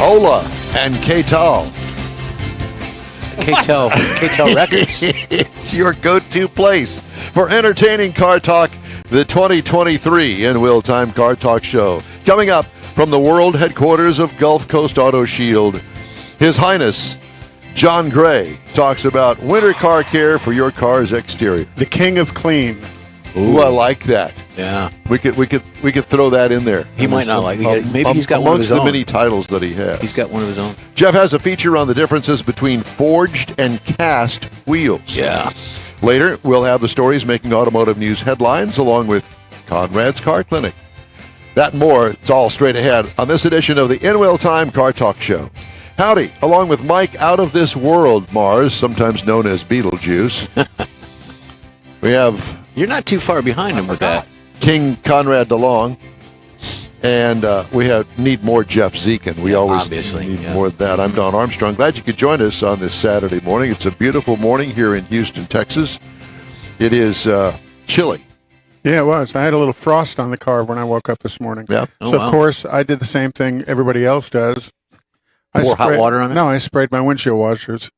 Ola and K-Tal. K-Tel Records. It's your go-to place for entertaining car talk, the 2023 In Wheel Time Car Talk Show. Coming up from the world headquarters of Gulf Coast Auto Shield, His Highness John Gray talks about winter car care for your car's exterior. The king of clean. Ooh, I like that. Yeah. We could throw that in there. He might not like it. Maybe he's got one of his amongst own. the many titles that he has. He's got one of his own. Jeff has a feature on the differences between forged and cast wheels. Yeah. Later, we'll have the stories making automotive news headlines along with Conrad's Car Clinic. That and more, it's all straight ahead on this edition of the In Wheel Time Car Talk Show. Howdy, along with Mike Out of This World Mars, sometimes known as Beetlejuice. We have You're not too far behind him with that. King Conrad DeLong, and we need more Jeff Zekin. We always obviously, need yeah. more of that. I'm Don Armstrong. Glad you could join us on this Saturday morning. It's a beautiful morning here in Houston, Texas. It is chilly. Yeah, it was. I had a little frost on the car when I woke up this morning. Yeah. So, of course, I did the same thing everybody else does. Pour hot water on it? No, I sprayed my windshield washers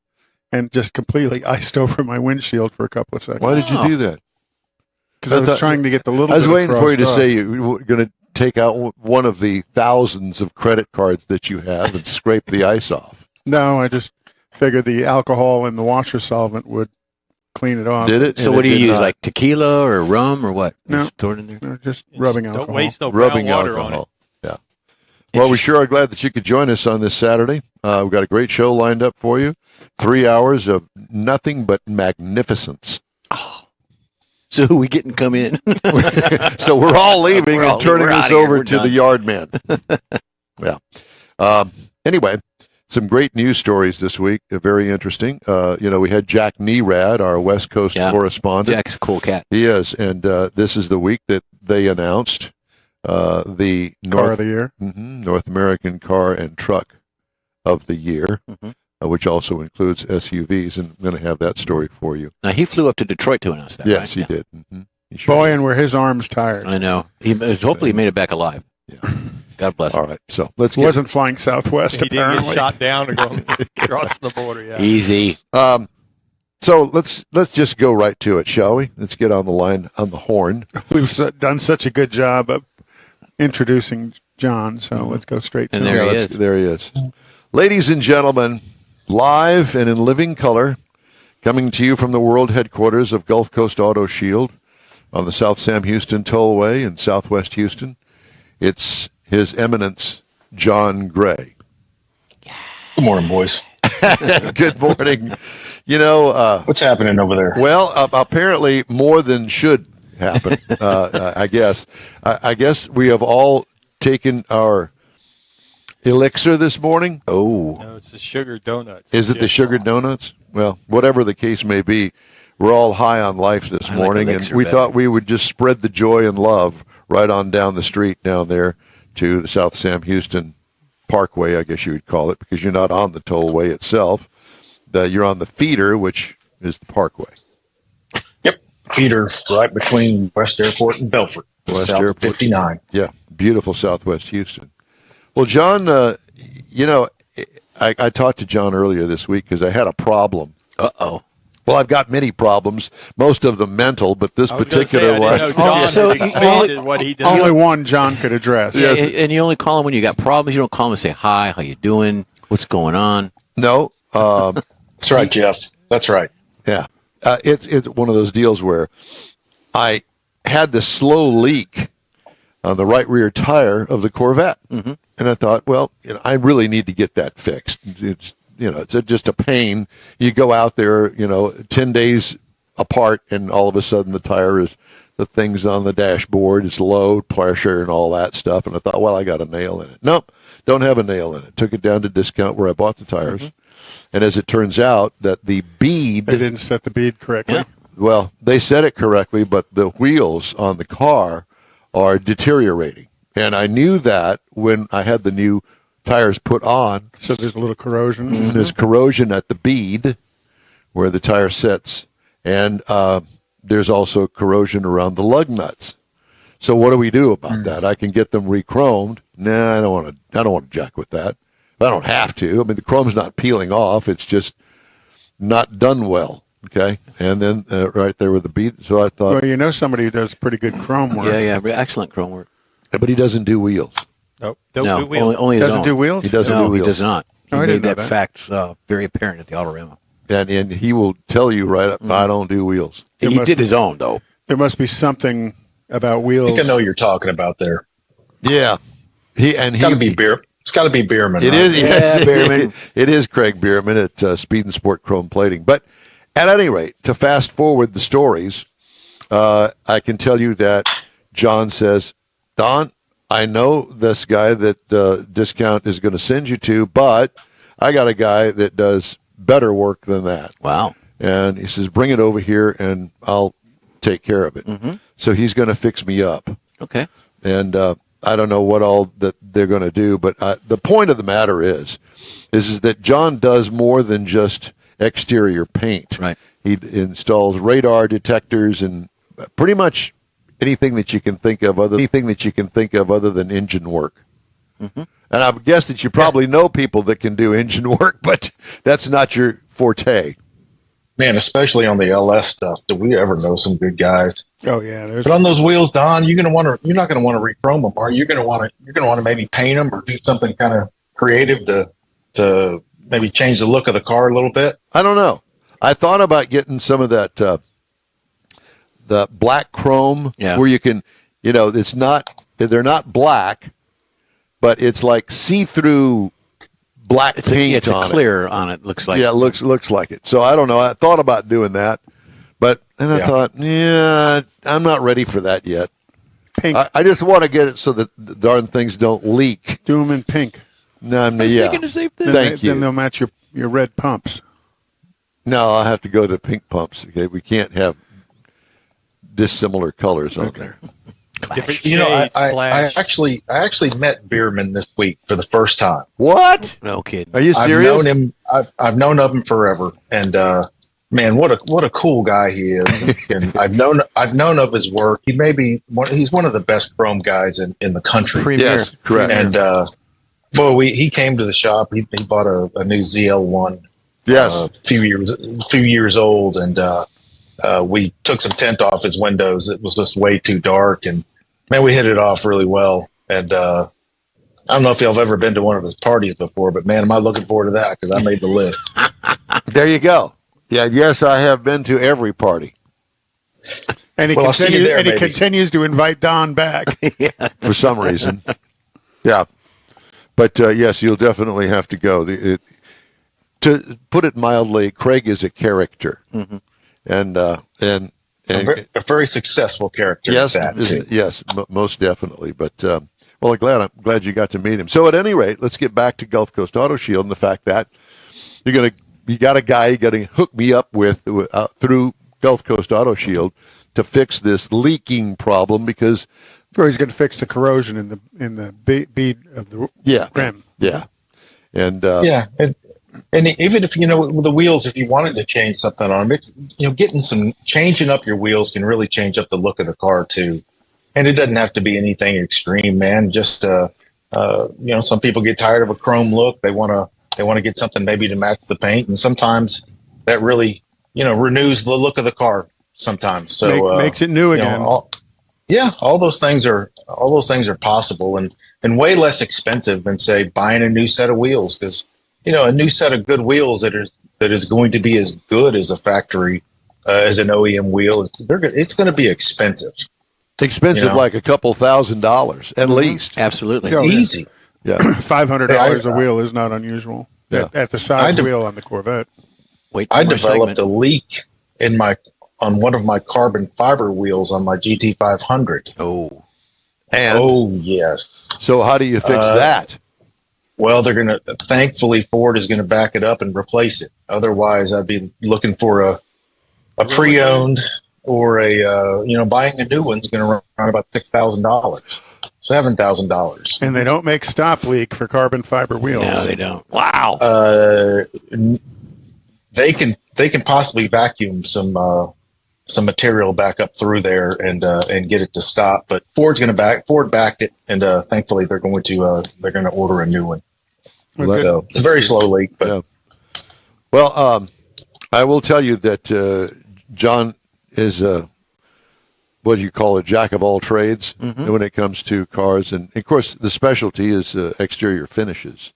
and just completely iced over my windshield for a couple of seconds. Why did you do that? Because I was trying to get the little I was bit waiting of for you to frost say off. you were going to take out one of the thousands of credit cards that you have and scrape the ice off. No, I just figured the alcohol in the washer solvent would clean it off. Did it? So And what do it you did use, not. like tequila or rum or what? No. Just throw it in there? No, just rubbing alcohol. Don't waste no Rubbing brown water alcohol. on it. Yeah. Well, we sure are glad that you could join us on this Saturday. We've got a great show lined up for you. 3 hours of nothing but magnificence. So who we getting come in? So we're all leaving and turning we're this outta here. over We're to done. the yard man. Yeah. Anyway, some great news stories this week. Very interesting. We had Jack Nerad, our West Coast Yeah. correspondent. Jack's a cool cat. He is, and this is the week that they announced the Car of the year. North American Car and Truck of the Year, which also includes SUVs, and I'm going to have that story for you. Now, he flew up to Detroit to announce that, Yes, right? he did. He sure Boy, did. and were his arms tired. I know. Hopefully he made it back alive. Yeah. God bless him. All right, so let's He get wasn't flying Southwest, He didn't apparently. get shot down or go across the border. Yeah. Easy. So let's just go right to it, shall we? Let's get on the line on the horn. We've done such a good job of introducing John, so let's go straight to And him. there he let's- is. There he is. Ladies and gentlemen, live and in living color, coming to you from the world headquarters of Gulf Coast Auto Shield on the South Sam Houston Tollway in Southwest Houston, it's His Eminence John Gray. Good morning, boys. Good morning. What's happening over there? Well, apparently more than should happen. I guess. I guess we have all taken our elixir this morning. Oh. No, it's the sugar donuts. Is it the sugar donuts? Well, whatever the case may be, we're all high on life this I like morning, and elixir we better. thought we would just spread the joy and love right on down the street down there to the South Sam Houston Parkway, I guess you would call it, because you're not on the tollway itself. You're on the feeder, which is the Parkway. Yep. Feeder right between West Airport and Belfort. West South Airport. 59. Yeah, beautiful Southwest Houston. Well, John, I talked to John earlier this week because I had a problem. Uh-oh. Well, I've got many problems, most of them mental, but this I was gonna particular say, I one. didn't know John so had expanded what he does. Only one John could address. Yeah, and you only call him when you got problems. You don't call him and say, hi, how you doing? What's going on? No, That's right, Jeff. That's right. yeah, it's one of those deals where I had this slow leak on the right rear tire of the Corvette, and I thought, well, I really need to get that fixed. It's just a pain. You go out there, 10 days apart, and all of a sudden the thing's on the dashboard, it's low pressure and all that stuff. And I thought, well, I got a nail in it. Nope, don't have a nail in it. Took it down to discount where I bought the tires. And as it turns out, that the bead, They didn't set the bead correctly. Yeah. well, they said it correctly, but the wheels on the car are deteriorating. And I knew that when I had the new tires put on. So there's a little corrosion. There's corrosion at the bead where the tire sits, and there's also corrosion around the lug nuts. So what do we do about that? I can get them re-chromed. Nah, I don't want to jack with that. I don't have to. I mean, the chrome's not peeling off. It's just not done well. Okay. And then right there with the bead. So I thought, Well, you know somebody who does pretty good chrome work. Yeah, excellent chrome work. but he doesn't do wheels. Nope. Don't No, do wheels. only his Doesn't own. do wheels? He doesn't No, do wheels. he does not. He Oh, I made didn't know that that. fact very apparent at the Autorama. And he will tell you right up, I don't do wheels. There He must did be- his own, though. There must be something about I wheels. think I know what you're talking about there. Yeah. He It's got to be beer. It's got to be Bierman. It right? is. Yes, Bierman. It is Craig Bierman at Speed and Sport Chrome Plating. But at any rate, to fast forward the stories, I can tell you that John says, Don, I know this guy that Discount is going to send you to, but I got a guy that does better work than that. Wow. And he says, bring it over here and I'll take care of it. So he's going to fix me up. Okay. And I don't know what all that they're going to do, but the point of the matter is that John does more than just exterior paint. Right. He installs radar detectors and pretty much anything that you can think of other than engine work. And I guess that you probably know people that can do engine work, but that's not your forte. Man, especially on the LS stuff. Do we ever know some good guys? Oh yeah, there's But on those wheels, Don, you're not going to want to re-chrome them, are you? You're going to want to maybe paint them or do something kind of creative to maybe change the look of the car a little bit. I don't know. I thought about getting some of that the black chrome where you can, they're not black, but it's like see-through black paint It's a on clear on it, looks like. it. Yeah, it looks like it. So I don't know. I thought about doing that, but then I thought, I'm not ready for that yet. pink. I just want to get it so that the darn things don't leak. Do them in pink. No, I was thinking the same thing. Thank you. Then they'll match your red pumps. No, I'll have to go to pink pumps. Okay, we can't have dissimilar colors on there. Different You know, shades, I flash. actually met Bierman this week for the first time. What? No kidding. Are you serious? I've known him. I've known of him forever, and man, what a cool guy he is. And I've known of his work. He's one of the best chrome guys in the country. Premier. Yes, correct. And he came to the shop. He bought a new ZL1. Yes. A few years old, and we took some tint off his windows. It was just way too dark, and man, we hit it off really well. And I don't know if y'all have ever been to one of his parties before, but man, am I looking forward to that because I made the list. There you go. Yeah, yes, I have been to every party And he Well, I'll see you continues. there, And he baby. continues to invite Don back. for some reason. Yeah, but yes, you'll definitely have to go. To put it mildly, Craig is a character, and A very successful character. yes, at that, too. yes, most definitely. But well, I'm glad you got to meet him. So at any rate, let's get back to Gulf Coast Auto Shield and the fact that you got a guy you got to hook me up with through Gulf Coast Auto Shield to fix this leaking problem because Or he's going to fix the corrosion in the bead of the rim. yeah, and Yeah, and even if with the wheels, if you wanted to change something on them, changing up your wheels can really change up the look of the car too. And it doesn't have to be anything extreme, man. Just some people get tired of a chrome look. They want to get something maybe to match the paint, and sometimes that really renews the look of the car. Sometimes, so Makes it new again. all those things are possible and way less expensive than say buying a new set of wheels because a new set of good wheels that is going to be as good as a factory as an OEM wheel. It's going to be expensive. like a couple $1,000s at least. Absolutely. Oh, yeah. Easy. Yeah, $500 a wheel is not unusual. Yeah. At the size wheel on the Corvette. Wait, I one more developed segment. a leak on one of my carbon fiber wheels on my GT500. Oh, and Oh yes. so how do you fix that? Well, thankfully Ford is going to back it up and replace it. Otherwise, I'd be looking for a pre-owned or buying a new one's going to run around about $6,000, $7,000. And they don't make stop leak for carbon fiber wheels. no, they don't. Wow. They can possibly vacuum some material back up through there and get it to stop. But Ford backed it, and thankfully they're going to order a new one. So it's a very slow leak, but Yeah. Well, I will tell you that John is what do you call a jack of all trades when it comes to cars, and of course the specialty is exterior finishes,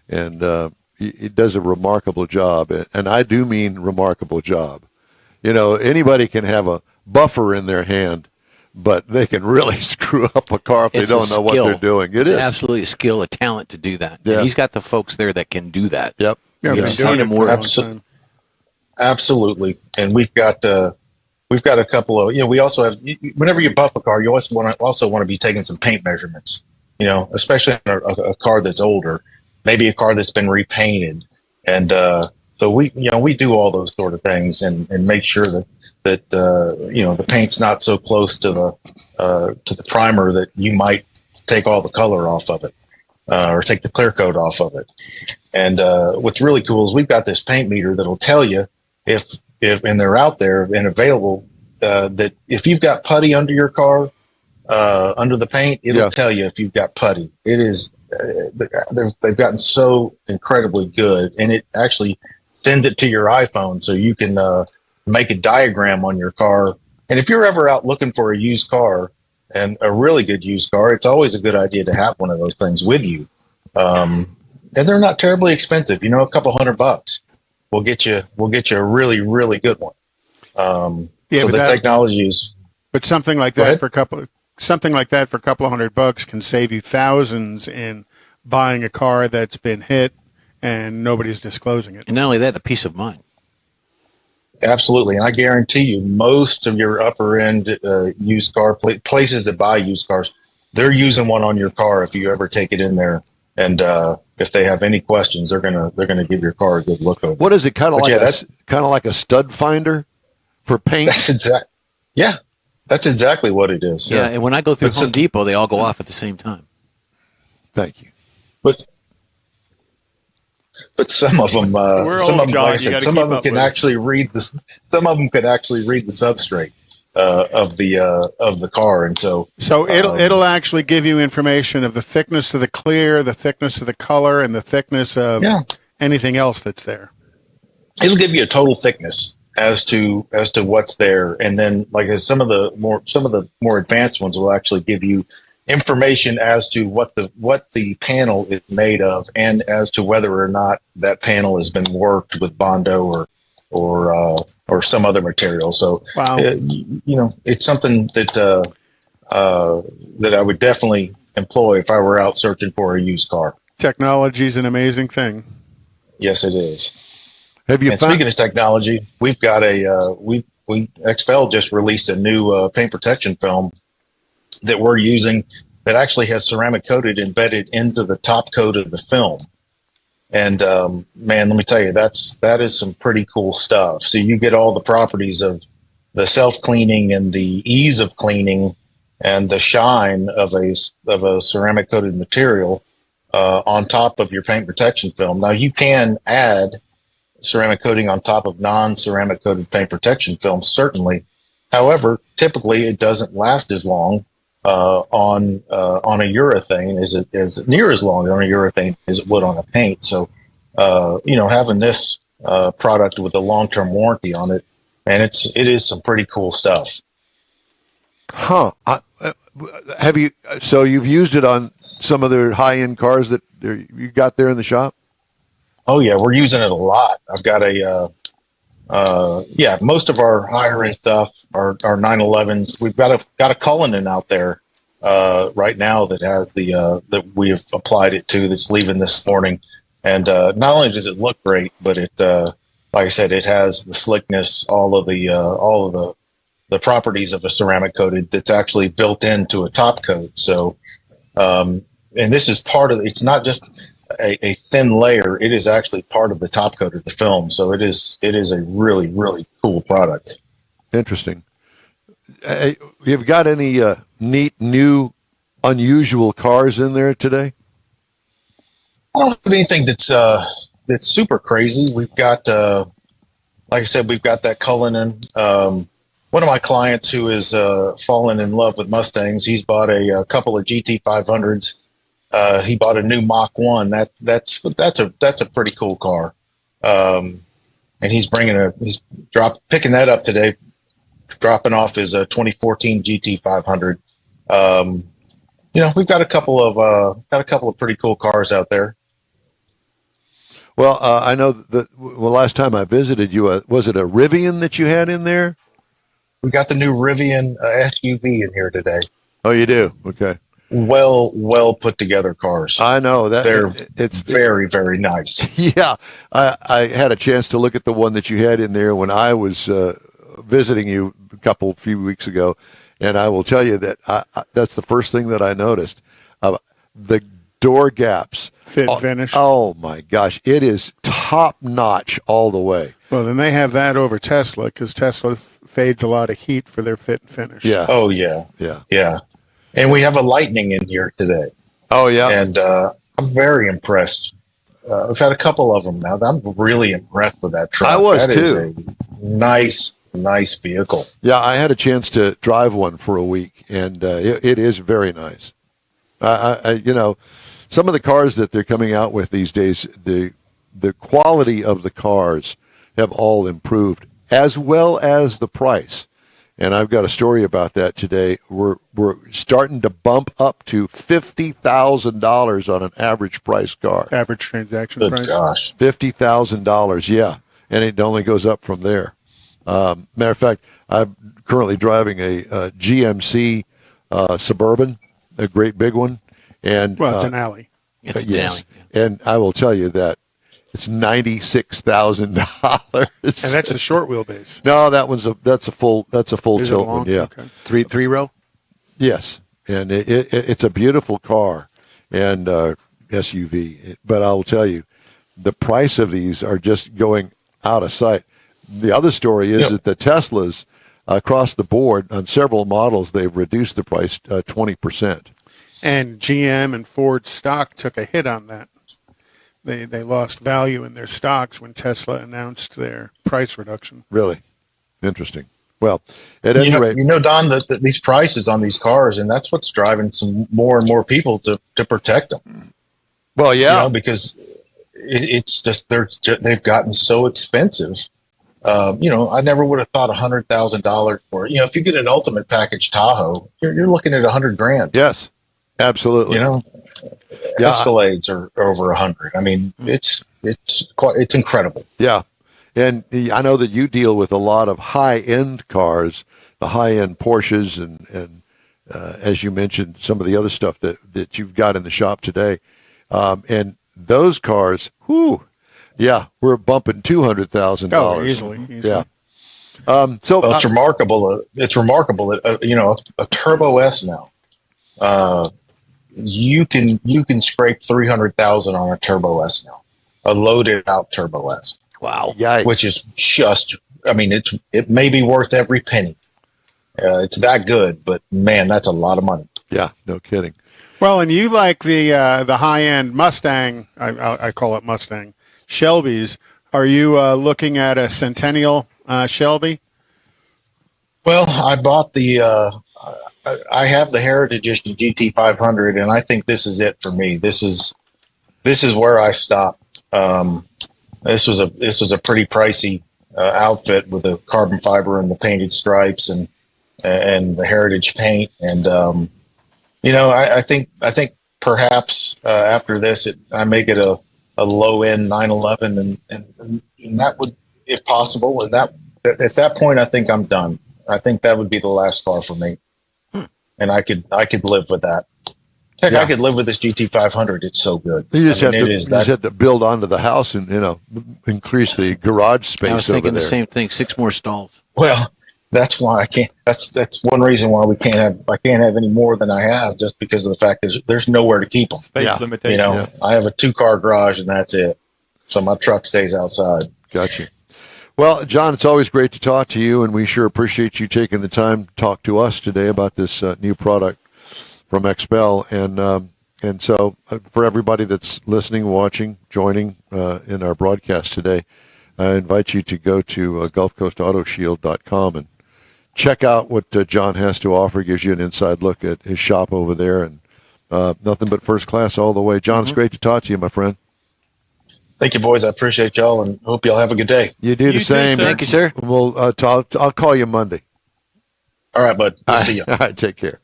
and he does a remarkable job, and I do mean remarkable job. You know, anybody can have a buffer in their hand, but they can really screw up a car if they It's a don't know what skill. they're doing. It's is absolutely a skill, a talent to do that. Yeah. And he's got the folks there that can do that. Yep. Yeah, You've been seen doing it him for a work. long Absolutely. time. absolutely. And we've got a couple of, we also have, whenever you buff a car, you always want to be taking some paint measurements, especially on a car that's older, maybe a car that's been repainted. And, so we do all those sort of things and make sure that the paint's not so close to the primer that you might take all the color off of it, or take the clear coat off of it. And, what's really cool is we've got this paint meter that'll tell you if and they're out there and available, that if you've got putty under your car, under the paint, it'll tell you if you've got putty. It is, they've gotten so incredibly good, and it actually sends it to your iPhone so you can make a diagram on your car. And if you're ever out looking for a used car, and a really good used car, it's always a good idea to have one of those things with you. And they're not terribly expensive. A couple $100 will get you a really, really good one. So the technology is, But something like that for a couple of $100 can save you thousands in buying a car that's been hit and nobody's disclosing it. And not only that, the peace of mind. absolutely. And I guarantee you, most of your upper end used car places that buy used cars, they're using one on your car if you ever take it in there. And if they have any questions, they're gonna give your car a good look over. What is it? Kind of But like a stud finder for paint. That's exactly what it is. Yeah, and when I go through But Home Depot, they all go off at the same time. Thank you. But some of them, old, John. You gotta some keep of them up can with us. actually read the. Some of them can actually read the substrate of the car, and so it'll actually give you information of the thickness of the clear, the thickness of the color, and the thickness of anything else that's there. it'll give you a total thickness as to what's there, and then some of the more advanced ones will actually give you information as to what the panel is made of, and as to whether or not that panel has been worked with Bondo or some other material. So Wow. it's something that that I would definitely employ if I were out searching for a used car. Technology is an amazing thing. Yes, it is. Have you And found? speaking of technology, we've got XPEL just released a new paint protection film that we're using that actually has ceramic coated embedded into the top coat of the film. And man, let me tell you, that is some pretty cool stuff. So you get all the properties of the self-cleaning and the ease of cleaning and the shine of a ceramic coated material on top of your paint protection film. Now you can add ceramic coating on top of non-ceramic coated paint protection film, certainly. However, typically it doesn't last as long on a urethane as near as long on a urethane as it would on a paint. So, having this product with a long-term warranty on it, and it is some pretty cool stuff. Huh? Have you? So you've used it on some of the high-end cars that you got there in the shop? Oh yeah, we're using it a lot. I've got most of our higher end stuff are 911s. We've got a Cullinan out there right now that has that we have applied it to, that's leaving this morning. And not only does it look great, but it like I said, it has the slickness, all of the properties of a ceramic coated that's actually built into a top coat. So and this is part of it's not just a thin layer, it is actually part of the top coat of the film. So it is a really, really cool product. Interesting. You've got any neat, new, unusual cars in there today? I don't have anything that's super crazy. We've got, like I said, we've got that Cullinan. One of my clients who is fallen in love with Mustangs, he's bought a couple of GT500s He bought a new Mach 1. That's a pretty cool car. And he's picking that up today, dropping off his 2014 GT500. We've got a couple of pretty cool cars out there. Well, I know that last time I visited you, was it a Rivian that you had in there? We got the new Rivian SUV in here today. Oh, you do? Okay. Well put together cars. I know that it's very, very nice. Yeah, I had a chance to look at the one that you had in there when I was visiting you a few weeks ago, and I will tell you that that's the first thing that I noticed. The door gaps, fit and finish. Oh my gosh, it is top notch all the way. Well, then they have that over Tesla because Tesla fades a lot of heat for their fit and finish. Yeah. Oh yeah. Yeah. Yeah. And we have a Lightning in here today. Oh yeah. And I'm very impressed. I've had a couple of them now. I'm really impressed with that truck. I was that too. Is a nice vehicle. Yeah, I had a chance to drive one for a week, and it is very nice. Some of the cars that they're coming out with these days, the quality of the cars have all improved, as well as the price. And I've got a story about that today. We're starting to bump up to $50,000 on an average price car. Average transaction Good price. gosh. $50,000, yeah, and it only goes up from there. Matter of fact, I'm currently driving a GMC Suburban, a great big one, and Well, it's an alley. It's yes, down. and I will tell you that it's $96,000, And that's the short wheelbase. no, that's a full Is it tilt long? one, yeah. Okay. Three row. Yes, and it's a beautiful car and SUV. But I'll tell you, the price of these are just going out of sight. The other story is that the Teslas across the board on several models, they've reduced the price 20%. And GM and Ford stock took a hit on that. They lost value in their stocks when Tesla announced their price reduction. Really interesting. Well, at any rate, Don, that these prices on these cars, and that's what's driving some more and more people to protect them. well, yeah, Because it's just they've gotten so expensive. I never would have thought $100,000 for it. If you get an ultimate package Tahoe, you're looking at $100,000. yes, absolutely. Yeah. Escalades are over 100. I mean, it's incredible. Yeah. And I know that you deal with a lot of high-end cars, the high-end Porsches, and as you mentioned, some of the other stuff that you've got in the shop today. And those cars, we're bumping $200,000. Oh, easily. Yeah. It's remarkable. It's remarkable that a Turbo S now. You can scrape 300,000 on a Turbo S now, a loaded out Turbo S. Wow. Yikes. Which is just, it may be worth every penny. It's that good, but man, that's a lot of money. Yeah, no kidding. Well, and you like the high end Mustang. I call it Mustang Shelbys. Are you looking at a Centennial Shelby? Well, I bought I have the Heritage Edition GT500, and I think this is it for me. This is where I stop. This was a pretty pricey outfit with the carbon fiber and the painted stripes and the Heritage paint. And I think perhaps after this, I may get a low end 911, and that would, if possible, and that at that point, I think I'm done. I think that would be the last car for me, and I could live with that. Heck, I could live with this GT500. It's so good. You just have to build onto the house and increase the garage space. I was thinking over there. the same thing. 6 more stalls. Well, that's why I can't. That's one reason why I can't have any more than I have, just because of the fact that there's nowhere to keep them. Space limitation. I have a 2-car garage and that's it. So my truck stays outside. Gotcha. Well, John, it's always great to talk to you, and we sure appreciate you taking the time to talk to us today about this new product from XPEL. And so for everybody that's listening, watching, joining in our broadcast today, I invite you to go to GulfCoastAutoShield.com and check out what John has to offer. Gives you an inside look at his shop over there, and Nothing but first class all the way. John, it's great to talk to you, my friend. Thank you, boys. I appreciate y'all and hope y'all have a good day. You do You the too, same. sir. Thank you, sir. We'll I'll call you Monday. All right, bud. We'll see you. All right, take care.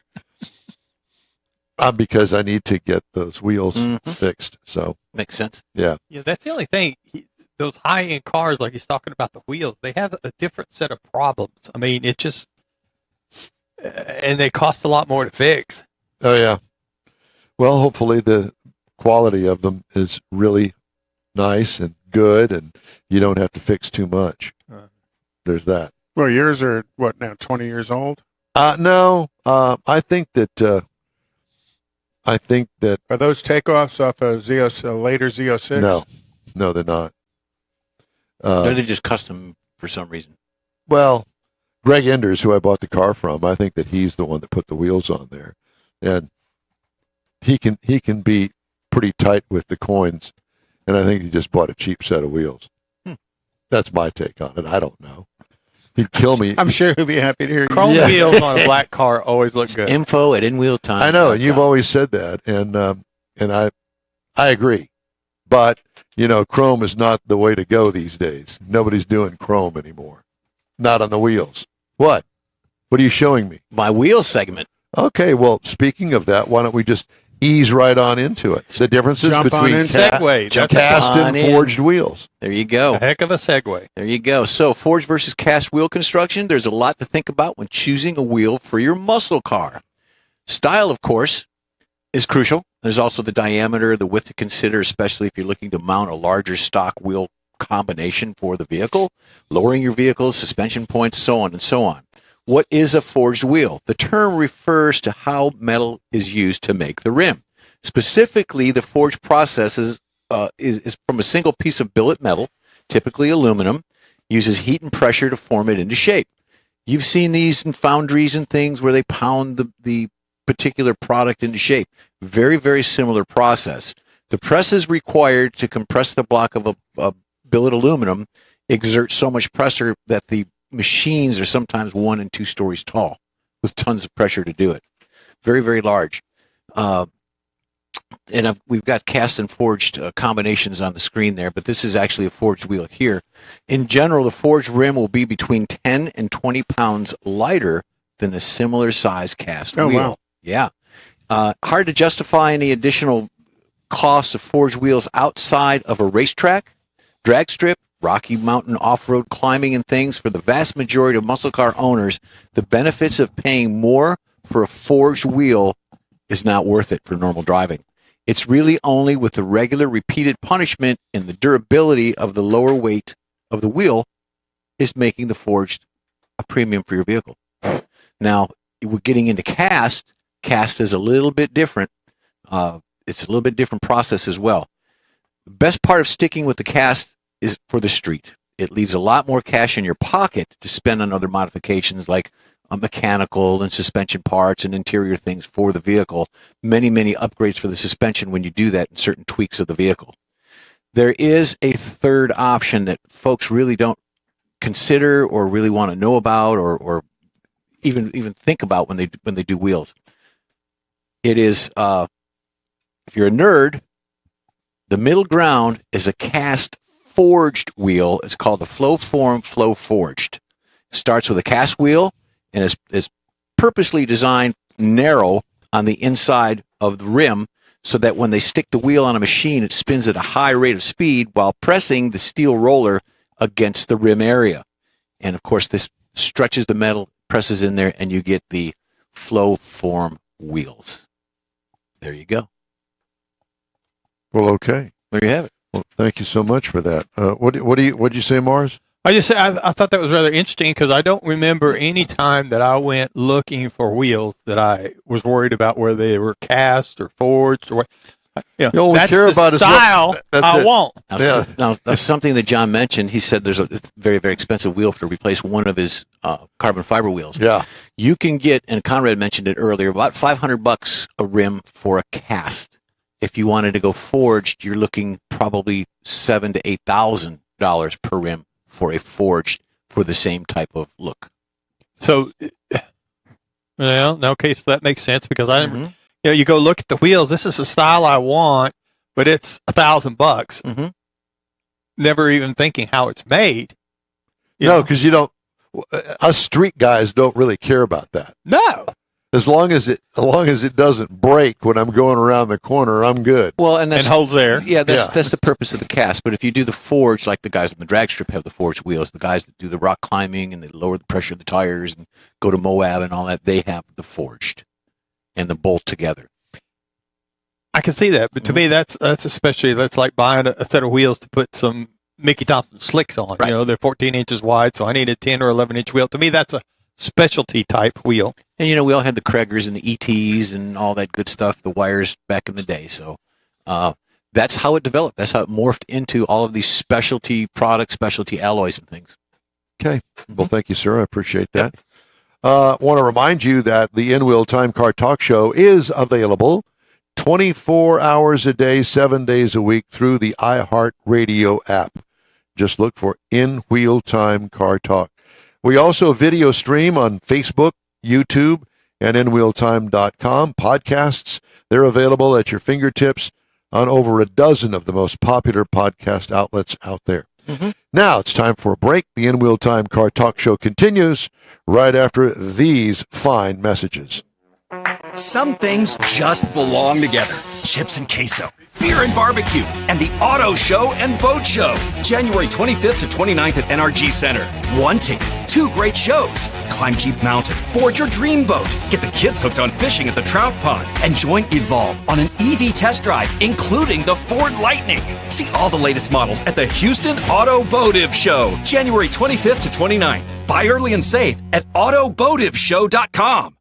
Because I need to get those wheels fixed. So Makes sense. yeah, Yeah, that's the only thing. Those high-end cars, like he's talking about the wheels, they have a different set of problems. I mean, it just, and they cost a lot more to fix. oh yeah. Well, hopefully the quality of them is really nice and good, and you don't have to fix too much. There's that. Well, yours are what now? 20 years old. No, I think that. Are those takeoffs off a later Z06? No, they're not. They're just custom for some reason. Well, Greg Enders, who I bought the car from, I think that he's the one that put the wheels on there, and he can be pretty tight with the coins, and I think he just bought a cheap set of wheels. That's my take on it. I don't know. He'd kill me. I'm sure he'll be happy to hear you. Chrome wheels on a black car always look good. Info at InWheel Time. I know, and you've always said that, and I agree. But chrome is not the way to go these days. Nobody's doing chrome anymore. Not on the wheels. What? What are you showing me? My wheel segment. Okay, well, speaking of that, why don't we just ease right on into it? The differences Jump on between in. Segue. That's cast on and in. forged wheels. There you a go. heck of a segue. There you go. So, forged versus cast wheel construction, there's a lot to think about when choosing a wheel for your muscle car. Style, of course, is crucial. There's also the diameter, the width to consider, especially if you're looking to mount a larger stock wheel combination for the vehicle, lowering your vehicle's suspension points, so on and so on. What is a forged wheel? The term refers to how metal is used to make the rim. Specifically, the forged process is from a single piece of billet metal, typically aluminum, uses heat and pressure to form it into shape. You've seen these in foundries and things where they pound the particular product into shape. Very, very similar process. The presses required to compress the block of a billet aluminum exert so much pressure that the machines are sometimes 1 and 2 stories tall with tons of pressure to do it. Very, very large. We've got cast and forged combinations on the screen there, but this is actually a forged wheel here. In general, the forged rim will be between 10 and 20 pounds lighter than a similar size cast wheel. Wow. Yeah. Hard to justify any additional cost of forged wheels outside of a racetrack, drag strip, Rocky Mountain off-road climbing and things. For the vast majority of muscle car owners, the benefits of paying more for a forged wheel is not worth it for normal driving. It's really only with the regular repeated punishment and the durability of the lower weight of the wheel is making the forged a premium for your vehicle. Now, we're getting into cast. Cast is a little bit different. It's a little bit different process as well. The best part of sticking with the cast is for the street. It leaves a lot more cash in your pocket to spend on other modifications like mechanical and suspension parts and interior things for the vehicle. Many, many upgrades for the suspension when you do that and certain tweaks of the vehicle. There is a third option that folks really don't consider or really want to know about or even think about when they do wheels. It is, if you're a nerd, the middle ground is a cast forged wheel. It's called the Flowform Flow Forged. It starts with a cast wheel and is purposely designed narrow on the inside of the rim so that when they stick the wheel on a machine, it spins at a high rate of speed while pressing the steel roller against the rim area. And of course, this stretches the metal, presses in there, and you get the Flowform wheels. There you go. Well, okay. There you have it. Well, thank you so much for that. What'd you say, Mars? I thought that was rather interesting because I don't remember any time that I went looking for wheels that I was worried about whether they were cast or forged or what. All we that's care the about is what- style that's I it. want. Now, that's something that John mentioned. He said there's a very, very expensive wheel to replace one of his carbon fiber wheels. Yeah. You can get, and Conrad mentioned it earlier, about $500 a rim for a cast. If you wanted to go forged, you're looking probably $7,000 to $8,000 per rim for a forged for the same type of look. So, okay, so that makes sense because I, you go look at the wheels. This is the style I want, but it's $1,000. Mm-hmm. never even thinking how it's made. No, because you don't. Us street guys don't really care about that. No. As long as it doesn't break when I'm going around the corner, I'm good. Well, and holds air. Yeah, that's the purpose of the cast. But if you do the forge, like the guys on the drag strip have the forged wheels, the guys that do the rock climbing and they lower the pressure of the tires and go to Moab and all that, they have the forged and the bolt together. I can see that, but to me, that's like buying a set of wheels to put some Mickey Thompson slicks on. Right. They're 14 inches wide, so I need a 10 or 11 inch wheel. To me, that's a specialty type wheel. And, we all had the Kragers and the ETs and all that good stuff, the wires back in the day. So that's how it developed. That's how it morphed into all of these specialty products, specialty alloys and things. Okay. Well, thank you, sir. I appreciate that. Want to remind you that the In-Wheel Time Car Talk Show is available 24 hours a day, 7 days a week through the iHeartRadio app. Just look for In-Wheel Time Car Talk. We also video stream on Facebook, YouTube, and InWheelTime.com. Podcasts, they're available at your fingertips on over a dozen of the most popular podcast outlets out there. Mm-hmm. Now it's time for a break. The In-Wheel Time Car Talk Show continues right after these fine messages. Some things just belong together. Chips and queso, beer and barbecue, and the Auto Show and Boat Show. January 25th to 29th at NRG Center. One ticket, 2 great shows. Climb Jeep Mountain, board your dream boat, get the kids hooked on fishing at the trout pond, and join Evolve on an EV test drive, including the Ford Lightning. See all the latest models at the Houston Automotive Show, January 25th to 29th. Buy early and save at automotiveshow.com.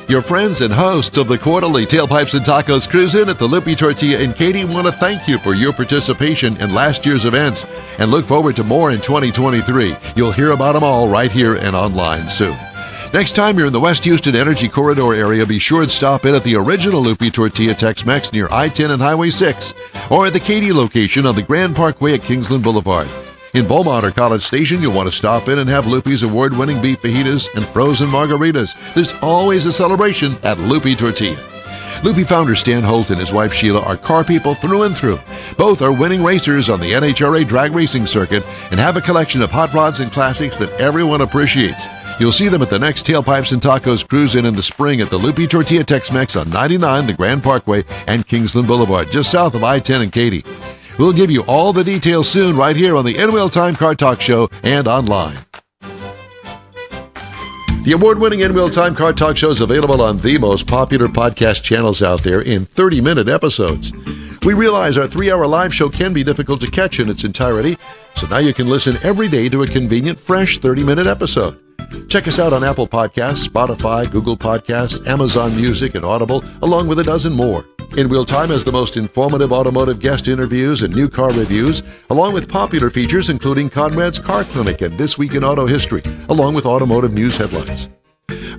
Your friends and hosts of the quarterly Tailpipes and Tacos Cruise In at the Lupi Tortilla in Katy want to thank you for your participation in last year's events and look forward to more in 2023. You'll hear about them all right here and online soon. Next time you're in the West Houston Energy Corridor area, be sure to stop in at the original Lupi Tortilla Tex-Mex near I-10 and Highway 6 or at the Katy location on the Grand Parkway at Kingsland Boulevard. In Beaumont or College Station, you'll want to stop in and have Lupi's award-winning beef fajitas and frozen margaritas. There's always a celebration at Lupi Tortilla. Lupi founder Stan Holt and his wife Sheila are car people through and through. Both are winning racers on the NHRA drag racing circuit and have a collection of hot rods and classics that everyone appreciates. You'll see them at the next Tailpipes and Tacos Cruise In the spring at the Lupi Tortilla Tex-Mex on 99, the Grand Parkway, and Kingsland Boulevard, just south of I-10 and Katy. We'll give you all the details soon right here on the In-Wheel Time Car Talk Show and online. The award-winning In-Wheel Time Car Talk Show is available on the most popular podcast channels out there in 30-minute episodes. We realize our 3-hour live show can be difficult to catch in its entirety, so now you can listen every day to a convenient, fresh 30-minute episode. Check us out on Apple Podcasts, Spotify, Google Podcasts, Amazon Music, and Audible, along with a dozen more. In-Wheel Time has the most informative automotive guest interviews and new car reviews, along with popular features including Conrad's Car Clinic and This Week in Auto History, along with automotive news headlines.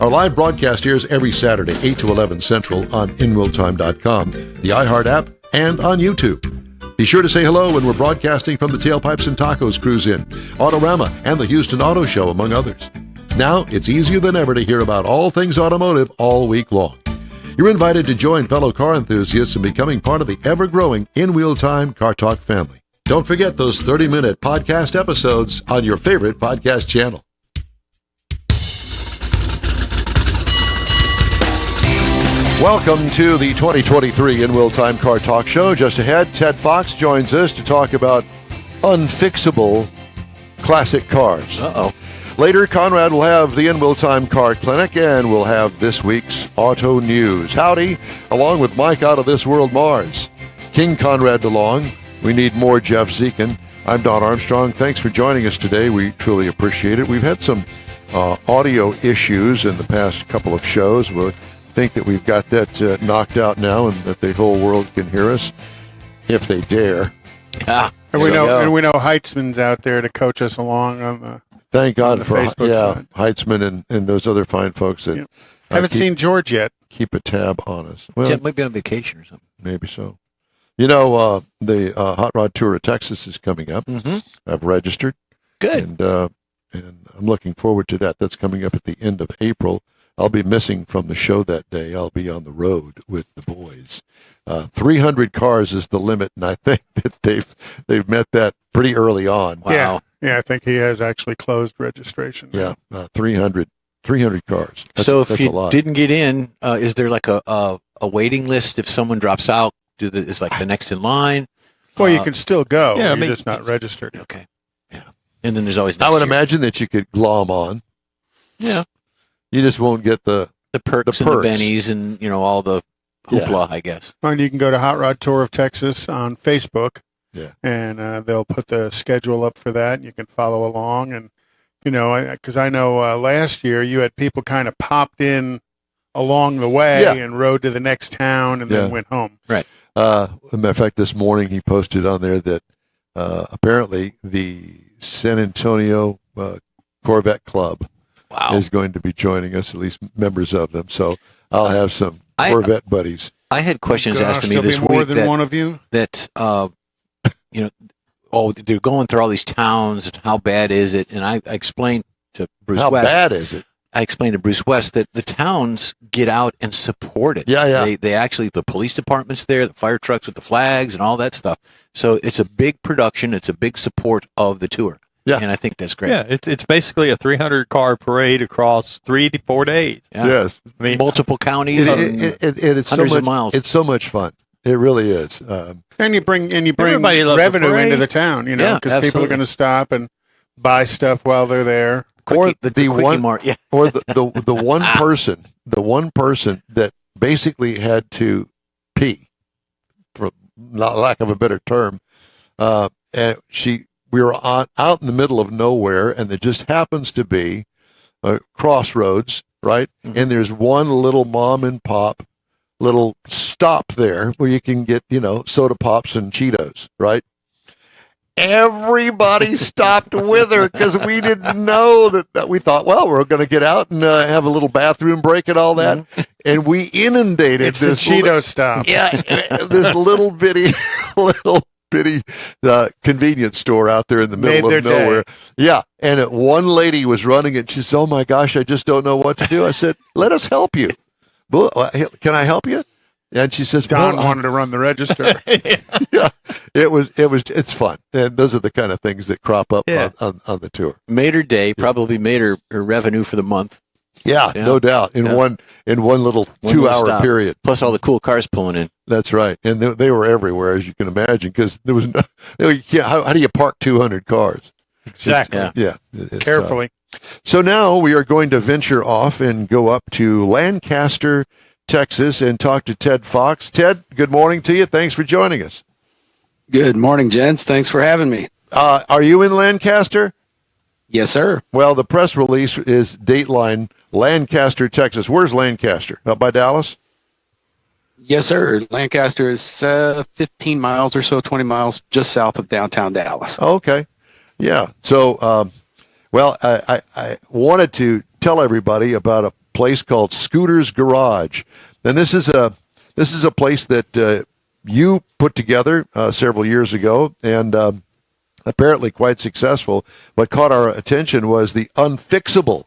Our live broadcast airs every Saturday, 8 to 11 Central on InWheelTime.com, the iHeart app, and on YouTube. Be sure to say hello when we're broadcasting from the Tailpipes and Tacos Cruise In, Autorama, and the Houston Auto Show, among others. Now, it's easier than ever to hear about all things automotive all week long. You're invited to join fellow car enthusiasts in becoming part of the ever-growing In-Wheel Time Car Talk family. Don't forget those 30-minute podcast episodes on your favorite podcast channel. Welcome to the 2023 In-Wheel Time Car Talk Show. Just ahead, Ted Fox joins us to talk about unfixable classic cars. Uh-oh. Later, Conrad will have the In-Wheel Time Car Clinic, and we'll have this week's Auto News. Howdy, along with Mike out of This World Mars. King Conrad DeLong. We need more Jeff Zekin. I'm Don Armstrong. Thanks for joining us today. We truly appreciate it. We've had some audio issues in the past couple of shows. We think that we've got that knocked out now and that the whole world can hear us, if they dare. Yeah. And we know Heitzman's out there to coach us along on the. Thank God the for Facebook side. Heitzman and those other fine folks that Haven't seen George yet. keep a tab on us. Well, Jet might be on vacation or something. maybe so. You know, the Hot Rod Tour of Texas is coming up. Mm-hmm. I've registered. Good. And I'm looking forward to that. That's coming up at the end of April. I'll be missing from the show that day. I'll be on the road with the boys. 300 cars is the limit, and I think that they've met that pretty early on. Wow. Yeah, I think he has actually closed registration. Yeah, 300 cars. So if that's a you lot. didn't get in, is there like a waiting list if someone drops out? Is like the next in line? Well, you can still go. yeah, I You're mean- just not registered. Okay. Yeah. And then there's always I next would year. imagine that you could glom on. Yeah. You just won't get the perks The and the perks. bennies and all the hoopla, I guess. And you can go to Hot Rod Tour of Texas on Facebook. Yeah. And they'll put the schedule up for that. And you can follow along. And, because I know last year you had people kind of popped in along the way Yeah. and rode to the next town and then Yeah. went home. As a matter of fact, this morning he posted on there that apparently the San Antonio Corvette Club Wow. is going to be joining us, at least members of them. So I'll have some I- Corvette buddies. I had questions asked Gosh, to me there'll this be more week than that, one of you. they're going through all these towns and how bad is it? And I explained to Bruce How West. bad is it? I explained to Bruce West that the towns get out and support it. Yeah, yeah. They actually, the police department's there, the fire trucks with the flags and all that stuff. So it's a big production. It's a big support of the tour. Yeah. And I think that's great. Yeah, it's basically a 300 car parade across 3 to 4 days. Yeah. Yes. I mean, Multiple counties. It's so hundreds much, of miles. It's so much fun. It really is. And you bring Everybody loves a revenue parade. into the town, Yeah, because people are absolutely. going to stop and buy stuff while they're there. Or the the Quickie one, Mart. Yeah. or the one person that basically had to pee, for lack of a better term, and we were out in the middle of nowhere, and there just happens to be a crossroads, right? Mhm. And there's one little mom and pop little stop there where you can get soda pops and Cheetos, right? Everybody stopped with her because we didn't know that we thought, well, we're going to get out and have a little bathroom break and all that. And we inundated It's the this Cheeto stop. this little bitty convenience store out there in the middle Made of their day. nowhere. Yeah. And one lady was running it. She said, oh my gosh, I just don't know what to do. I said, let us help you. Well, can I help you? And she says, Don well, wanted to run the register. yeah, it's fun. And those are the kind of things that crop up Yeah. on the tour. Made her day, probably made her revenue for the month. Yeah, Yeah. no doubt. In Yeah. one little One 2 little hour stop. period. Plus all the cool cars pulling in. That's right. And they were everywhere, as you can imagine, because there was no, you can't, how do you park 200 cars? exactly. Yeah. Yeah. it's Carefully. tough. So now we are going to venture off and go up to Lancaster, Texas, and talk to Ted Fox. Ted, good morning to you. Thanks for joining us. Good morning, gents. Thanks for having me. Are you in Lancaster? Yes, sir. Well, the press release is Dateline, Lancaster, Texas. Where's Lancaster? Up by Dallas? Yes, sir. Lancaster is 15 miles or so, 20 miles just south of downtown Dallas. Oh, okay. Yeah. So, I wanted to tell everybody about a place called Scooter's Garage. And this is a place that you put together several years ago, and apparently quite successful. What caught our attention was the unfixable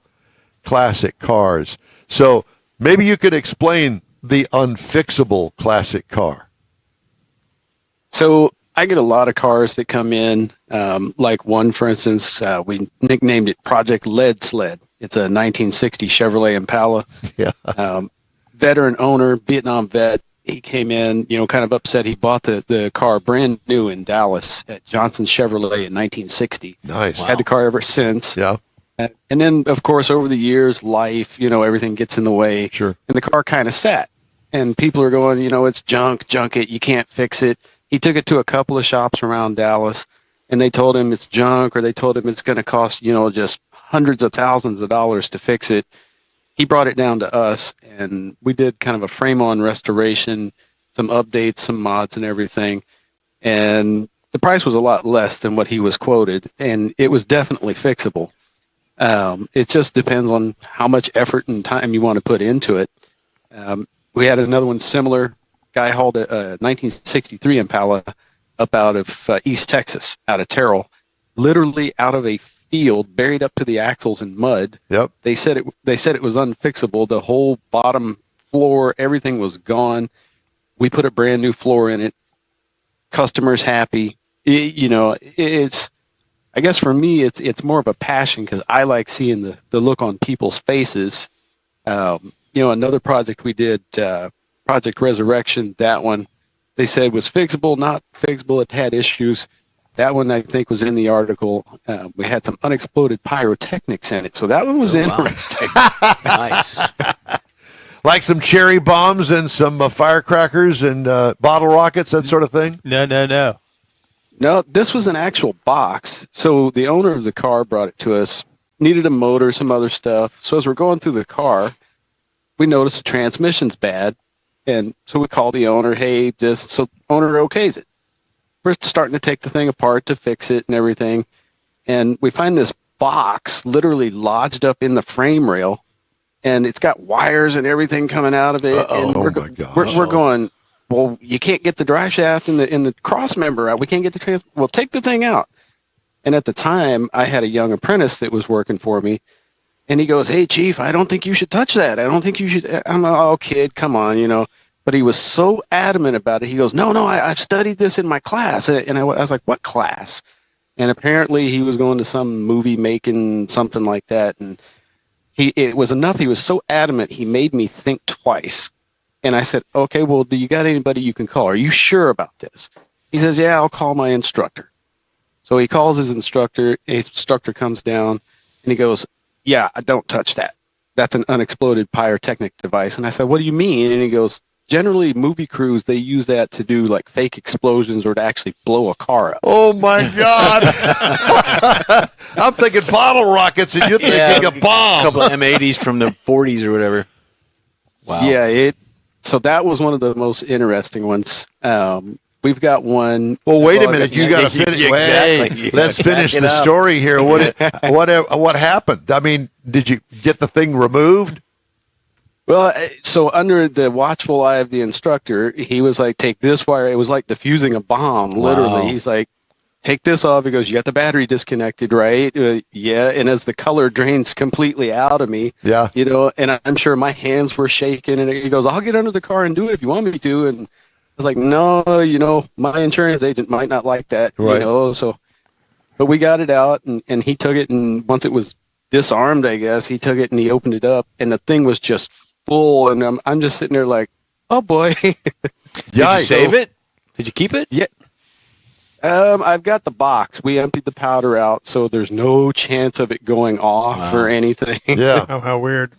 classic cars. So maybe you could explain the unfixable classic car. So I get a lot of cars that come in, like one, for instance, we nicknamed it Project Lead Sled. It's a 1960 Chevrolet Impala. Yeah. Veteran owner, Vietnam vet. He came in, kind of upset. He bought the car brand new in Dallas at Johnson Chevrolet in 1960. Nice. Had the car ever since. Yeah. And then, of course, over the years, life, everything gets in the way. Sure. And the car kind of sat. And people are going, it's junk it. You can't fix it. He took it to a couple of shops around Dallas, and they told him it's junk, or they told him it's going to cost, just hundreds of thousands of dollars to fix it. He brought it down to us, and we did kind of a frame-on restoration, some updates, some mods and everything. And the price was a lot less than what he was quoted, and it was definitely fixable. It just depends on how much effort and time you want to put into it. We had another one similar. Guy hauled a 1963 Impala up out of East Texas, out of Terrell, literally out of a field, buried up to the axles in mud. Yep. They said it was unfixable. The whole bottom floor, everything was gone. We put a brand new floor in it. Customers happy. It's, I guess for me, it's more of a passion because I like seeing the look on people's faces. Another project we did, Project Resurrection, that one, they said was fixable, not fixable. It had issues. That one, I think, was in the article. We had some unexploded pyrotechnics in it. So that one was interesting. Nice. Like some cherry bombs and some firecrackers and bottle rockets, that sort of thing? No. No, this was an actual box. So the owner of the car brought it to us, needed a motor, some other stuff. So as we're going through the car, we noticed the transmission's bad. And so we call the owner, hey, so owner okays it. We're starting to take the thing apart to fix it and everything. And we find this box literally lodged up in the frame rail. And it's got wires and everything coming out of it. And my God. We're going, well, you can't get the drive shaft and the cross member out. We can't get the well, take the thing out. And at the time, I had a young apprentice that was working for me. And he goes, hey, Chief, I don't think you should touch that. I don't think you should. I'm like, oh, kid, come on, But he was so adamant about it. He goes, no, I've studied this in my class. And I was like, what class? And apparently he was going to some movie making, something like that. And it was enough. He was so adamant, he made me think twice. And I said, okay, well, do you got anybody you can call? Are you sure about this? He says, yeah, I'll call my instructor. So he calls his instructor. His instructor comes down, and he goes, yeah, I don't touch that. That's an unexploded pyrotechnic device. And I said, what do you mean? And he goes, generally, movie crews, they use that to do, like, fake explosions or to actually blow a car up. Oh, my God. I'm thinking bottle rockets, and you're thinking a bomb. A couple of M80s from the 40s or whatever. Wow. Yeah, so that was one of the most interesting ones. We've got one. Well, wait a minute. You got to finish. Exactly. Let's finish the story here. What happened? I mean, did you get the thing removed? Well, so under the watchful eye of the instructor, he was like, take this wire. It was like diffusing a bomb, literally. Wow. He's like, take this off. He goes, you got the battery disconnected, right? Yeah. And as the color drains completely out of me, yeah, and I'm sure my hands were shaking. And he goes, I'll get under the car and do it if you want me to. And I was like, no, my insurance agent might not like that, right. So, but we got it out, and he took it, and once it was disarmed, I guess, he took it and he opened it up, and the thing was just full, and I'm just sitting there like, oh boy. Did you save it? Did you keep it? Yeah. I've got the box. We emptied the powder out, so there's no chance of it going off or anything. Yeah. Oh, how weird.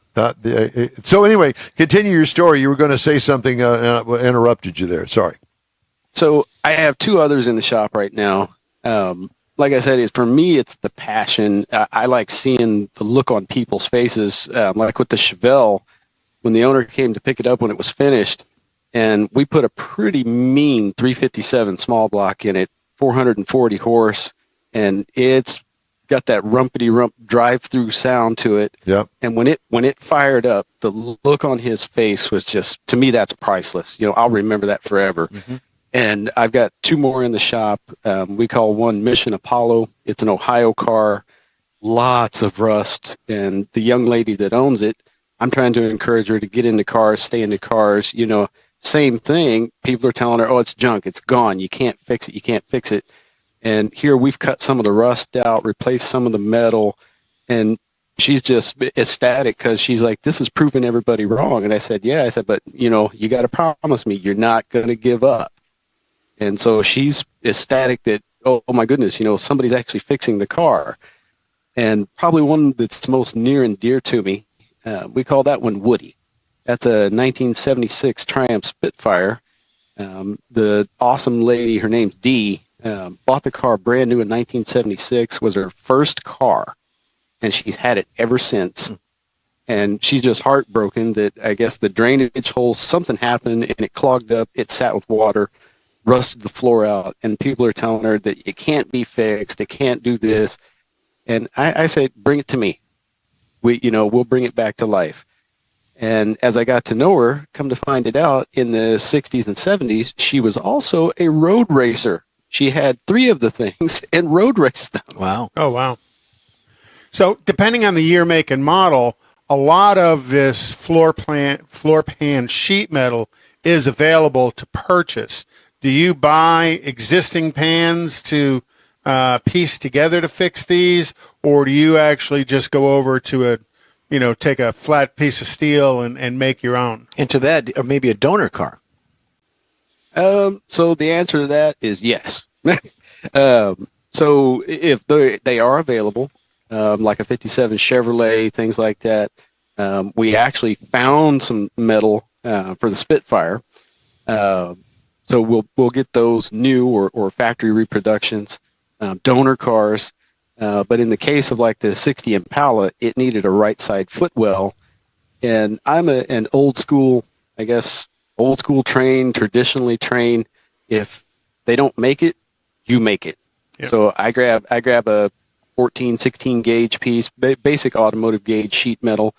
So anyway, continue your story. You were going to say something, interrupted you there. Sorry. So I have two others in the shop right now. Like I said, for me, it's the passion. I like seeing the look on people's faces, like with the Chevelle, when the owner came to pick it up when it was finished, and we put a pretty mean 357 small block in it, 440 horse, and it's got that rumpity-rump drive-through sound to it. Yep. And when it fired up, the look on his face was just, to me, that's priceless. I'll remember that forever. Mm-hmm. And I've got two more in the shop. We call one Mission Apollo. It's an Ohio car, lots of rust. And the young lady that owns it, I'm trying to encourage her to get into cars, stay into cars. Same thing. People are telling her, oh, it's junk. It's gone. You can't fix it. You can't fix it. And here we've cut some of the rust out, replaced some of the metal, and she's just ecstatic because she's like, this is proving everybody wrong. And I said, yeah. I said, but, you got to promise me you're not going to give up. And so she's ecstatic that, oh my goodness, somebody's actually fixing the car. And probably one that's most near and dear to me, we call that one Woody. That's a 1976 Triumph Spitfire. The awesome lady, her name's Dee, bought the car brand new in 1976, was her first car, and she's had it ever since. And she's just heartbroken that I guess the drainage hole, something happened and it clogged up, it sat with water, rusted the floor out, and people are telling her that it can't be fixed, it can't do this. And I say, bring it to me. We'll bring it back to life. And as I got to know her, come to find it out, in the 60s and 70s, she was also a road racer. She had 3 of the things and road raced them. Wow. Oh, wow. So depending on the year, make, and model, a lot of this floor pan sheet metal is available to purchase. Do you buy existing pans to piece together to fix these, or do you actually just go over to take a flat piece of steel and make your own? Into that, or maybe a donor car. So the answer to that is yes. So if they are available, like a 57 Chevrolet, things like that, we actually found some metal for the Spitfire. So we'll get those new or factory reproductions, donor cars. But in the case of like the 60 Impala, it needed a right side footwell. And I'm an old school trained, traditionally trained. If they don't make it, you make it. Yep. So I grab a 14, 16 gauge piece, basic automotive gauge sheet metal.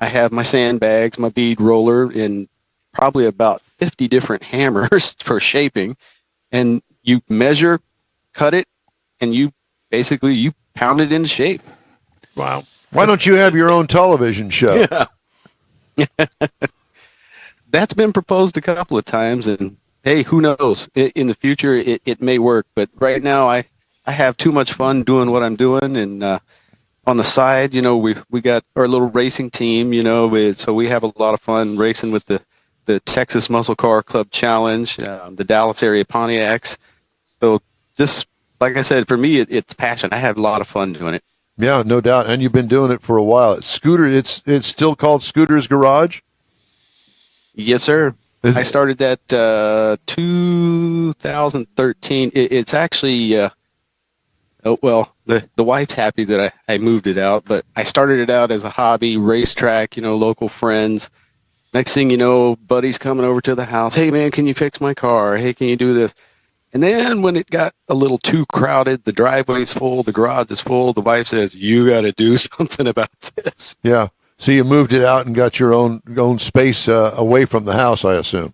I have my sandbags, my bead roller, and probably about 50 different hammers for shaping. And you measure, cut it, and you pound it into shape. Wow. Why don't you have your own television show? Yeah. That's been proposed a couple of times, and hey, who knows? In the future, it may work. But right now, I have too much fun doing what I'm doing, and on the side, we got our little racing team, so we have a lot of fun racing with the Texas Muscle Car Club Challenge, the Dallas area Pontiacs. So just like I said, for me, it's passion. I have a lot of fun doing it. Yeah, no doubt. And you've been doing it for a while. It's still called Scooter's Garage? Yes, sir. I started that 2013. It's actually, the wife's happy that I moved it out, but I started it out as a hobby, racetrack, local friends. Next thing you know, buddies coming over to the house. Hey, man, can you fix my car? Hey, can you do this? And then when it got a little too crowded, the driveway's full, the garage is full, the wife says, you got to do something about this. Yeah. So you moved it out and got your own space away from the house, I assume.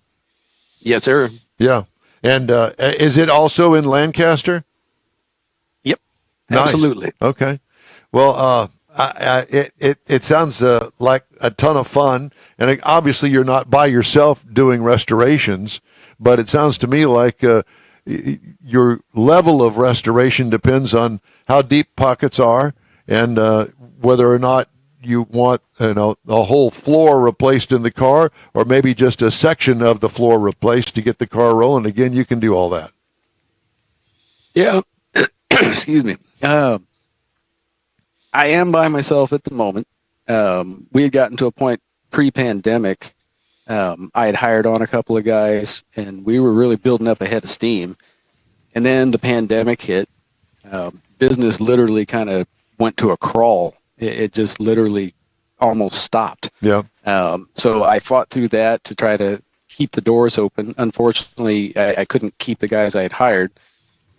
Yes, sir. Yeah. And is it also in Lancaster? Yep. Nice. Absolutely. Okay. Well, it sounds like a ton of fun. And obviously you're not by yourself doing restorations, but it sounds to me like your level of restoration depends on how deep pockets are and whether or not you want a whole floor replaced in the car, or maybe just a section of the floor replaced to get the car rolling. Again, you can do all that. Yeah. Excuse me. I am by myself at the moment. We had gotten to a point pre-pandemic. I had hired on a couple of guys, and we were really building up a head of steam. And then the pandemic hit. Business literally kind of went to a crawl. It just literally almost stopped. Yeah. So I fought through that to try to keep the doors open. Unfortunately, I couldn't keep the guys I had hired.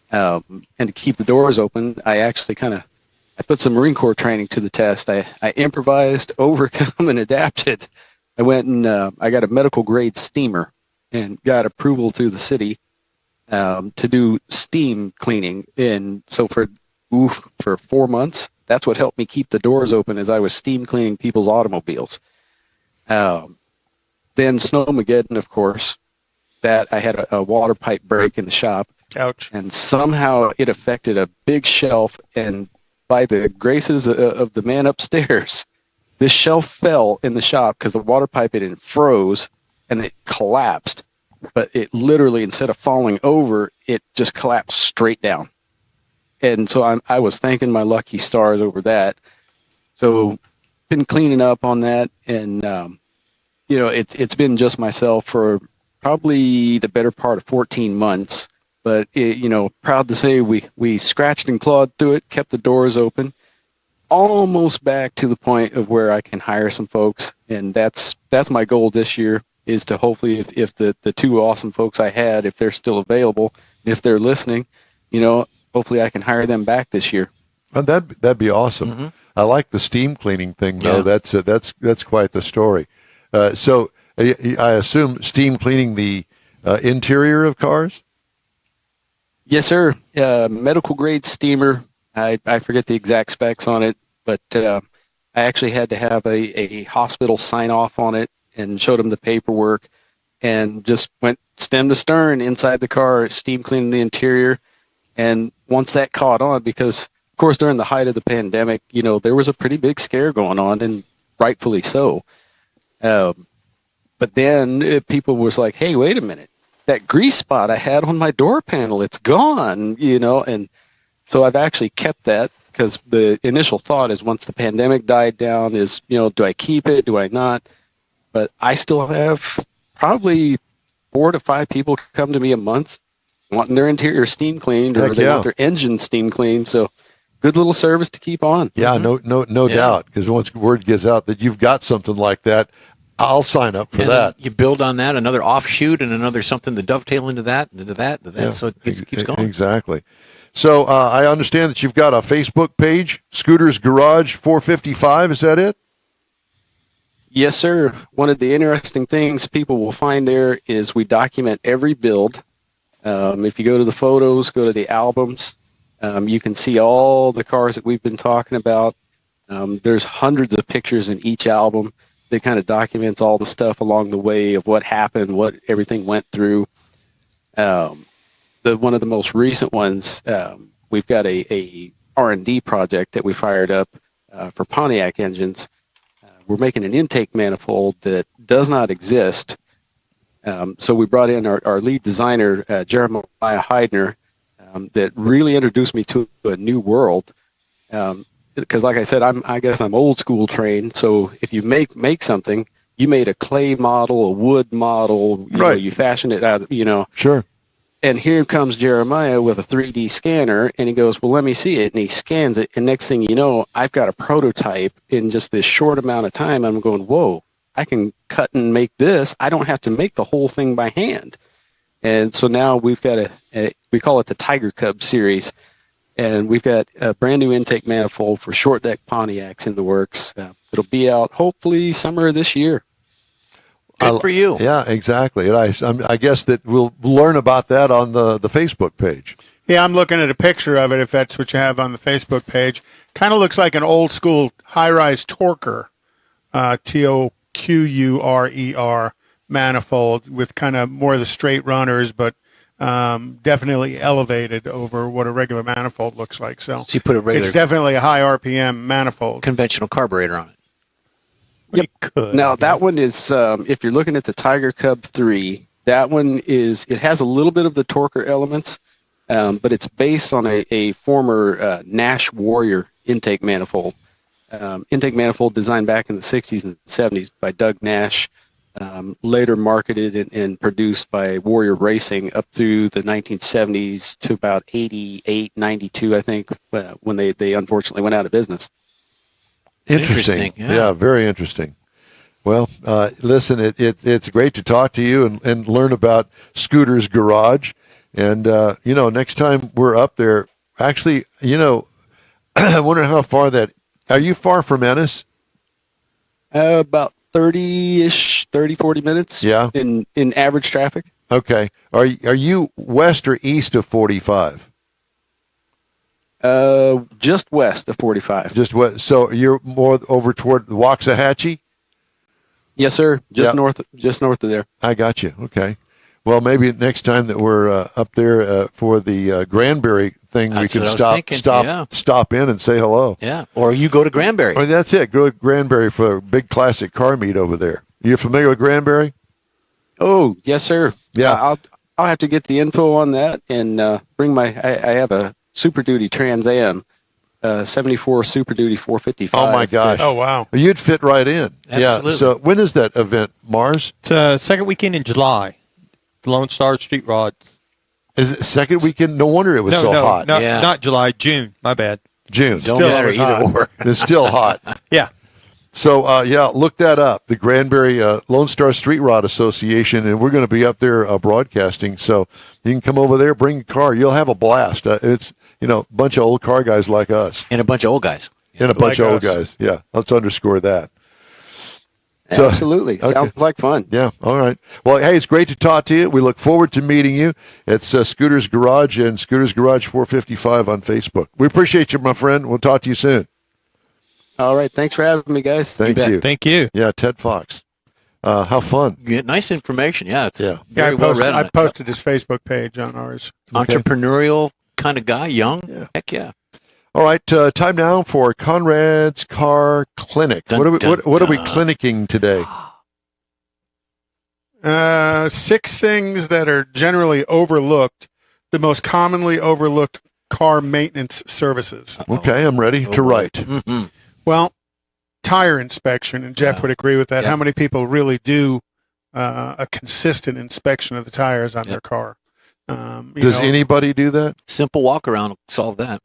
And to keep the doors open, I put some Marine Corps training to the test. I improvised, overcome, and adapted. I went and I got a medical grade steamer and got approval through the city to do steam cleaning. And so for 4 months, that's what helped me keep the doors open as I was steam cleaning people's automobiles. Then Snowmageddon, of course, that I had a water pipe break in the shop. Ouch. And somehow it affected a big shelf, and by the graces of the man upstairs, this shelf fell in the shop because the water pipe had froze and it collapsed. But it literally, instead of falling over, it just collapsed straight down. And so I was thanking my lucky stars over that. So been cleaning up on that, and it's been just myself for probably the better part of 14 months. But proud to say we scratched and clawed through it, kept the doors open, almost back to the point of where I can hire some folks, and that's my goal this year, is to hopefully, if the two awesome folks I had, if they're still available, if they're listening, hopefully I can hire them back this year. And that'd be awesome. Mm-hmm. I like the steam cleaning thing, though. Yeah. That's quite the story. So I assume steam cleaning the interior of cars? Yes, sir. Medical grade steamer. I forget the exact specs on it. but I actually had to have a hospital sign off on it and showed them the paperwork, and just went stem to stern inside the car, steam cleaning the interior. And once that caught on, because of course during the height of the pandemic, there was a pretty big scare going on, and rightfully so. But then people was like, hey, wait a minute, that grease spot I had on my door panel, it's gone, and so I've actually kept that, because the initial thought is, once the pandemic died down, is, do I keep it? Do I not? But I still have probably 4 to 5 people come to me a month wanting their interior steam cleaned, or they want their engine steam cleaned. So good little service to keep on. Yeah, no doubt. Because once word gets out that you've got something like that, I'll sign up for that. You build on that, another offshoot, and another something to dovetail into that, Yeah, so it keeps going. Exactly. So I understand that you've got a Facebook page, Scooters Garage 455. Is that it? Yes, sir. One of the interesting things people will find there is we document every build. If you go to the photos, go to the albums, you can see all the cars that we've been talking about. There's hundreds of pictures in each album that kind of documents all the stuff along the way of what happened, what everything went through. One of the most recent ones, we've got a R&D project that we fired up for Pontiac engines. We're making an intake manifold that does not exist. So we brought in our lead designer, Jeremiah Heidner, that really introduced me to a new world. Because like I said, I guess I'm old school trained. So if you make something, you made a clay model, a wood model, you fashion it out, Sure. And here comes Jeremiah with a 3D scanner, and he goes, well, let me see it. And he scans it, and next thing you know, I've got a prototype in just this short amount of time. I'm going, whoa, I can cut and make this. I don't have to make the whole thing by hand. And so now we've got we call it the Tiger Cub series, and we've got a brand new intake manifold for short deck Pontiacs in the works. It'll be out hopefully summer of this year. Good for you. Yeah, exactly. And I guess that we'll learn about that on the Facebook page. Yeah, I'm looking at a picture of it, if that's what you have on the Facebook page. Kind of looks like an old school high-rise Torquer, Toqurer manifold, with kind of more of the straight runners, but definitely elevated over what a regular manifold looks like. So you put a regular, it's definitely a high RPM manifold. conventional carburetor on it. Yep. Now that one is, if you're looking at the Tiger Cub 3, that one it has a little bit of the Torquer elements, but it's based on a former Nash Warrior intake manifold. Intake manifold designed back in the 60s and 70s by Doug Nash, later marketed and produced by Warrior Racing up through the 1970s to about 88, 92, I think, when they unfortunately went out of business. Interesting. Yeah. Yeah, very interesting. Well, listen, it's great to talk to you and learn about Scooters Garage. And, next time we're up there, actually, I wonder how far are you far from Ennis? About 30-ish, 30, 40 minutes. Yeah. In average traffic. Okay. Are you west or east of 45? Just west of 45. Just west. So you're more over toward Waxahachie? Yes, sir. Just Yeah. north of there. I got you. Okay. Well, maybe next time that we're up there for the Granbury thing, we That's can what I was thinking, stop in and say hello. Yeah. Or you go to Granbury. Or that's it. Go to Granbury for a big classic car meet over there. You familiar with Granbury? Oh, yes, sir. Yeah. I'll have to get the info on that and bring I have a Super Duty Trans Am, 74 Super Duty 455. Oh my gosh! Oh wow! You'd fit right in. Absolutely. Yeah. So when is that event, Mars? It's second weekend in July. The Lone Star Street Rods. Is it second weekend? No wonder it was so hot. No, Yeah. not July, June. My bad. June. Don't Still matter was either hot. or. It's still hot. Yeah. So, look that up, the Granbury Lone Star Street Rod Association, and we're going to be up there broadcasting. So you can come over there, bring a car. You'll have a blast. It's, a bunch of old car guys like us. And a bunch of old guys. And a bunch Like of old us. guys. Yeah, let's underscore that. So- Absolutely. okay. Sounds like fun. Yeah, all right. Well, hey, it's great to talk to you. We look forward to meeting you. It's Scooters Garage and Scooters Garage 455 on Facebook. We appreciate you, my friend. We'll talk to you soon. All right. Thanks for having me, guys. Thank bet. you. Thank you. Yeah, Ted Fox. How fun. You get nice information. Yeah, it's Yeah. very well read. I posted his Facebook page on ours. Entrepreneurial kind of guy, young. Yeah. Heck yeah. All right, time now for Conrad's Car Clinic. Dun, what are we dun. clinicking today? 6 things that are generally overlooked, the most commonly overlooked car maintenance services. Okay, I'm ready to write. Mm-hmm. Well, tire inspection, and Jeff would agree with that. Yeah. How many people really do a consistent inspection of the tires on their car? Does anybody do that? Simple walk around will solve that.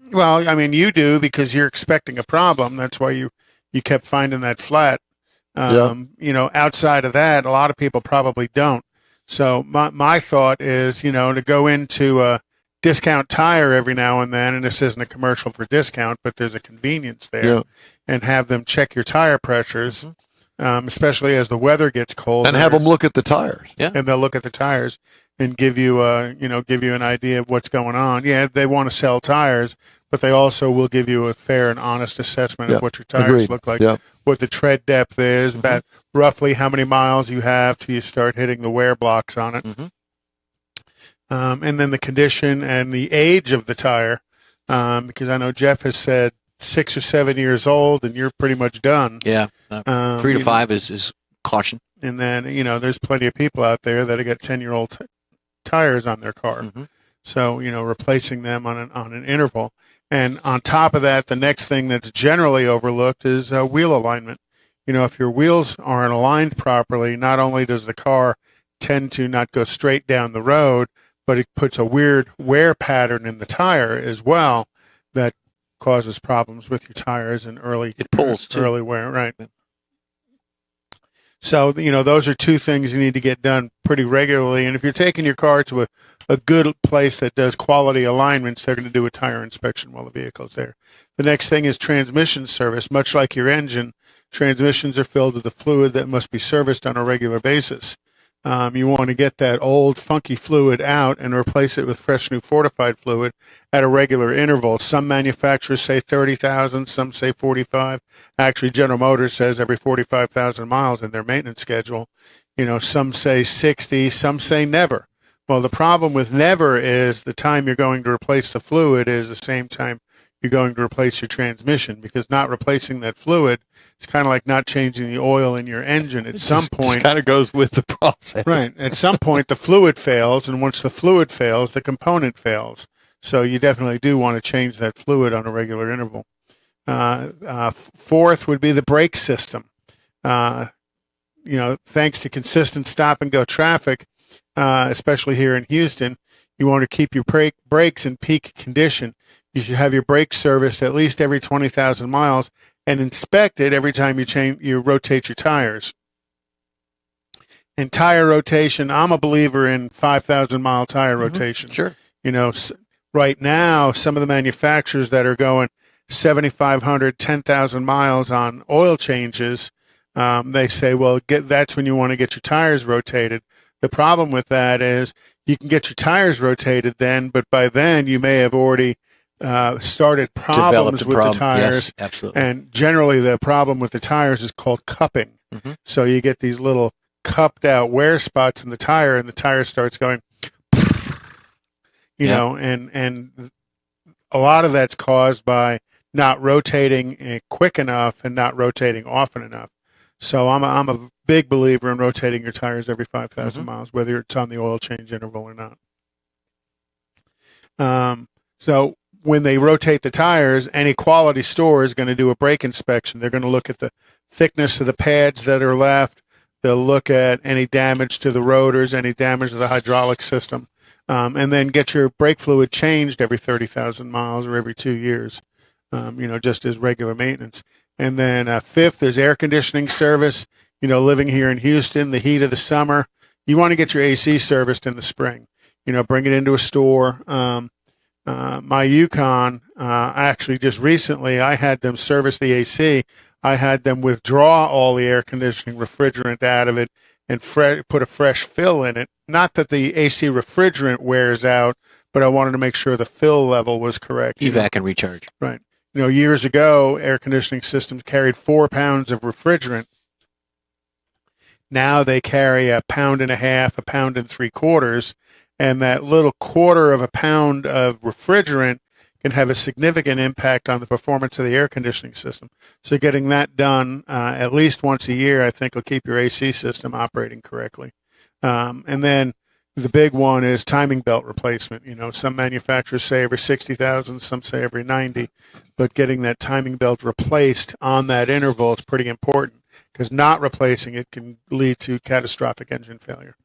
Well, I mean, you do because you're expecting a problem. That's why you kept finding that flat. Outside of that, a lot of people probably don't. So my thought is, to go into a Discount Tire every now and then, and this isn't a commercial for discount, but there's a convenience there, and have them check your tire pressures, especially as the weather gets cold. And have them look at the tires. Yeah. And they'll look at the tires and give you an idea of what's going on. Yeah, they want to sell tires, but they also will give you a fair and honest assessment of what your tires Agreed. look like, Yeah. what the tread depth is, about roughly how many miles you have till you start hitting the wear blocks on it. And then the condition and the age of the tire, because I know Jeff has said 6 or 7 years old and you're pretty much done. Yeah. 3 to 5 is caution. And then, there's plenty of people out there that have got 10-year-old tires on their car. So, replacing them on an interval. And on top of that, the next thing that's generally overlooked is wheel alignment. If your wheels aren't aligned properly, not only does the car tend to not go straight down the road, but it puts a weird wear pattern in the tire as well that causes problems with your tires and early wear. Right. So, those are 2 things you need to get done pretty regularly. And if you're taking your car to a good place that does quality alignments, they're going to do a tire inspection while the vehicle's there. The next thing is transmission service. Much like your engine, transmissions are filled with a fluid that must be serviced on a regular basis. You want to get that old funky fluid out and replace it with fresh new fortified fluid at a regular interval. Some manufacturers say 30,000, some say 45. Actually, General Motors says every 45,000 miles in their maintenance schedule. Some say 60, some say never. Well, the problem with never is the time you're going to replace the fluid is the same time you're going to replace your transmission, because not replacing that fluid is kind of like not changing the oil in your engine. At some point, kind of goes with the process. right. At some point, the fluid fails, and once the fluid fails, the component fails. So you definitely do want to change that fluid on a regular interval. Fourth would be the brake system. Thanks to consistent stop and go traffic, especially here in Houston, you want to keep your brakes in peak condition. You should have your brakes serviced at least every 20,000 miles and inspected every time you rotate your tires. And tire rotation, I'm a believer in 5,000-mile tire rotation. Sure. Right now, some of the manufacturers that are going 7,500, 10,000 miles on oil changes, they say, well, that's when you want to get your tires rotated. The problem with that is you can get your tires rotated then, but by then you may have already started problems with the tires. Yes, absolutely. And generally the problem with the tires is called cupping. So you get these little cupped out wear spots in the tire, and the tire starts going, and a lot of that's caused by not rotating quick enough and not rotating often enough. So I'm a big believer in rotating your tires every 5,000 miles, whether it's on the oil change interval or not. So when they rotate the tires, any quality store is going to do a brake inspection. They're going to look at the thickness of the pads that are left. They'll look at any damage to the rotors, any damage to the hydraulic system, and then get your brake fluid changed every 30,000 miles or every 2 years, just as regular maintenance. And then fifth is air conditioning service. Living here in Houston, the heat of the summer, you want to get your AC serviced in the spring. Bring it into a store. My Yukon, actually just recently, I had them service the AC. I had them withdraw all the air conditioning refrigerant out of it and put a fresh fill in it. Not that the AC refrigerant wears out, but I wanted to make sure the fill level was correct. Evac and recharge. Right. years ago, air conditioning systems carried 4 pounds of refrigerant. Now they carry 1.5 pounds, 1.75 pounds, and that little 1/4 pound of refrigerant can have a significant impact on the performance of the air conditioning system. So getting that done at least once a year, I think, will keep your AC system operating correctly. And then the big one is timing belt replacement. Some manufacturers say every 60,000, some say every 90, but getting that timing belt replaced on that interval is pretty important, because not replacing it can lead to catastrophic engine failure.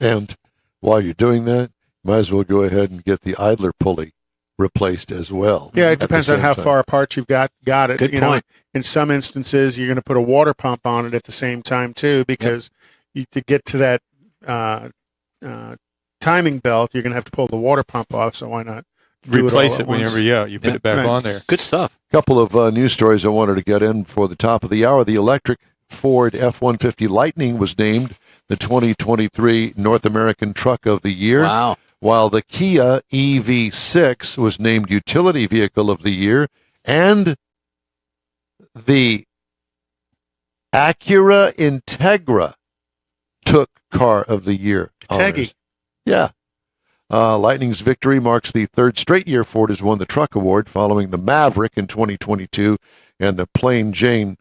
And while you're doing that, you might as well go ahead and get the idler pulley replaced as well. Yeah, it depends on how far apart you've got it. Good point. In some instances, you're going to put a water pump on it at the same time too, because to get to that timing belt, you're going to have to pull the water pump off. So why not replace it whenever you put it back on there? Good stuff. A couple of news stories I wanted to get in for the top of the hour. The electric Ford F-150 Lightning was named the 2023 North American Truck of the Year. Wow. While the Kia EV6 was named Utility Vehicle of the Year, and the Acura Integra took Car of the Year honors. Yeah. Lightning's victory marks the third straight year Ford has won the Truck Award, following the Maverick in 2022 and the Plain Jane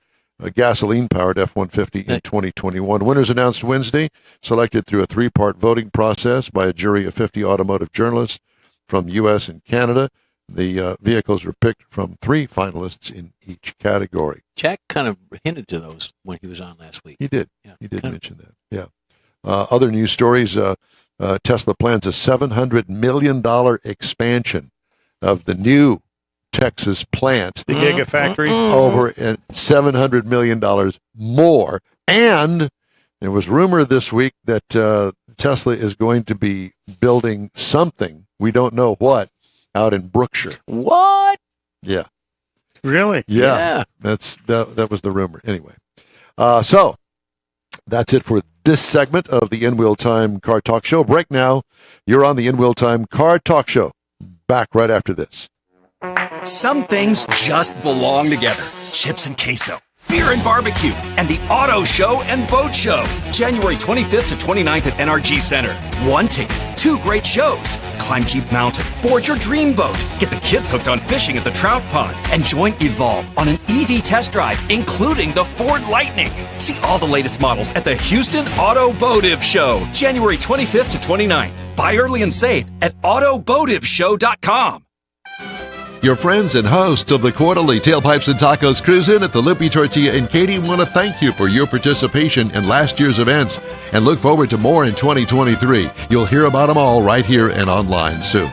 gasoline-powered F-150 in 2021. Winners announced Wednesday, selected through a 3-part voting process by a jury of 50 automotive journalists from U.S. and Canada. The vehicles were picked from 3 finalists in each category. Jack kind of hinted to those when he was on last week. He did. Yeah. He did mention that. Yeah. Other news stories, Tesla plans a $700 million expansion of the new Texas plant. The Gigafactory. Over $700 million more. And there was rumor this week that Tesla is going to be building something, we don't know what, out in Brookshire. What? Yeah. Really? Yeah. That was the rumor. Anyway. So that's it for this segment of the In Wheel Time Car Talk Show. Break now. You're on the In Wheel Time Car Talk Show. Back right after this. Some things just belong together. Chips and queso, beer and barbecue, and the auto show and boat show. January 25th to 29th at NRG Center. 1 ticket, 2 great shows. Climb Jeep Mountain, board your dream boat, get the kids hooked on fishing at the trout pond, and join Evolve on an EV test drive, including the Ford Lightning. See all the latest models at the Houston Automotive Show, January 25th to 29th. Buy early and save at automotiveshow.com. Your friends and hosts of the quarterly Tailpipes and Tacos Cruise In at the Lupi Tortilla in Katy want to thank you for your participation in last year's events and look forward to more in 2023. You'll hear about them all right here and online soon.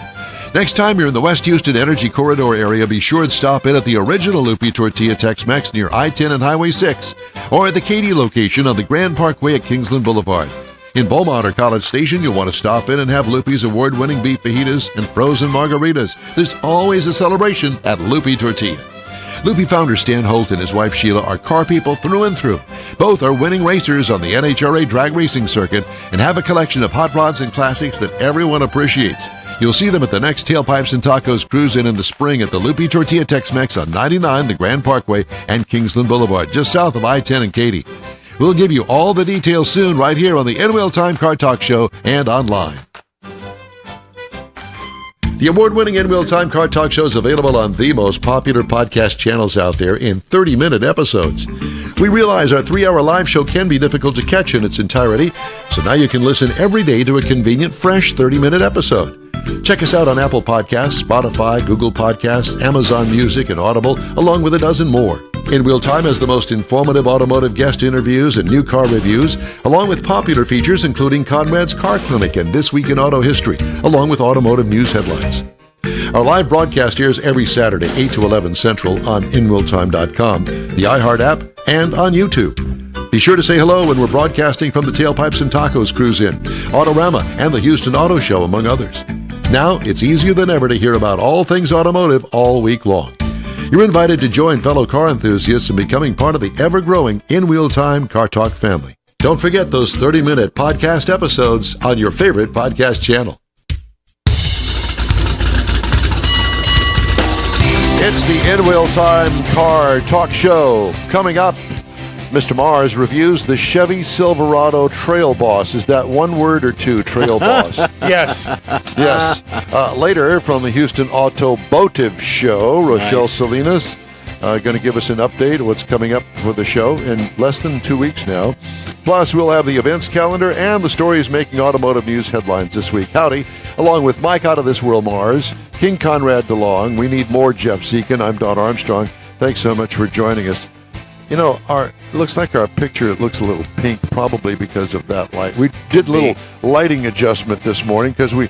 Next time you're in the West Houston Energy Corridor area, be sure to stop in at the original Lupi Tortilla Tex-Mex near I-10 and Highway 6, or at the Katy location on the Grand Parkway at Kingsland Boulevard. In Beaumont or College Station, you'll want to stop in and have Lupi's award-winning beef fajitas and frozen margaritas. There's always a celebration at Lupi Tortilla. Lupi founder Stan Holt and his wife Sheila are car people through and through. Both are winning racers on the NHRA drag racing circuit and have a collection of hot rods and classics that everyone appreciates. You'll see them at the next Tailpipes and Tacos Cruise In the spring at the Lupi Tortilla Tex-Mex on 99, the Grand Parkway, and Kingsland Boulevard, just south of I-10 and Katy. We'll give you all the details soon right here on the In Wheel Time Car Talk Show and online. The award-winning In Wheel Time Car Talk Show is available on the most popular podcast channels out there in 30-minute episodes. We realize our 3-hour live show can be difficult to catch in its entirety, so now you can listen every day to a convenient, fresh 30-minute episode. Check us out on Apple Podcasts, Spotify, Google Podcasts, Amazon Music, and Audible, along with a dozen more. In Wheel Time has the most informative automotive guest interviews and new car reviews, along with popular features including Conrad's Car Clinic and This Week in Auto History, along with automotive news headlines. Our live broadcast airs every Saturday, 8 to 11 Central on InWheelTime.com, the iHeart app, and on YouTube. Be sure to say hello when we're broadcasting from the Tailpipes and Tacos Cruise In, Autorama, and the Houston Auto Show, among others. Now, it's easier than ever to hear about all things automotive all week long. You're invited to join fellow car enthusiasts in becoming part of the ever-growing In Wheel Time Car Talk family. Don't forget those 30-minute podcast episodes on your favorite podcast channel. It's the In Wheel Time Car Talk Show. Coming up, Mr. Mars reviews the Chevy Silverado Trail Boss. Is that one word or two, Trail Boss? Yes. Yes. Later, from the Houston Automotive Show, Rochelle Salinas going to give us an update of what's coming up for the show in less than 2 weeks now. Plus, we'll have the events calendar and the stories making automotive news headlines this week. Howdy, along with Mike Out of This World Mars, King Conrad DeLong. We need more Jeff Zekin. I'm Don Armstrong. Thanks so much for joining us. You know, it looks like our picture looks a little pink, probably because of that light. We did a little lighting adjustment this morning because we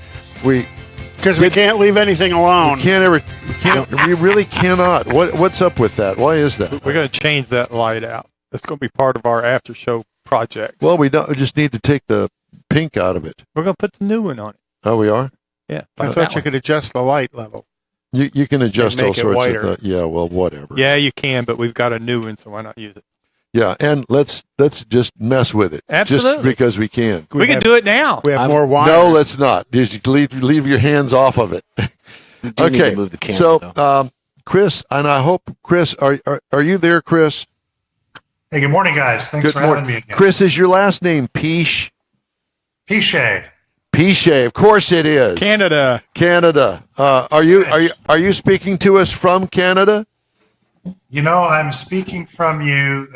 can't leave anything alone. We really cannot. What's up with that? Why is that? We're going to change that light out. That's going to be part of our after show project. Well, we just need to take the pink out of it. We're going to put the new one on it. Oh, we are? Yeah. I thought you could adjust the light level. You can adjust all make it sorts whiter. of yeah, well, whatever. Yeah, you can, but we've got a new one, so why not use it? Yeah, and let's just mess with it. Absolutely. Just because we can. We can do it now. We have more wires. No, let's not. Just leave your hands off of it. You do need Okay. to move the camera, So, though. Chris, and I hope, Chris, are you there, Chris? Hey, good morning, guys. Thanks for having me again. Chris, is your last name Piche? Piche. Piche, of course it is. Canada. Are you speaking to us from Canada? You know, I'm speaking from you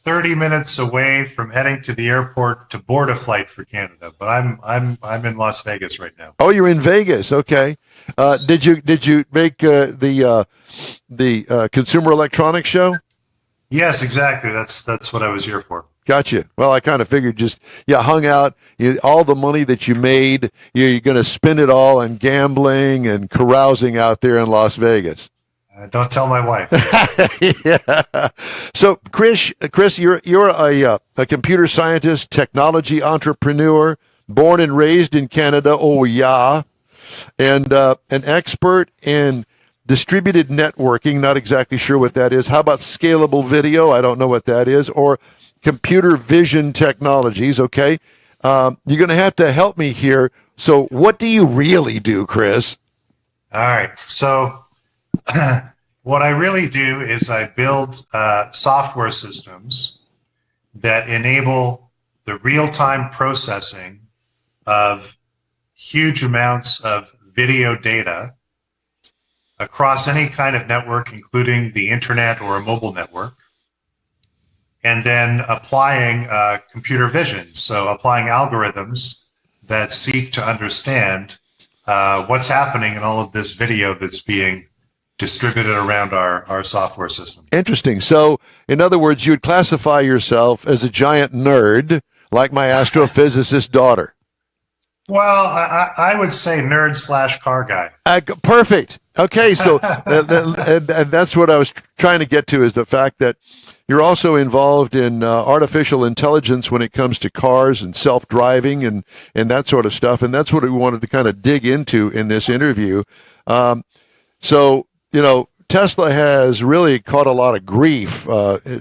30 minutes away from heading to the airport to board a flight for Canada, but I'm in Las Vegas right now. Oh, you're in Vegas. Okay. Did you make the Consumer Electronics Show? Yes, exactly. That's what I was here for. Gotcha. Well, I kind of figured hung out. All the money that you made, you're going to spend it all on gambling and carousing out there in Las Vegas. Don't tell my wife. Yeah. So, Chris, you're a computer scientist, technology entrepreneur, born and raised in Canada. Oh yeah, and an expert in distributed networking. Not exactly sure what that is. How about scalable video? I don't know what that is. Or computer vision technologies. Okay, you're going to have to help me here. So, what do you really do, Chris? All right. So what I really do is I build software systems that enable the real-time processing of huge amounts of video data across any kind of network, including the internet or a mobile network, and then applying computer vision. So applying algorithms that seek to understand what's happening in all of this video that's being distributed around our software system. Interesting. So, in other words, you'd classify yourself as a giant nerd, like my astrophysicist daughter. Well, I would say nerd/car guy. Perfect. Okay, so and that's what I was trying to get to, is the fact that you're also involved in artificial intelligence when it comes to cars and self-driving and that sort of stuff, and that's what we wanted to kind of dig into in this interview. So, you know, Tesla has really caught a lot of grief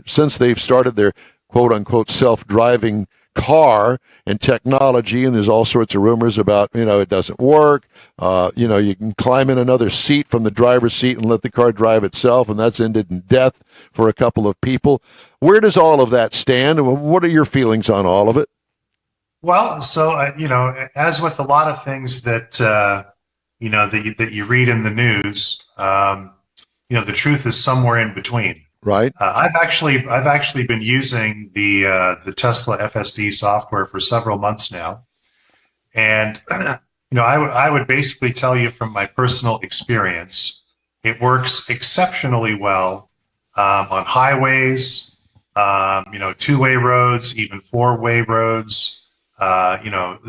since they've started their quote-unquote self-driving car and technology, and there's all sorts of rumors about, it doesn't work. You can climb in another seat from the driver's seat and let the car drive itself, and that's ended in death for a couple of people. Where does all of that stand, and what are your feelings on all of it? Well, so, as with a lot of things that, that you read in the news, the truth is somewhere in between. Right. I've actually been using the Tesla FSD software for several months now, and I would basically tell you from my personal experience, it works exceptionally well on highways, two-way roads, even four-way roads,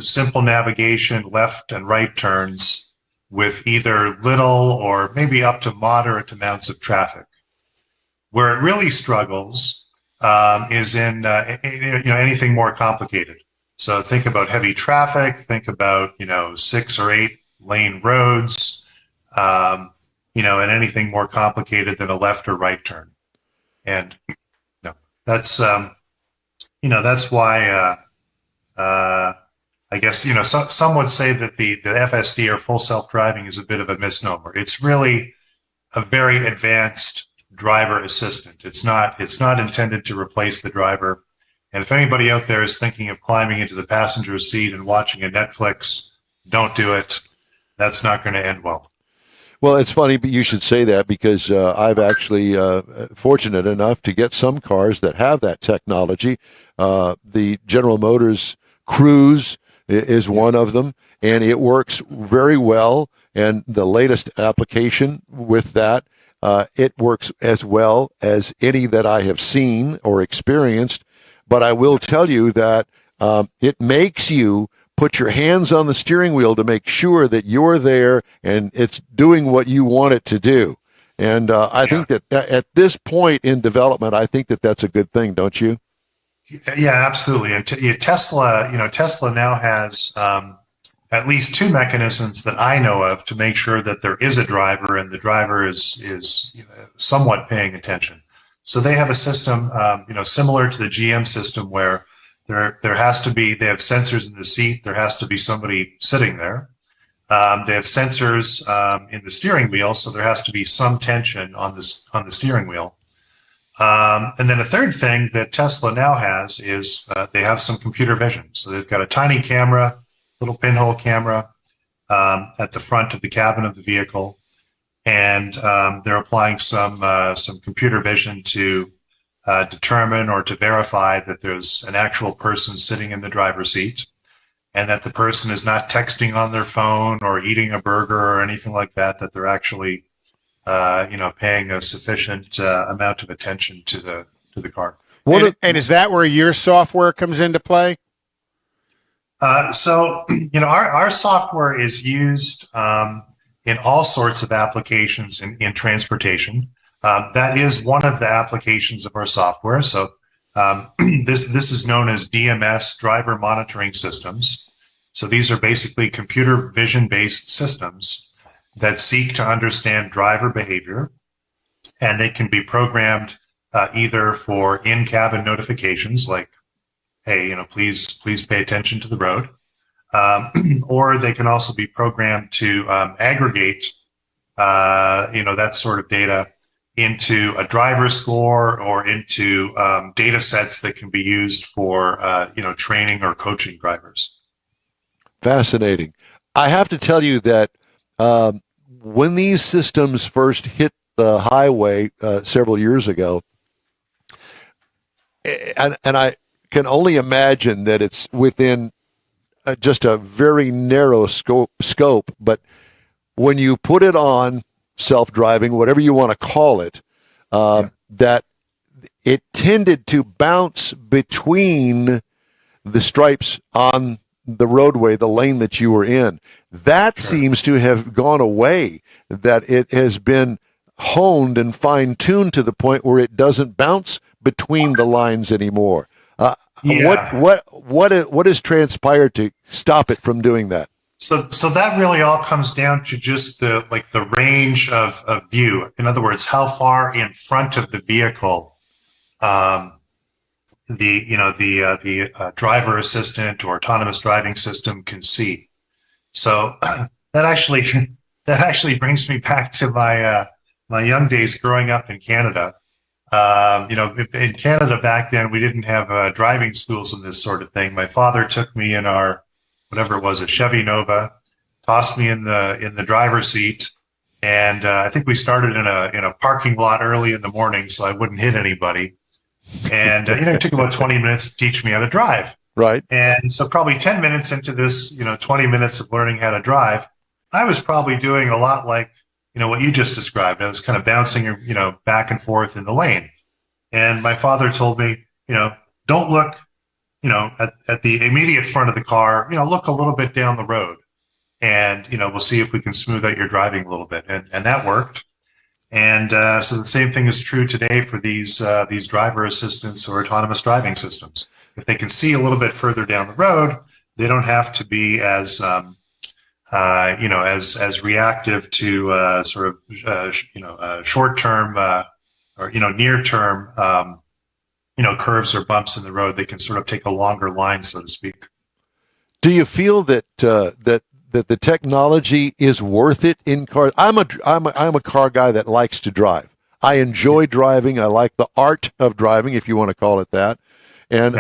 simple navigation, left and right turns with either little or maybe up to moderate amounts of traffic. Where it really struggles is in anything more complicated. So think about heavy traffic. Think about 6 or 8 lane roads. And anything more complicated than a left or right turn. And that's that's why I guess some would say that the FSD or full self-driving is a bit of a misnomer. It's really a very advanced driver assistant. It's not intended to replace the driver. And if anybody out there is thinking of climbing into the passenger seat and watching a Netflix, don't do it. That's not going to end well. Well, it's funny, but you should say that because I've actually fortunate enough to get some cars that have that technology. The General Motors Cruise is one of them, and it works very well. And the latest application with that, it works as well as any that I have seen or experienced. But I will tell you that it makes you put your hands on the steering wheel to make sure that you're there and it's doing what you want it to do. And I think that at this point in development, I think that that's a good thing, don't you? Yeah, absolutely. And Tesla now has at least two mechanisms that I know of to make sure that there is a driver and the driver is somewhat paying attention. So they have a system, similar to the GM system where they have sensors in the seat. There has to be somebody sitting there. They have sensors in the steering wheel, so there has to be some tension on the steering wheel. And then a third thing that Tesla now has is they have some computer vision. So they've got a tiny camera, little pinhole camera at the front of the cabin of the vehicle. And they're applying some computer vision to determine or to verify that there's an actual person sitting in the driver's seat and that the person is not texting on their phone or eating a burger or anything like that, that they're actually, paying a sufficient amount of attention to the car. And is that where your software comes into play? Our software is used in all sorts of applications in transportation. That is one of the applications of our software. So this is known as DMS, driver monitoring systems. So these are basically computer vision-based systems that seek to understand driver behavior, and they can be programmed either for in-cabin notifications like, hey, please pay attention to the road, or they can also be programmed to aggregate, that sort of data into a driver score or into data sets that can be used for, training or coaching drivers. Fascinating. I have to tell you that when these systems first hit the highway several years ago, and I can only imagine that it's within just a very narrow scope, but when you put it on self-driving, whatever you want to call it, that it tended to bounce between the stripes on the roadway, the lane that you were in. That seems to have gone away, that it has been honed and fine-tuned to the point where it doesn't bounce between the lines anymore. What has transpired to stop it from doing that? So that really all comes down to just the range of view. In other words, how far in front of the vehicle the driver assistant or autonomous driving system can see. So that actually brings me back to my young days growing up in Canada. In Canada back then, we didn't have driving schools and this sort of thing. My father took me in our, whatever it was, a Chevy Nova, tossed me in the driver's seat, and I think we started in a parking lot early in the morning so I wouldn't hit anybody. And it took about 20 minutes to teach me how to drive. Right. And so probably 10 minutes into this, 20 minutes of learning how to drive, I was probably doing a lot like, what you just described. I was kind of bouncing, back and forth in the lane. And my father told me, don't look, at the immediate front of the car, look a little bit down the road and, we'll see if we can smooth out your driving a little bit. And that worked. And so the same thing is true today for these driver assistants or autonomous driving systems. If they can see a little bit further down the road, they don't have to be as as reactive to short-term or near-term curves or bumps in the road. They can sort of take a longer line, so to speak. Do you feel that that the technology is worth it in cars? I'm a car guy that likes to drive. I enjoy driving. I like the art of driving, if you want to call it that. And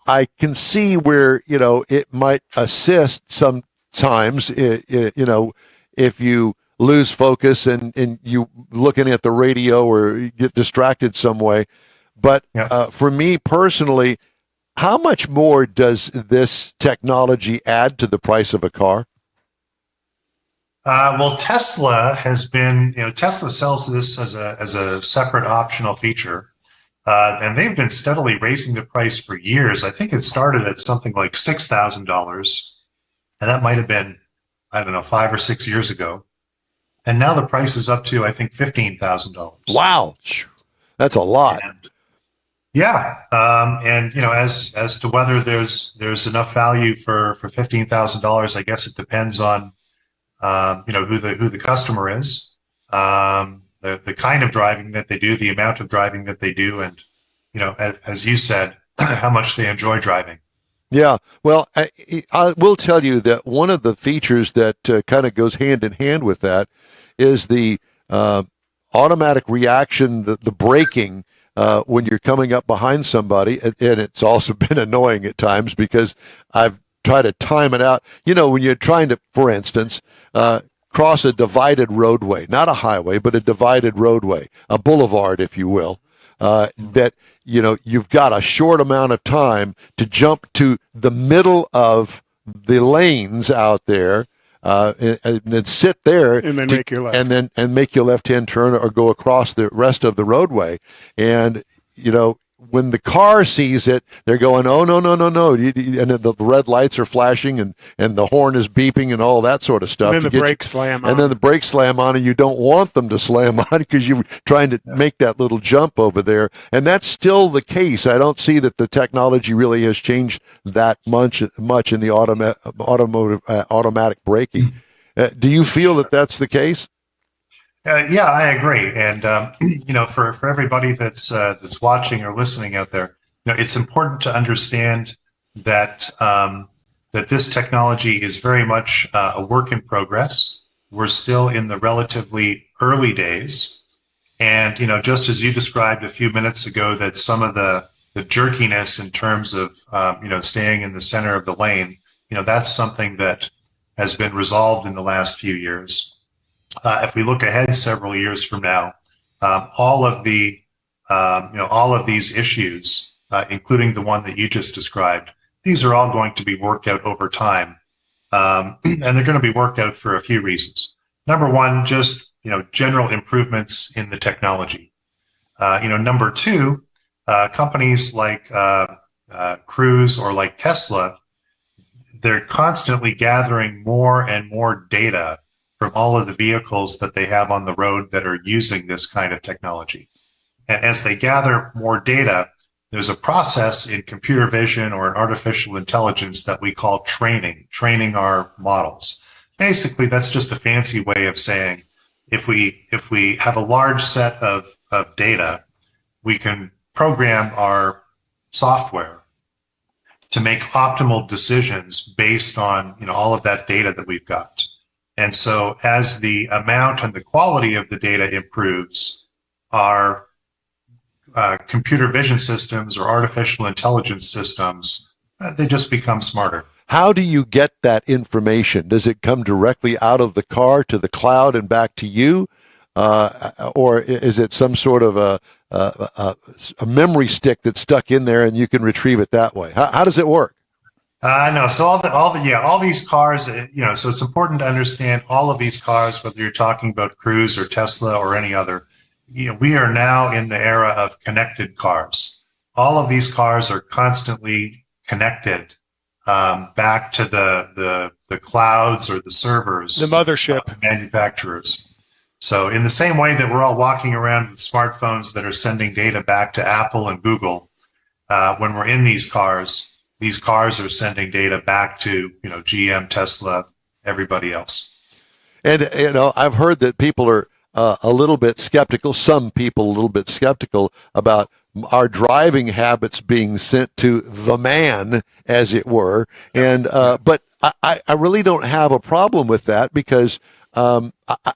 I can see where, it might assist sometimes, if you lose focus and you looking at the radio or you get distracted some way. But for me personally, how much more does this technology add to the price of a car? Well, Tesla has been, Tesla sells this as a separate optional feature. And they've been steadily raising the price for years. I think it started at something like $6,000. And that might have been, 5 or 6 years ago. And now the price is up to, I think, $15,000. Wow. That's a lot. And, as to whether there's enough value for $15,000, I guess it depends on, who the customer is, the kind of driving that they do, the amount of driving that they do, and, as you said, how much they enjoy driving. Yeah, well, I will tell you that one of the features that kind of goes hand in hand with that is the automatic reaction, the braking when you're coming up behind somebody. And it's also been annoying at times because I've tried to time it out. When you're trying to, for instance, cross a divided roadway, not a highway, but a divided roadway, a boulevard, if you will, that you've got a short amount of time to jump to the middle of the lanes out there, and then sit there and then make your left, and make your left-hand turn or go across the rest of the roadway. And when the car sees it, they're going, oh, no. And then the red lights are flashing and the horn is beeping and all that sort of stuff. And then the brakes slam on. And then the brakes slam on, and you don't want them to slam on because you're trying to make that little jump over there. And that's still the case. I don't see that the technology really has changed that much in the automatic braking. Do you feel that that's the case? Yeah, I agree. And, for everybody that's watching or listening out there, it's important to understand that, that this technology is very much a work in progress. We're still in the relatively early days. And, just as you described a few minutes ago, that some of the jerkiness in terms of, staying in the center of the lane, that's something that has been resolved in the last few years. If we look ahead several years from now, all of these issues, including the one that you just described, these are all going to be worked out over time, and they're going to be worked out for a few reasons. Number one, just general improvements in the technology. Number two, companies like Cruise or like Tesla, they're constantly gathering more and more data from all of the vehicles that they have on the road that are using this kind of technology. And as they gather more data, there's a process in computer vision or in artificial intelligence that we call training our models. Basically, that's just a fancy way of saying if we have a large set of data, we can program our software to make optimal decisions based on all of that data that we've got. And so as the amount and the quality of the data improves, our computer vision systems or artificial intelligence systems, they just become smarter. How do you get that information? Does it come directly out of the car to the cloud and back to you? Or is it some sort of a memory stick that's stuck in there and you can retrieve it that way? How does it work? No. So all these cars, so it's important to understand all of these cars, whether you're talking about Cruise or Tesla or any other, we are now in the era of connected cars. All of these cars are constantly connected back to the clouds or the servers, the mothership manufacturers. So in the same way that we're all walking around with smartphones that are sending data back to Apple and Google, when we're in these cars are sending data back to, GM, Tesla, everybody else. And, I've heard that people are a little bit skeptical, some people a little bit skeptical about our driving habits being sent to the man, as it were. And, but I really don't have a problem with that because I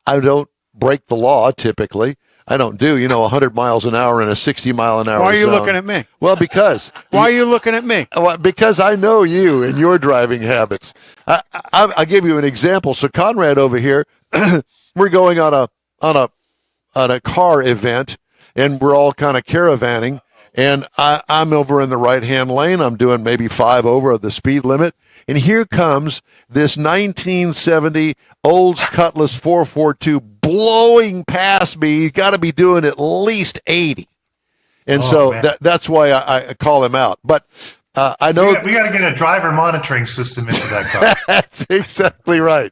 don't break the law typically. I don't do, 100 miles an hour in a 60 mile an hour Why are you zone. looking at me? Well, because. Why are you looking at me? Well, because I know you and your driving habits. I'll give you an example. So Conrad over here, we're going on a car event, and we're all kind of caravanning. And I'm over in the right-hand lane. I'm doing maybe 5 over the speed limit. And here comes this 1970 Olds Cutlass 442 blowing past me. He's got to be doing at least 80. And that's why I call him out. But I know we got to get a driver monitoring system into that car. That's exactly right.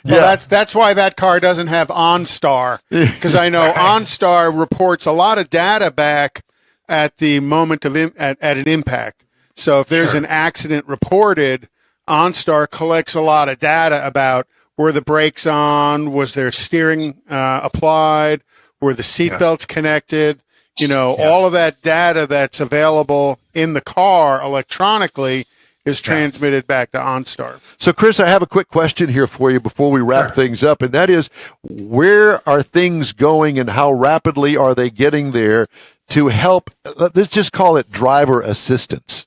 Well, that's why that car doesn't have OnStar, because I know OnStar reports a lot of data back at the moment of at an impact. So if there's an accident reported, OnStar collects a lot of data about were the brakes on, was there steering applied, were the seatbelts connected, all of that data that's available in the car electronically is transmitted back to OnStar. So, Chris, I have a quick question here for you before we wrap things up, and that is, where are things going and how rapidly are they getting there to help, let's just call it driver assistance?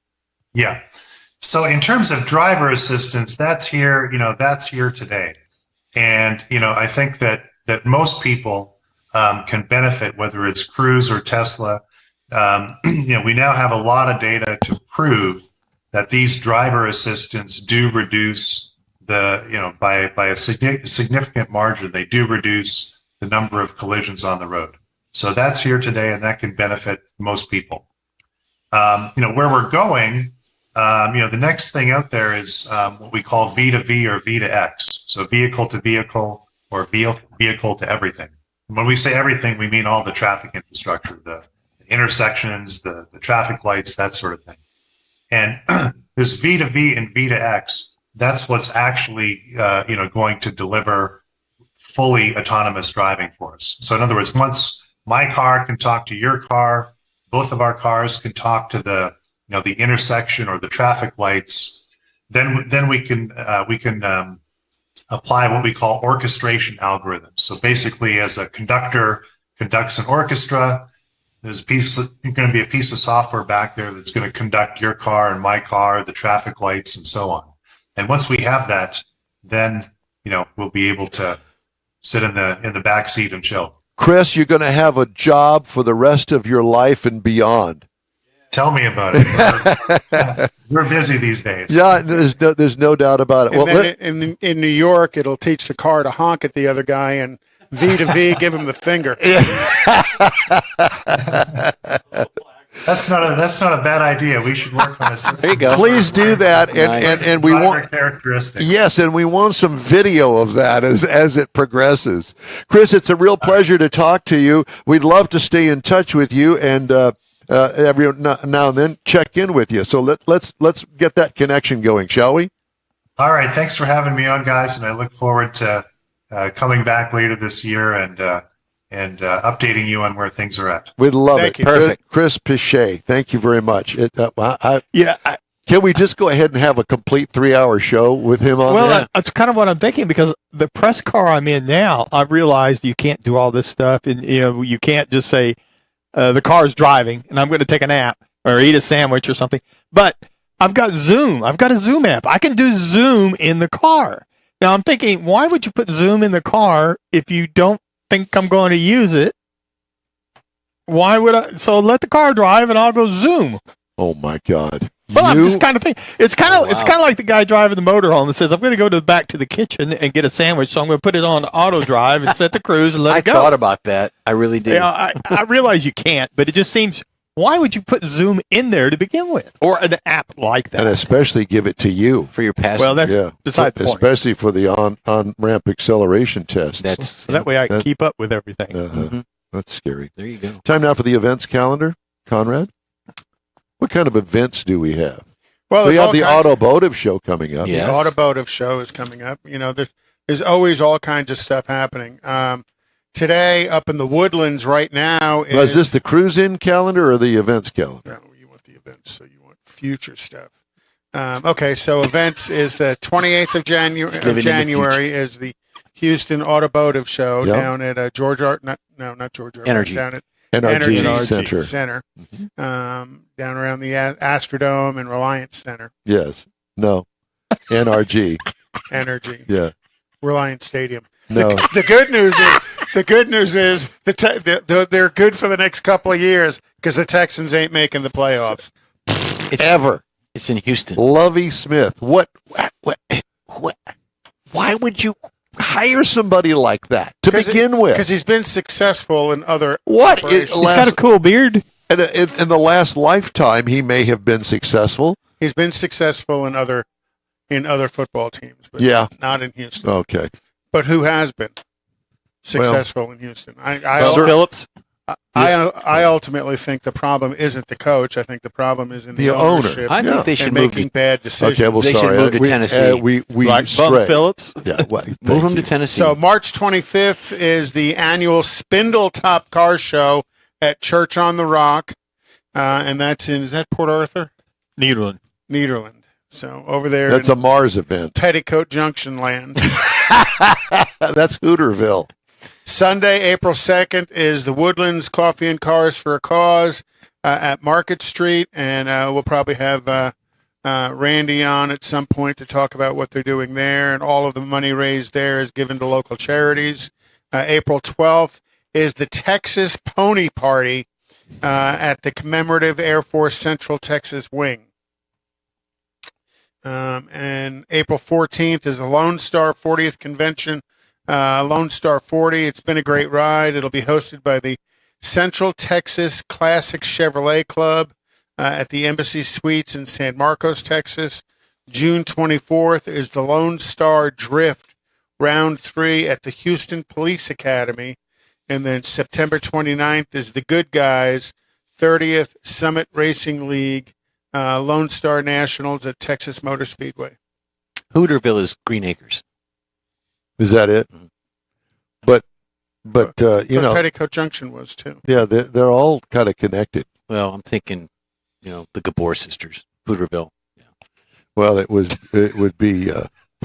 Yeah. So in terms of driver assistance, that's here today. And, I think that most people can benefit, whether it's Cruise or Tesla. We now have a lot of data to prove that these driver assistants do reduce by a significant margin, they do reduce the number of collisions on the road. So that's here today, and that can benefit most people. Where we're going, the next thing out there is what we call V2V or V2X. So vehicle to vehicle or vehicle to everything. And when we say everything, we mean all the traffic infrastructure, the intersections, the traffic lights, that sort of thing. And this V2V and V2X, that's what's actually, going to deliver fully autonomous driving for us. So in other words, once my car can talk to your car, both of our cars can talk to the intersection or the traffic lights, then we can apply what we call orchestration algorithms. So basically, as a conductor conducts an orchestra, there's going to be a piece of software back there that's going to conduct your car and my car, the traffic lights, and so on. And once we have that, then we'll be able to sit in the back seat and chill. Chris, you're going to have a job for the rest of your life and beyond. Tell me about it. We're busy these days. Yeah, there's no doubt about it. And then in New York, it'll teach the car to honk at the other guy and V2V, give him the finger. That's not a bad idea. We should work on a system. There you go. Please do that, and we want characteristics. Yes, and we want some video of that as it progresses. Chris, it's a real pleasure to talk to you. We'd love to stay in touch with you and every now and then check in with you. So let's get that connection going, shall we? All right. Thanks for having me on, guys, and I look forward to coming back later this year and updating you on where things are at. We'd love Thank it. you. Perfect. Chris Pichet, thank you very much. Can we just go ahead and have a complete 3-hour show with him on there? That's kind of what I'm thinking, because the press car I'm in now, I've realized you can't do all this stuff, and you can't just say the car's driving and I'm going to take a nap or eat a sandwich or something. But I've got Zoom. I've got a Zoom app. I can do Zoom in the car. Now I'm thinking, why would you put Zoom in the car if you don't think I'm going to use it? Why would I? So let the car drive and I'll go Zoom. Oh my God. Well, I'm just kind of thinking. It's kind of like the guy driving the motorhome that says, "I'm going to go back to the kitchen and get a sandwich, so I'm going to put it on auto drive and set the cruise and let it go." I thought about that. I really did. I realize you can't, but it just seems. Why would you put Zoom in there to begin with, or an app like that, and especially give it to you for your passenger? Well, that's beside the point. Especially for the on-ramp acceleration tests. So that way I can keep up with everything. Mm-hmm. That's scary. There you go. Time now for the events calendar. Conrad, what kind of events do we have? Well, we have the Automotive show coming up. Yes. The Automotive show is coming up. There's always all kinds of stuff happening. Today, up in the Woodlands right now. Is this the cruise-in calendar or the events calendar? No, you want the events, so you want future stuff. Okay, so events is the 28th of Living in the January is the Houston Automotive Show Yep. down at George Art. Not George Art. Energy. Down at NRG Energy Center. down around the Astrodome and Reliance Center. Yes. No. NRG. Energy. Yeah. Reliance Stadium. No. The good news is they're good for the next couple of years because the Texans ain't making the playoffs. Ever. It's in Houston. Lovey Smith. What? Why would you hire somebody like that to begin with? Because he's been successful in other What? operations. He's got a cool beard. In the last lifetime, he may have been successful. He's been successful in other football teams, but Yeah. not in Houston. Okay. But who has been successful in Houston? Bill Phillips. I ultimately think the problem isn't the coach. I think the problem is in the The owner. ownership I think they and should move making to, bad decisions. Okay. Well, They should sorry. move to Tennessee. We Like Bum stray. Phillips. Yeah. Well, move thank them you. to Tennessee. So March 25th is the annual Spindle Top Car Show at Church on the Rock, and that's is that Port Arthur, Nederland. Nederland. So over there That's in a Mars event. Petticoat Junction land. That's Hooterville. Sunday, April 2nd is the Woodlands Coffee and Cars for a Cause at Market Street, and we'll probably have Randy on at some point to talk about what they're doing there, and all of the money raised there is given to local charities. April 12th is the Texas Pony Party at the commemorative Air Force Central Texas Wing. And April 14th is the Lone Star 40th Convention, Lone Star 40. It's been a great ride. It'll be hosted by the Central Texas Classic Chevrolet Club at the Embassy Suites in San Marcos, Texas. June 24th is the Lone Star Drift Round 3 at the Houston Police Academy. And then September 29th is the Good Guys 30th Summit Racing League Lone Star Nationals at Texas Motor Speedway. Hooterville is Green Acres. Is that it? But you know, Petticoat Junction was too. yeah, they're all kind of connected. Well, I'm thinking, the Gabor sisters, Hooterville. Well, it would be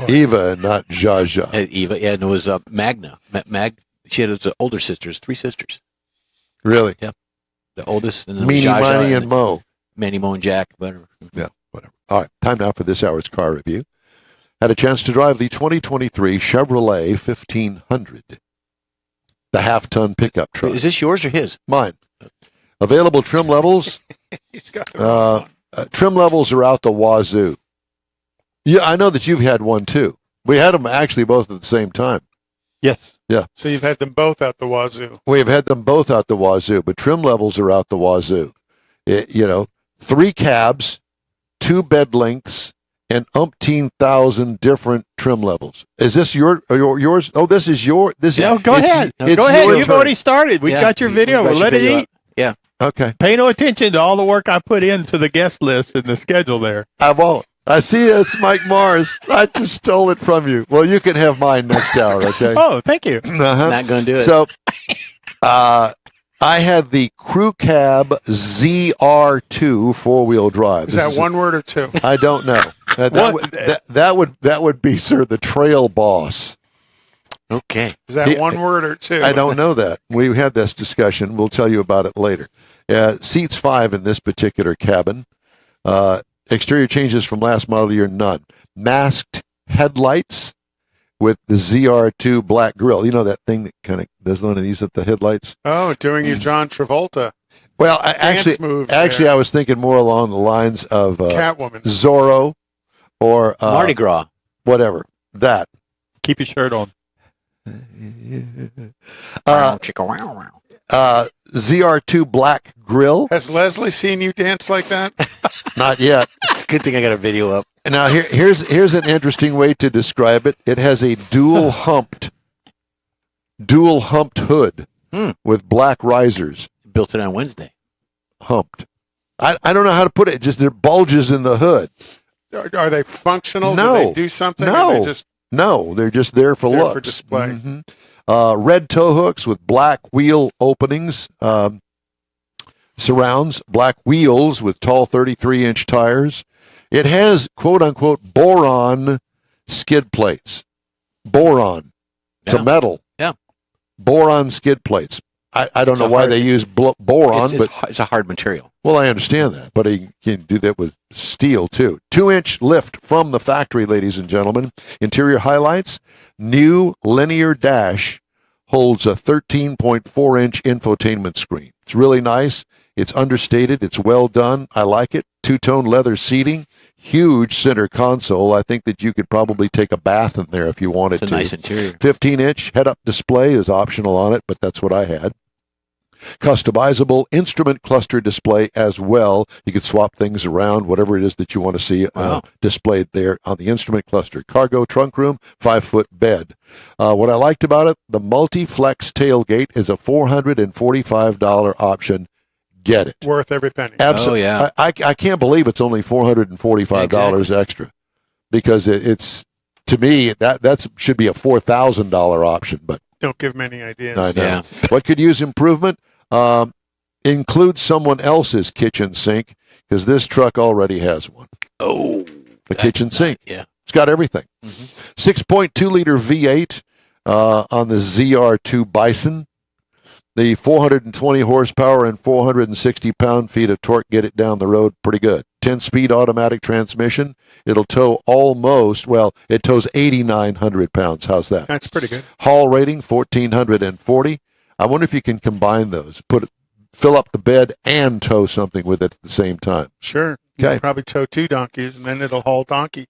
Eva and not Jaja. Eva, yeah, and it was Magna. She had his older sisters, 3 sisters. Really? Yeah. The oldest, and then Meanie, Jaja, Miny, and Mo. Manny, Mo, and Jack. Whatever. Yeah, whatever. All right, time now for this hour's car review. Had a chance to drive the 2023 Chevrolet 1500, the half-ton pickup truck. Is this yours or his? Mine. Available trim levels. He's got the wrong one. Trim levels are out the wazoo. Yeah, I know that you've had one too. We had them actually both at the same time. Yes. So you've had them both out the wazoo. We've had them both out the wazoo, but trim levels are out the wazoo. 3 cabs, 2 bed lengths, and umpteen thousand different trim levels. Is this yours? Oh, this is your. This Yeah, is, go ahead. it's Go ahead. your You've turn. already started. We got your video. we got We'll your let it video eat. up. Yeah. Okay, Pay no attention to all the work I put into the guest list and the schedule there. I won't. I see it's Mike Mars. I just stole it from you. Well, you can have mine next hour. Okay. Oh, thank you. Uh-huh. Not going to do it. So, I had the Crew Cab ZR2 4-wheel drive. Is that one word or two? I don't know. That would be, sir, the Trail Boss. Okay. Is that Yeah, one word or two? I don't know that. We had this discussion. We'll tell you about it later. Seats 5 in this particular cabin. Exterior changes from last model year, none. Masked headlights with the ZR2 black grille. You know that thing that kind of does one of these at the headlights? Oh, doing your John Travolta Well, dance moves. actually, I was thinking more along the lines of Catwoman. Zorro or Mardi Gras. whatever. That. Keep your shirt on. ZR2 black grill. Has Leslie seen you dance like that? Not yet. It's a good thing I got a video up. Now here's an interesting way to describe it. It has a dual humped hood with black risers. Built it on Wednesday. Humped. I don't know how to put it. Just there bulges in the hood. Are they functional? No. Do they do something? No. Or they just No, they're just there for there looks. for display. Mhm. Red tow hooks with black wheel openings. Surrounds, black wheels with tall 33-inch tires. It has quote unquote boron skid plates. Boron. It's Yeah. a metal. Yeah. Boron skid plates. I don't It's know a why hard- they use boron, but It's a hard material. well, I understand that, but you can do that with steel too. 2-inch lift from the factory, ladies and gentlemen. Interior highlights: new linear dash holds a 13.4-inch infotainment screen. It's really nice. It's understated. It's well done. I like it. Two-tone leather seating. Huge center console. I think that you could probably take a bath in there if you wanted It's a to. nice interior. 15-inch head-up display is optional on it, but that's what I had. Customizable instrument cluster display as well. You could swap things around, whatever it is that you want to see Wow. displayed there on the instrument cluster. Cargo trunk room, 5-foot bed. What I liked about it, the multi-flex tailgate is a $445 option. Get it. Worth every penny. Absolutely. Oh, yeah. I can't believe it's only $445 extra, because it's, to me, that should be a $4,000 option, but Don't give them any ideas. I know. Yeah. What could use improvement? Include someone else's kitchen sink, because this truck already has one. Oh, The kitchen sink. yeah. It's got everything. 6.2 liter V8 on the ZR2 Bison. The 420 horsepower and 460 pound-feet of torque get it down the road pretty good. 10-speed automatic transmission. It'll tow it tows 8,900 pounds. How's that? That's pretty good. Haul rating 1,440. I wonder if you can combine those. Fill up the bed and tow something with it at the same time. Sure. You Okay. can probably tow 2 donkeys, and then it'll haul donkey.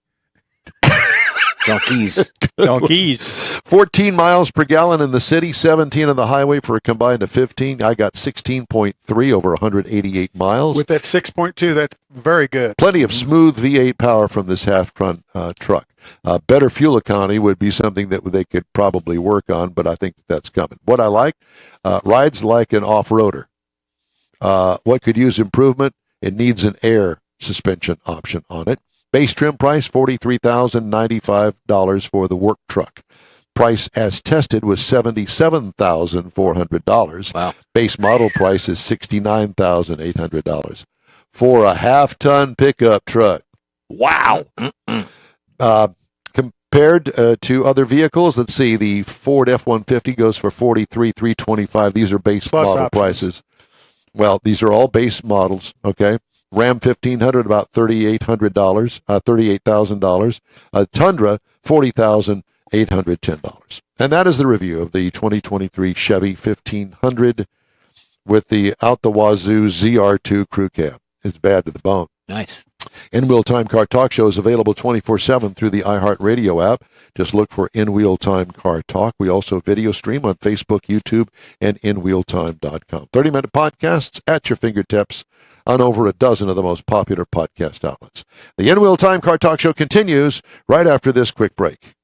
Donkeys. Donkeys. 14 miles per gallon in the city, 17 on the highway for a combined of 15. I got 16.3 over 188 miles. With that 6.2, that's very good. Plenty of smooth V8 power from this half-ton truck. Better fuel economy would be something that they could probably work on, but I think that's coming. What I like, rides like an off-roader. What could use improvement? It needs an air suspension option on it. Base trim price, $43,095 for the work truck. Price as tested was $77,400. Wow. Base model price is $69,800 for a half-ton pickup truck. Wow. Compared to other vehicles, let's see, the Ford F-150 goes for $43,325. These are base Plus model options. prices. Well, these are all base models, okay? Ram 1500 about $38,000. Tundra $40,810. And that is the review of the 2023 Chevy 1500 with the out the wazoo ZR2 crew cab. It's bad to the bone. Nice. In-Wheel Time Car Talk Show is available 24/7 through the iHeartRadio app. Just look for In-Wheel Time Car Talk. We also video stream on Facebook, YouTube, and InWheelTime.com. 30-minute podcasts at your fingertips on over a dozen of the most popular podcast outlets. The In-Wheel Time Car Talk Show continues right after this quick break.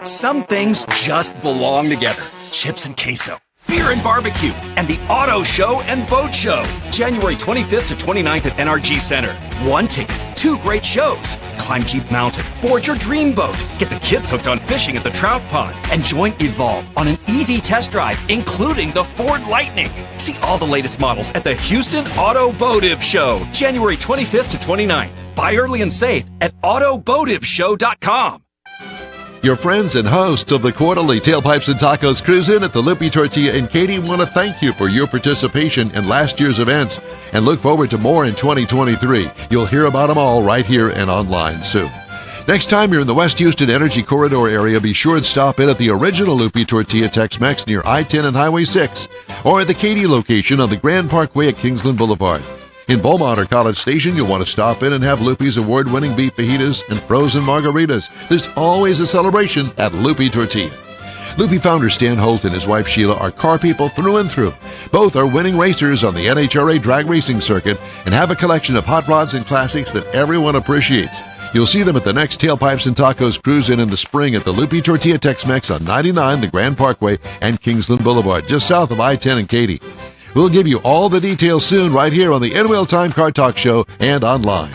Some things just belong together. Chips and queso, beer and barbecue, and the auto show and boat show. January 25th to 29th at NRG Center. 1 ticket, 2 great shows. Climb Jeep Mountain, board your dream boat, get the kids hooked on fishing at the trout pond, and join Evolve on an EV test drive, including the Ford Lightning. See all the latest models at the Houston Automotive Show, January 25th to 29th. Buy early and save at automotiveshow.com. Your friends and hosts of the quarterly Tailpipes and Tacos Cruise In at the Lupi Tortilla in Katy want to thank you for your participation in last year's events and look forward to more in 2023. You'll hear about them all right here and online soon. Next time you're in the West Houston Energy Corridor area, be sure to stop in at the original Lupi Tortilla Tex-Mex near I-10 and Highway 6 or at the Katy location on the Grand Parkway at Kingsland Boulevard. In Beaumont or College Station, you'll want to stop in and have Lupi's award-winning beef fajitas and frozen margaritas. There's always a celebration at Lupi Tortilla. Lupi founder Stan Holt and his wife Sheila are car people through and through. Both are winning racers on the NHRA drag racing circuit and have a collection of hot rods and classics that everyone appreciates. You'll see them at the next Tailpipes and Tacos Cruise In the spring at the Lupi Tortilla Tex-Mex on 99, the Grand Parkway, and Kingsland Boulevard, just south of I-10 and Katy. We'll give you all the details soon right here on the In-Wheel Time Car Talk Show and online.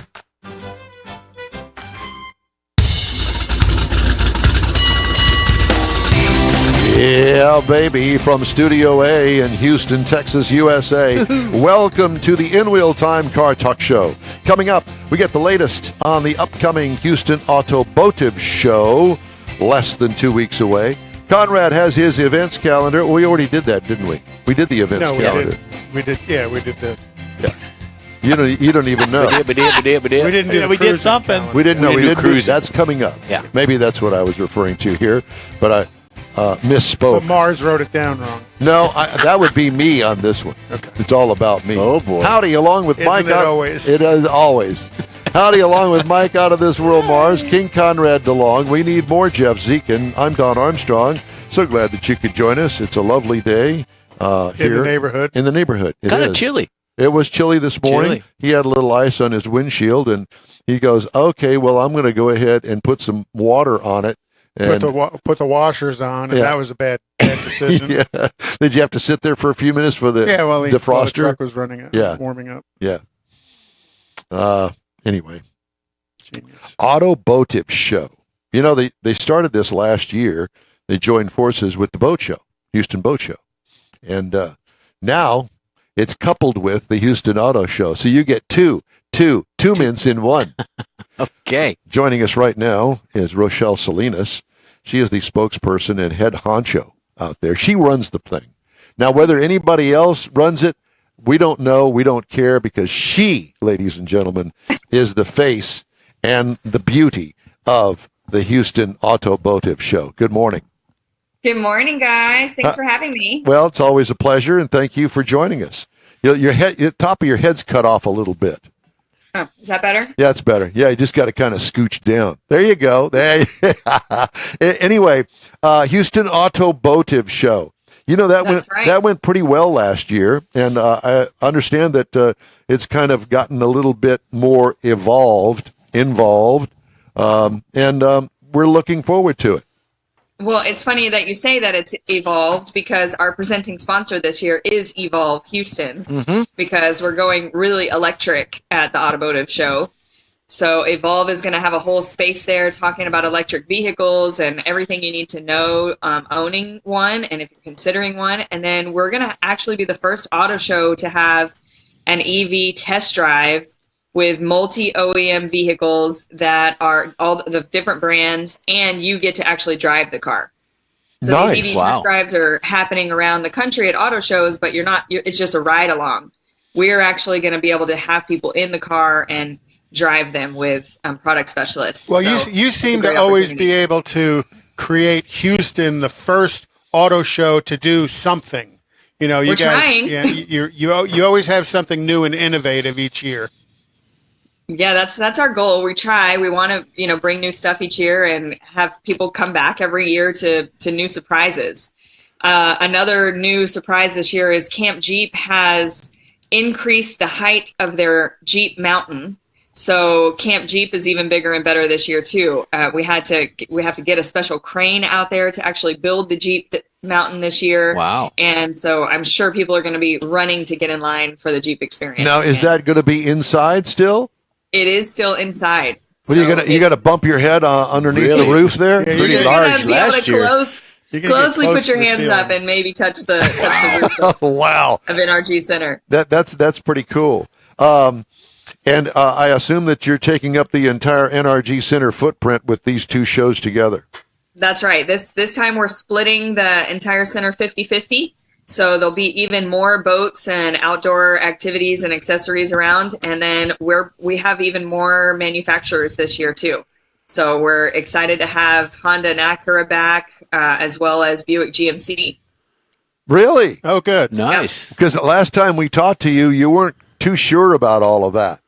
Yeah, baby, from Studio A in Houston, Texas, USA. Welcome to the In Wheel Time Car Talk Show. Coming up, we get the latest on the upcoming Houston Automotive Show, less than 2 weeks away. Conrad has his events calendar. We already did that, didn't we? We did the events calendar. We did the. You don't even know. We didn't do. We did something. We didn't know. We We didn't do didn't do cruising. That's coming up. Yeah. Maybe that's what I was referring to here, but I misspoke. But Mars wrote it down wrong. No, that would be me on this one. Okay. It's all about me. Oh, boy. Howdy, along with Isn't Mike. it always? It is always. Howdy, along with Mike out of this world, Mars, King Conrad DeLong. We need more Jeff Zekin. I'm Don Armstrong. So glad that you could join us. It's a lovely day here. In the neighborhood. In the neighborhood. It Kind of is. chilly. It was chilly this morning. Chilly. He had a little ice on his windshield, and he goes, okay, well, I'm going to go ahead and put some water on it. And Put the washers on, and Yeah. that was a bad decision. yeah. Did you have to sit there for a few minutes for the Well, the defroster? truck was running up, Yeah. warming up. Yeah. Anyway, Genius. Automotive Show. You know, they started this last year. They joined forces with the boat show, Houston Boat Show. And now it's coupled with the Houston Auto Show. So you get two mints in one. Okay. Joining us right now is Rochelle Salinas. She is the spokesperson and head honcho out there. She runs the thing. Now, whether anybody else runs it, we don't know. We don't care because she, ladies and gentlemen, is the face and the beauty of the Houston Automotive Show. Good morning. Good morning, guys. Thanks for having me. Well, it's always a pleasure, and thank you for joining us. Your head, the top of your head's cut off a little bit. Oh, is that better? Yeah, it's better. Yeah, you just got to kind of scooch down. There you go. There. Anyway, Houston Automotive Show. You know that went pretty well last year, and I understand that it's kind of gotten a little bit more involved, and we're looking forward to it. Well, it's funny that you say that it's evolved because our presenting sponsor this year is Evolve Houston because we're going really electric at the automotive show. So Evolve is going to have a whole space there talking about electric vehicles and everything you need to know owning one and if you're considering one. And then we're going to actually be the first auto show to have an EV test drive with multi-OEM vehicles that are all the different brands, and you get to actually drive the car. So Nice. these EV Wow. test drives are happening around the country at auto shows, but it's just a ride along. We're actually going to be able to have people in the car and drive them with product specialists. Well, So you it's a seem to great always opportunity. be able to create Houston the first auto show to do something. You know, you We're guys, trying. yeah, you always have something new and innovative each year. Yeah, that's our goal. We try. We want to, bring new stuff each year and have people come back every year to new surprises. Another new surprise this year is Camp Jeep has increased the height of their Jeep mountain. So Camp Jeep is even bigger and better this year too. We have to get a special crane out there to actually build the Jeep mountain this year. Wow. And so I'm sure people are going to be running to get in line for the Jeep experience. Now, is And that going to be inside still? it is still inside. What are you So gonna? You got to bump your head underneath Really? the roof there. Yeah, Pretty you're large You're gonna be able last to year. You're gonna get closely close put your to the hands up ceiling. and maybe touch the roof Oh wow, of NRG Center. that's pretty cool. And I assume that you're taking up the entire NRG Center footprint with these two shows together. That's right. This time we're splitting the entire center 50-50. So there'll be even more boats and outdoor activities and accessories around. And then we have even more manufacturers this year too. So we're excited to have Honda and Acura back, as well as Buick GMC. Really? Oh, good. Nice. Because last time we talked to you, you weren't too sure about all of that.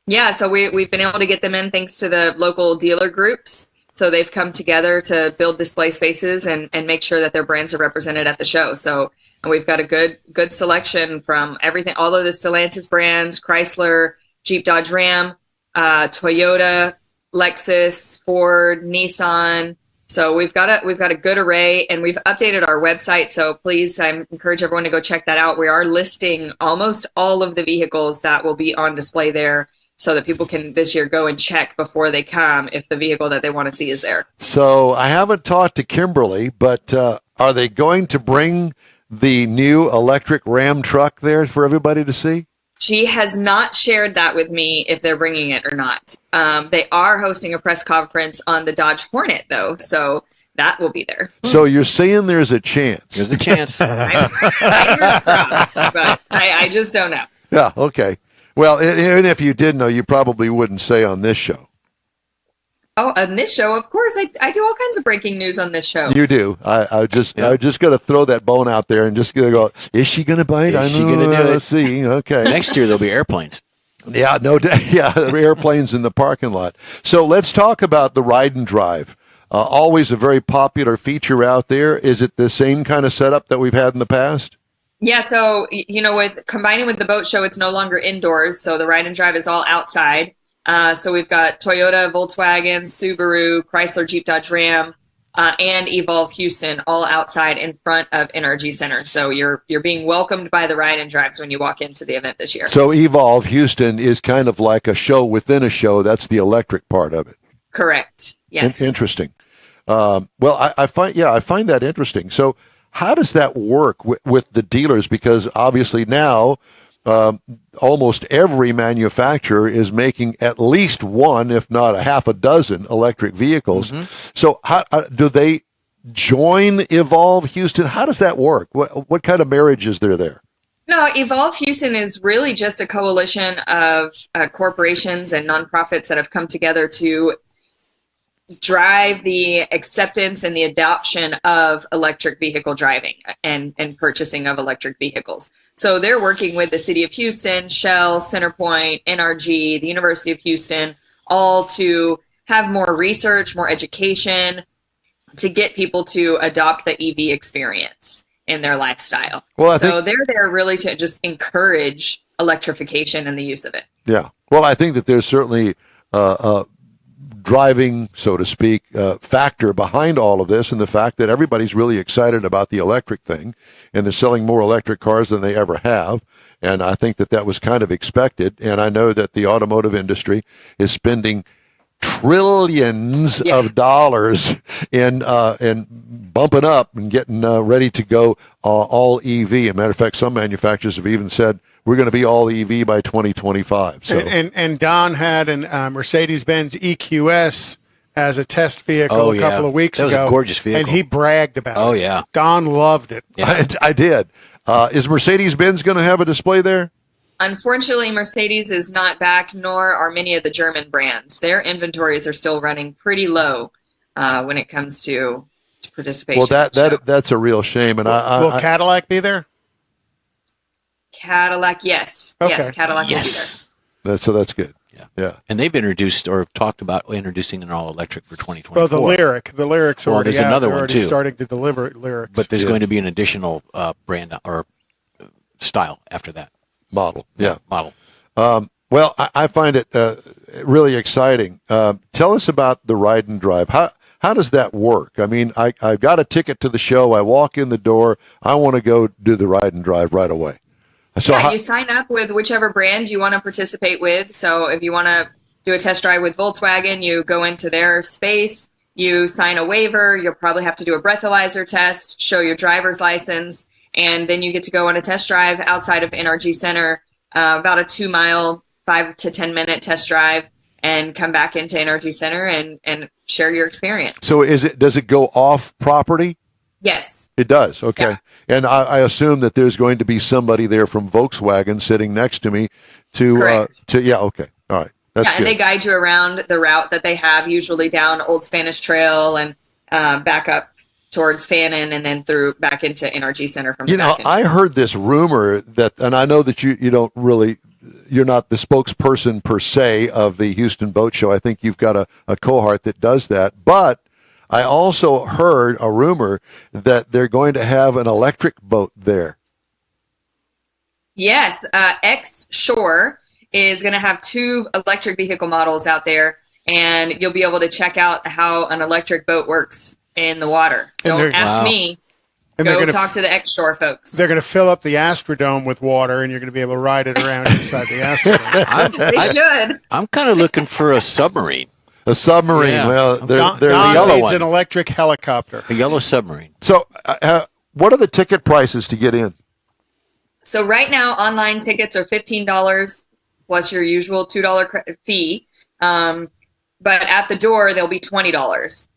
Yeah, so we've been able to get them in thanks to the local dealer groups. So they've come together to build display spaces and make sure that their brands are represented at the show. So and we've got a good selection from everything, all of the Stellantis brands, Chrysler, Jeep, Dodge, Ram, Toyota, Lexus, Ford, Nissan. So we've got a good array, and we've updated our website. So please, I encourage everyone to go check that out. We are listing almost all of the vehicles that will be on display there so that people can this year go and check before they come if the vehicle that they want to see is there. So I haven't talked to Kimberly, but are they going to bring the new electric Ram truck there for everybody to see? She has not shared that with me if they're bringing it or not. They are hosting a press conference on the Dodge Hornet, though, so that will be there. So you're saying there's a chance? There's a chance. Fingers crossed, but I just don't know. Yeah, okay. Well, even if you did know, you probably wouldn't say on this show. Oh, on this show, of course, I do all kinds of breaking news on this show. You do. I just got to throw that bone out there and just gonna go. Is she gonna bite? Is she gonna do it? Let's see. Okay. Next year there'll be airplanes. Yeah, no. Yeah, airplanes in the parking lot. So let's talk about the ride and drive. Always a very popular feature out there. Is it the same kind of setup that we've had in the past? Yeah, so with combining with the boat show, it's no longer indoors. So the ride and drive is all outside. So we've got Toyota, Volkswagen, Subaru, Chrysler, Jeep, Dodge, Ram, and Evolve Houston all outside in front of NRG Center. So you're being welcomed by the ride and drives when you walk into the event this year. So Evolve Houston is kind of like a show within a show. That's the electric part of it. Correct. Yes. Interesting. Well, I find that interesting. So how does that work with the dealers? Because obviously now almost every manufacturer is making at least one, if not a half a dozen electric vehicles. Mm-hmm. So how do they join Evolve Houston? How does that work? What kind of marriage is there? No, Evolve Houston is really just a coalition of corporations and nonprofits that have come together to drive the acceptance and the adoption of electric vehicle driving and purchasing of electric vehicles. So they're working with the City of Houston, Shell, Centerpoint, NRG, the University of Houston, all to have more research, more education, to get people to adopt the EV experience in their lifestyle. Well, so they're there really to just encourage electrification and the use of it. Yeah. Well, I think that there's certainly driving, so to speak, factor behind all of this, and the fact that everybody's really excited about the electric thing, and they're selling more electric cars than they ever have. And I think that was kind of expected. And I know that the automotive industry is spending trillions of dollars in bumping up and getting ready to go all EV. As a matter of fact, some manufacturers have even said we're going to be all EV by 2025. So. And Don had a Mercedes-Benz EQS as a test vehicle a couple of weeks ago. That was a gorgeous vehicle. And he bragged about it. Oh, yeah. Don loved it. Yeah. I did. Is Mercedes-Benz going to have a display there? Unfortunately, Mercedes is not back, nor are many of the German brands. Their inventories are still running pretty low when it comes to participation. Well, that's a real shame. And will Cadillac be there? Cadillac, yes. Okay. Yes, Cadillac will be there. So that's good. Yeah. And they've introduced or have talked about introducing an all-electric for 2024. Well, the Lyric's already there's another one, already too. starting to deliver Lyrics. But there's going to be an additional brand or style after that. Model. Yeah. Model. Well, I find it really exciting. Tell us about the ride and drive. How does that work? I mean, I've got a ticket to the show. I walk in the door. I want to go do the ride and drive right away. So you sign up with whichever brand you want to participate with. So if you want to do a test drive with Volkswagen, you go into their space, you sign a waiver. You'll probably have to do a breathalyzer test, show your driver's license, and then you get to go on a test drive outside of NRG Center, about a 2-mile, 5 to 10 minute test drive, and come back into NRG Center and share your experience. So does it go off property? Yes. It does. Okay. Yeah. And I assume that there's going to be somebody there from Volkswagen sitting next to me okay. All right. That's good. And they guide you around the route that they have, usually down Old Spanish Trail and back up towards Fannin and then through back into NRG Center from I heard this rumor that, and I know that you don't really, you're not the spokesperson per se of the Houston Boat Show. I think you've got a cohort that does that, but I also heard a rumor that they're going to have an electric boat there. Yes, X Shore is going to have 2 electric vehicle models out there, and you'll be able to check out how an electric boat works in the water. Don't ask me. And Go they're talk to the X-Shore folks. They're going to fill up the Astrodome with water, and you're going to be able to ride it around inside the Astrodome. They should. I'm kind of looking for a submarine, A submarine. Yeah. Well, they're Don the yellow needs one. an electric helicopter. a yellow submarine. So, what are the ticket prices to get in? So right now, online tickets are $15 plus your usual $2 fee. But at the door, they'll be $20.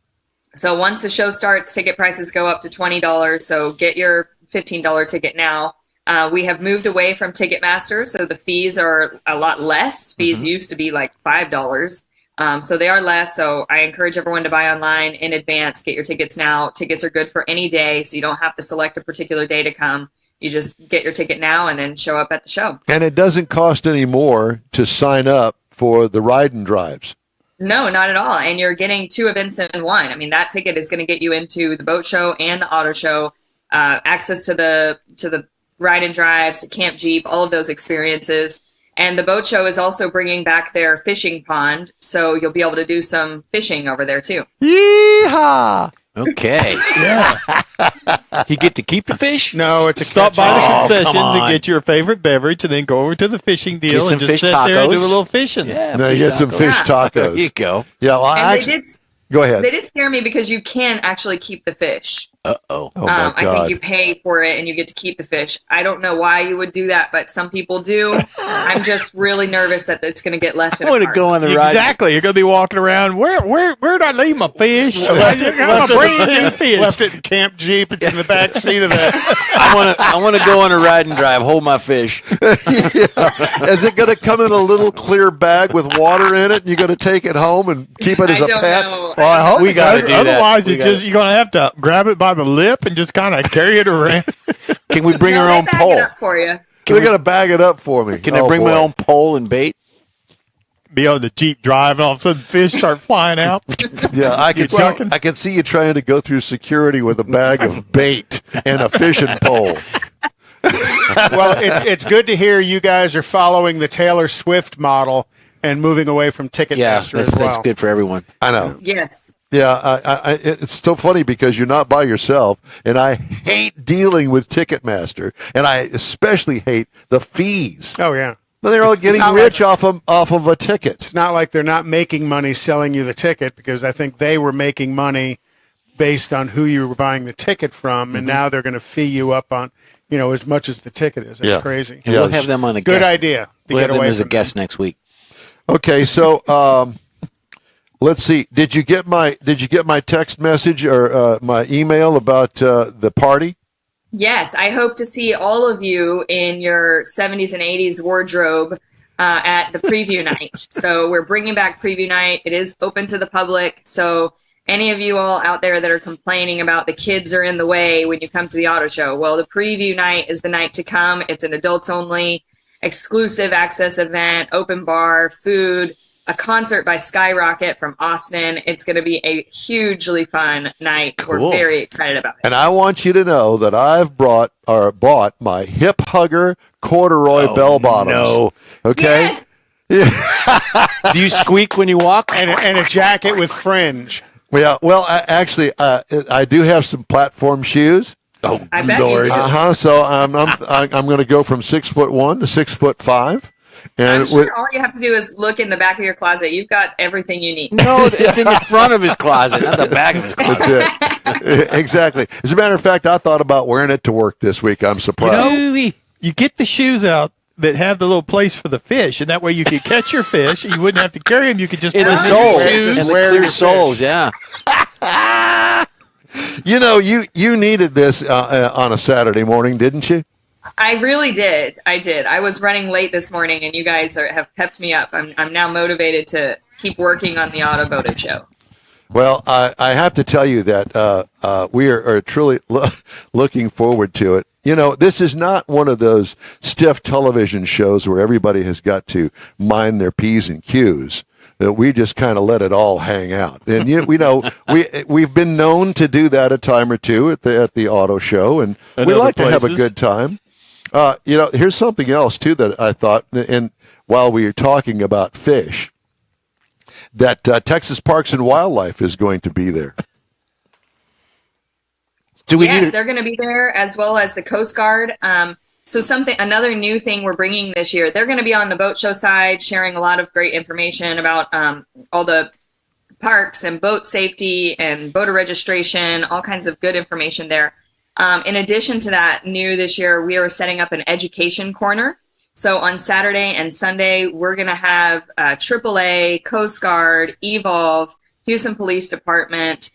So once the show starts, ticket prices go up to $20. So get your $15 ticket now. We have moved away from Ticketmaster, so the fees are a lot less. Fees used to be like $5. So they are less. So I encourage everyone to buy online in advance. Get your tickets now. Tickets are good for any day, so you don't have to select a particular day to come. You just get your ticket now and then show up at the show. And it doesn't cost any more to sign up for the ride and drives. No, not at all. And you're getting 2 events in one. I mean, that ticket is going to get you into the boat show and the auto show, access to the ride and drives, to Camp Jeep, all of those experiences. And the boat show is also bringing back their fishing pond, so you'll be able to do some fishing over there too. Yeehaw! Okay. Yeah. You get to keep the fish? No, it's a Stop by the Oh, concessions come and on. get your favorite beverage, and then go over to the fishing deal some and just fish sit there and do a tacos. little fishing. Yeah. Now you get some fish Yeah. There you tacos. go. Yeah, well, I And actually, go ahead. they did scare me because you can actually keep the fish. Uh-oh. Oh my I think God! you pay for it and you get to keep the fish. I don't know why you would do that, but some people do. I'm just really nervous that it's going to get left in I a want to car. go on the ride. Exactly. You're going to be walking around. Where'd I leave my fish? I'm a brand new fish. Left it in Camp Jeep. It's in the back seat of that. I want to go on a ride and drive. Hold my fish. Is it going to come in a little clear bag with water in it, and you're going to take it home and keep it as I a don't pet? know. Well, I hope We gotta so. do that. Otherwise, We it's gotta- just you're going to have to grab it by the lip and just kind of carry it around. Can we bring No, our they own bag pole? it up for you. They're going to bag it up for me. Can I Oh, bring my boy. own pole and bait? Be on the Jeep drive, and all of a sudden fish start flying out. Yeah, I can see. talking? I can see you trying to go through security with a bag of bait and a fishing pole. Well, it's good to hear you guys are following the Taylor Swift model and moving away from Yeah, Ticketmaster that's, as well. that's good for everyone. I know. Yes. Yeah, it's so funny because you're not by yourself, and I hate dealing with Ticketmaster, and I especially hate the fees. Oh yeah. But they're all getting not rich off of a ticket. It's not like they're not making money selling you the ticket, because I think they were making money based on who you were buying the ticket from, and now they're going to fee you up on, as much as the ticket is. It's Yeah. crazy. And Yeah, we'll have them on a Good guest. idea to We'll get have them away as a from guest next week. Okay, so let's see. Did you get my text message or my email about the party? Yes, I hope to see all of you in your 70s and 80s wardrobe at the preview night. So we're bringing back preview night. It is open to the public. So any of you all out there that are complaining about the kids are in the way when you come to the auto show, well, the preview night is the night to come. It's an adults only, exclusive access event, open bar, food, a concert by Skyrocket from Austin. It's going to be a hugely fun night. Cool. We're very excited about it. And I want you to know that I've bought my hip hugger corduroy bell bottoms. no. Okay. Yes! Do you squeak when you walk? And a jacket with fringe. Yeah. Well, I do have some platform shoes. Oh, I bet you do. So I'm going to go from 6'1" to 6'5", and I'm sure all you have to do is look in the back of your closet. You've got everything you need. No, it's in the front of his closet, not the back of his closet. that's it. Exactly. As a matter of fact, I thought about wearing it to work this week. I'm surprised. You get the shoes out that have the little place for the fish, and that way you could catch your fish. You wouldn't have to carry them. You could just In the put them in your soles, shoes. and the Wear clear your soles, fish. yeah. You needed this on a Saturday morning, didn't you? I really did. I did. I was running late this morning, and you guys have pepped me up. I'm now motivated to keep working on the Automotive Show. Well, I have to tell you that we are truly looking forward to it. This is not one of those stiff television shows where everybody has got to mind their P's and Q's. That we just kind of let it all hang out, and we've been known to do that a time or two at the auto show, and we other like to have a places. good time. Here's something else too that I thought, and while we were talking about fish, that Texas Parks and Wildlife is going to be there. Do we yes, need? they're going to be there as well as the Coast Guard. So another new thing we're bringing this year, they're going to be on the boat show side, sharing a lot of great information about all the parks and boat safety and boater registration, all kinds of good information there. In addition to that, new this year, we are setting up an education corner. So on Saturday and Sunday, we're going to have AAA, Coast Guard, Evolve, Houston Police Department,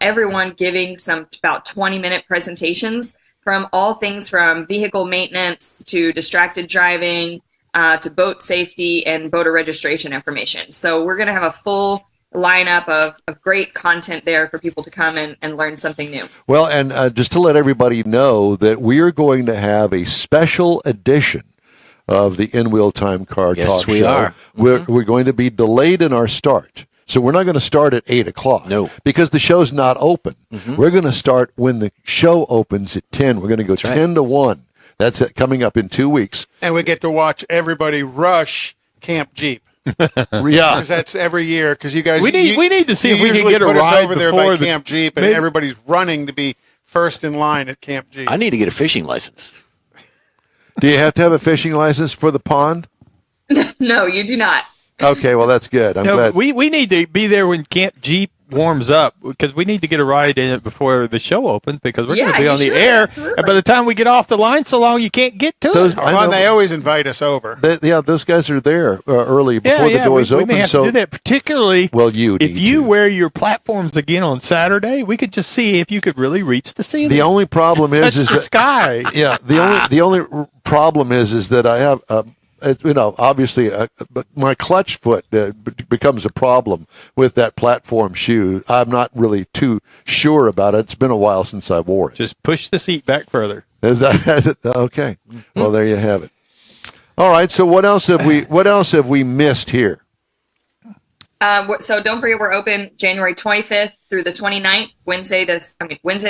everyone giving some about 20-minute presentations from all things from vehicle maintenance to distracted driving to boat safety and boater registration information. So we're going to have a full lineup of great content there for people to come and learn something new. Well, and just to let everybody know that we are going to have a special edition of the In Wheel Time Car Talk Show. Yes, we are. We're going to be delayed in our start. So we're not going to start at 8 o'clock. No. Because the show's not open. We're going to start when the show opens at 10. We're going to go 10 to 1. That's it, coming up in 2 weeks. And we get to watch everybody rush Camp Jeep. Yeah. Because that's every year. Because you guys, We need to see you if we can usually get a put us ride over there before by the- Camp Jeep, and Maybe- everybody's running to be first in line at Camp Jeep. I need to get a fishing license. Do you have to have a fishing license for the pond? No, you do not. Okay, well, that's good. I'm No, glad. we need to be there when Camp Jeep warms up because we need to get a ride in it before the show opens because we're going Yeah, to be you on the should, air. absolutely. And by the time we get off the line so long, you can't get to Those- it. I Well, know- they always invite us over. Yeah, those guys are there early before the doors we open. may have so, to do that, particularly well, you if need you to. wear your platforms again on Saturday. We could just see if you could really reach the ceiling. The only problem touch is the that sky. yeah, the only problem is that I have obviously but my clutch foot becomes a problem with that platform shoe. I'm not really too sure about it. It's been a while since I wore it. Just push the seat back further. Is that okay? Well, there you have it. All right. So what else have we missed here? So don't forget, we're open January 25th through the 29th, Wednesday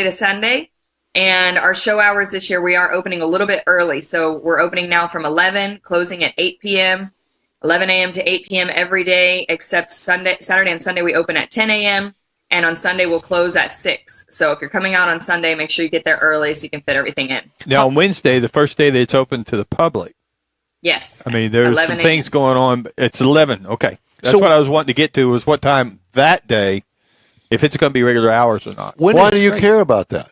to Sunday. And our show hours this year, we are opening a little bit early. So we're opening now from 11, closing at 8 p.m., 11 a.m. to 8 p.m. every day, except Saturday and Sunday, we open at 10 a.m. And on Sunday, we'll close at 6. So if you're coming out on Sunday, make sure you get there early so you can fit everything in. Now, on Wednesday, the first day that it's open to the public, Yes. I mean, there's 11 some things a.m. going on. It's 11. Okay. That's So- what I was wanting to get to was what time that day, if it's going to be regular hours or not. Why do you care about that?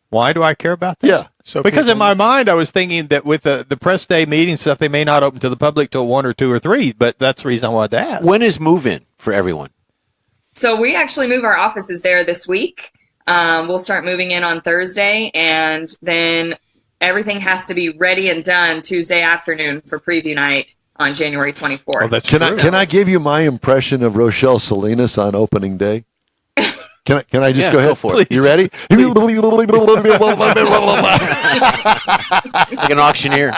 Why do I care about this? Yeah. So because in people- my mind, I was thinking that with the press day meeting stuff, they may not open to the public till 1 or 2 or 3, but that's the reason I wanted to ask. When is move-in for everyone? So we actually move our offices there this week. We'll start moving in on Thursday, and then everything has to be ready and done Tuesday afternoon for preview night on January 24th. Oh, that's Can true. I give you my impression of Rochelle Salinas on opening day? Can I just Yeah, go ahead? go for it. You ready? Like an auctioneer.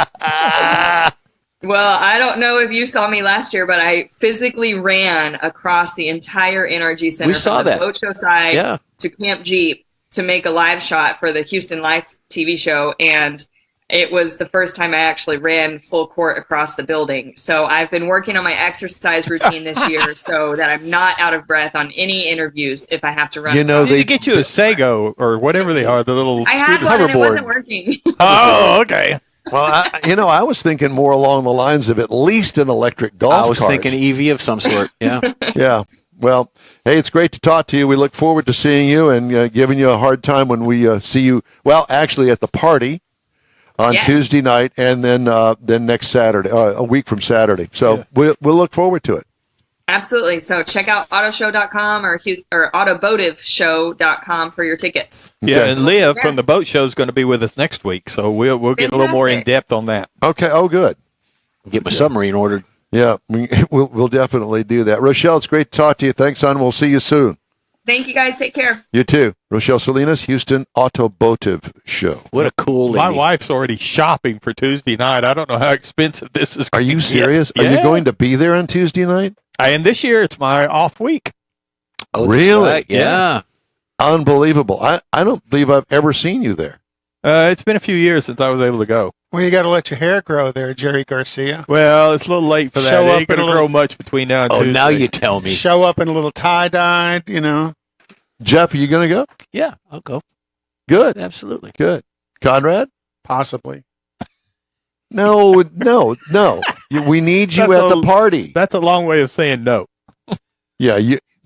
Well, I don't know if you saw me last year, but I physically ran across the entire NRG Center We saw from the that. boat show side Yeah. to Camp Jeep to make a live shot for the Houston Life TV show. And it was the first time I actually ran full court across the building. So I've been working on my exercise routine this year so that I'm not out of breath on any interviews if I have to run. You know, I need they to get you a Sago or whatever they are, the little I had scooter one and it hoverboard. wasn't working. Oh, okay. well, I was thinking more along the lines of at least an electric golf I was cart. thinking EV of some sort. Yeah. Yeah. Well, hey, it's great to talk to you. We look forward to seeing you and giving you a hard time when we see you. Well, actually, at the party on Yes. Tuesday night, and then next Saturday, a week from Saturday. So we'll look forward to it. Absolutely. So check out autoshow.com or automotiveshow.com for your tickets. Yeah, Okay. and Leah from the boat show is going to be with us next week, so we'll get a little more in Fantastic. depth on that. Okay. Oh, good. Get my submarine ordered. Yeah, we'll definitely do that. Rochelle, it's great to talk to you. Thanks, son. We'll see you soon. Thank you guys. Take care. You too. Rochelle Salinas, Houston Automotive Show. What a cool lady. My wife's already shopping for Tuesday night. I don't know how expensive this is. Are gonna you get. serious? Are you Yeah. going to be there on Tuesday night? And this year it's my off week. Oh, that's Really? right. Yeah. Unbelievable. I don't believe I've ever seen you there. It's been a few years since I was able to go. Well, you got to let your hair grow there, Jerry Garcia. Well, it's a little late for that. Show It up ain't in going a to grow little- much between now and Oh, Tuesday. now you tell me. Show up in a little tie-dyed, you know. Jeff, are you going to go? Yeah, I'll go. Good. Absolutely. Good. Conrad? Possibly. No. We need you That's at the party. That's a long way of saying no. Yeah,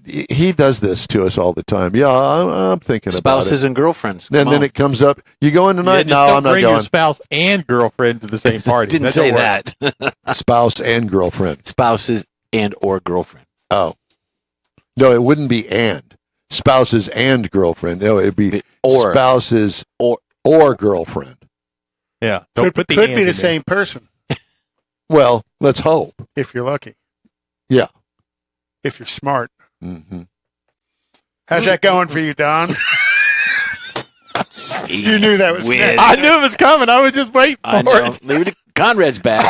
he does this to us all the time. Yeah, I'm thinking Spouses about and girlfriends. it. Then it comes up. You going Yeah, tonight? just No, don't I'm not bring your going. spouse and girlfriend to the same party. Didn't That say don't work. that. Spouse and girlfriend. Spouses and or girlfriend. Oh, no, it wouldn't be and spouses and girlfriend. No, it'd be Or. spouses or girlfriend. Yeah. Don't Could, put the could and be in the there. same person Well, let's hope. if you're lucky. Yeah. If you're smart. Hmm. How's that going for you, Don? You knew that was Win. next. I knew it was coming. I was just waiting I for know. it. Leave it to Conrad's back.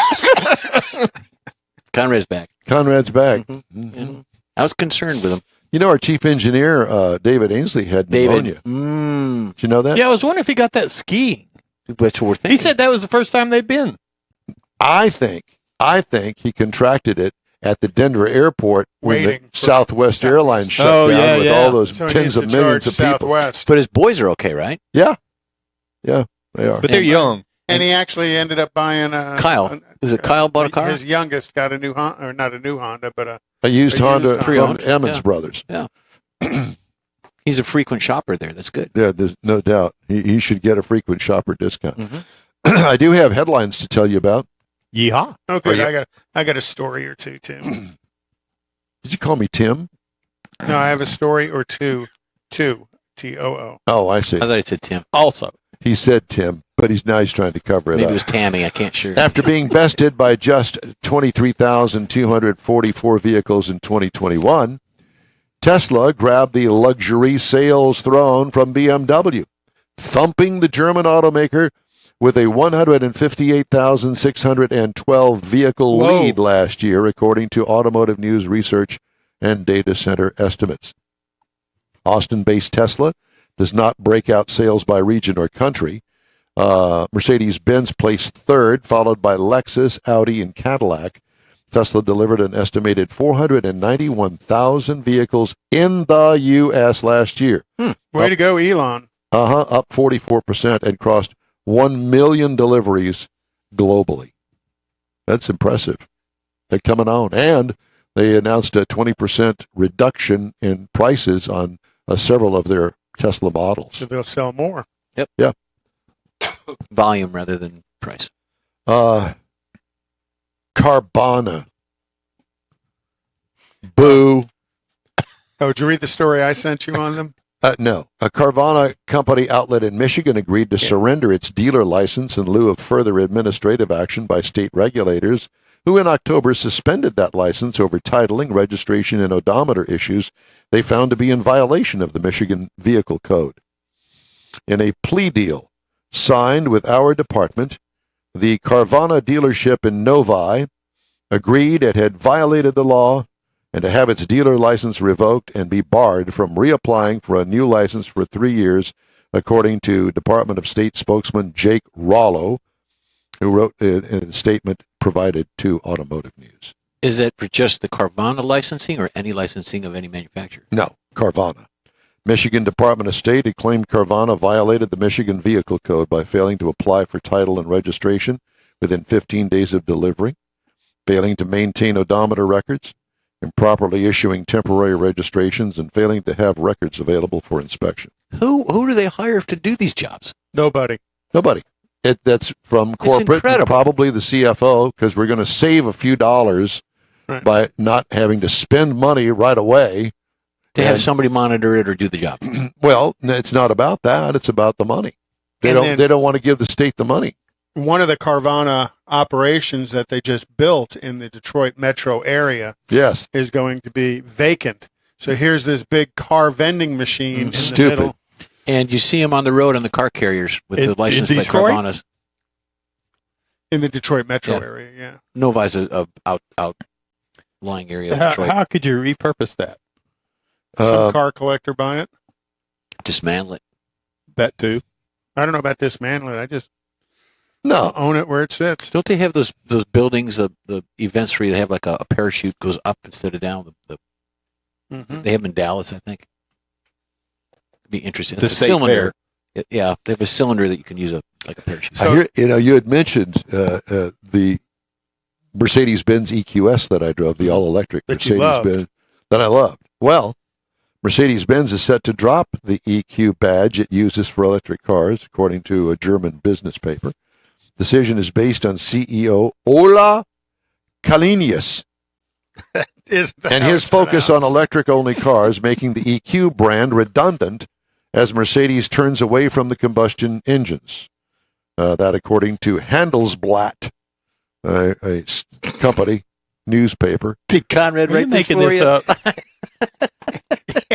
Conrad's back. Conrad's back. Mhm. I was concerned with him. You know, our chief engineer, David Ainsley, had pneumonia. David. Did you know that? Yeah, I was wondering if he got that skiing. That's what we're thinking. He said that was the first time they'd been. I think he contracted it at the Denver airport when the Waiting for Southwest Airlines shut Oh, down yeah, with yeah. all those So he tens needs of to millions charge of people. Southwest. But his boys are okay, right? Yeah, they are. But they're young. And he actually ended up buying a Kyle. Is it Kyle bought a car? His youngest got a new Honda, or not a new Honda, but A used A Honda used from Pre-owned, Emmons yeah. Brothers. He's a frequent shopper there. That's good. Yeah, there's no doubt. He should get a frequent shopper discount. Mhm. I do have headlines to tell you about. Yeehaw. okay. Oh, yeah. I got a story or two, Tim. Did you call me Tim? No, I have a story or two. Too. Oh, I see. I thought it said Tim. Also, He said Tim, but he's trying to cover it Maybe up. it was Tammy. I can't sure. After being bested by just 23,244 vehicles in 2021, Tesla grabbed the luxury sales throne from BMW, thumping the German automaker with a 158,612 vehicle Whoa. lead last year, according to Automotive News Research and Data Center estimates. Austin-based Tesla does not break out sales by region or country. Mercedes-Benz placed third, followed by Lexus, Audi, and Cadillac. Tesla delivered an estimated 491,000 vehicles in the U.S. last year. Way to go, Elon. Up 44% and crossed 1 million deliveries globally. That's impressive. They're coming on. And they announced a 20% reduction in prices on several of their Tesla models. So they'll sell more. Volume rather than price. Carvana. Boo. Oh, did you read the story I sent you on them? No. A Carvana company outlet in Michigan agreed to surrender its dealer license in lieu of further administrative action by state regulators, who in October suspended that license over titling, registration, and odometer issues they found to be in violation of the Michigan Vehicle Code. In a plea deal signed with our department, the Carvana dealership in Novi agreed it had violated the law and to have its dealer license revoked and be barred from reapplying for a new license for 3 years, according to Department of State spokesman Jake Rollo, who wrote in a statement provided to Automotive News. Is it for just the Carvana licensing or any licensing of any manufacturer? No, Carvana. Michigan Department of State had claimed Carvana violated the Michigan Vehicle Code by failing to apply for title and registration within 15 days of delivery, failing to maintain odometer records, improperly issuing temporary registrations, and failing to have records available for inspection. Who do they hire to do these jobs? Nobody. Nobody. That's from corporate, incredible. probably the CFO, because we're going to save a few dollars Right. by not having to spend money right away. To have And- somebody monitor it or do the job. Well, it's not about that. It's about the money. They And don't. then- They don't want to give the state the money. One of the Carvana operations that they just built in the Detroit metro area Yes. is going to be vacant. So here's this big car vending machine in the Stupid. middle. And you see them on the road on the car carriers with In- the license in plate Detroit? Carvanas. In the Detroit metro Yeah. area, yeah. Novi's a outlying area of Detroit. how could you repurpose that? Some car collector buy it. Dismantle it. That too. I don't know about dismantling it. I just No. own it where it sits. Don't they have those buildings, the events where they have like a parachute goes up instead of down? Mhm. They have them in Dallas, I think. It'd be interesting. The It's a state cylinder. fair. They have a cylinder that you can use like a parachute. I hear, you had mentioned the Mercedes-Benz EQS that I drove, the all-electric That you Mercedes-Benz that I loved. Well, Mercedes-Benz is set to drop the EQ badge it uses for electric cars, according to a German business paper. Decision is based on CEO Ola Kalinius and his focus on electric-only cars, making the EQ brand redundant as Mercedes turns away from the combustion engines. That according to Handelsblatt, a company newspaper. Did Conrad Are you write this making for this you? up?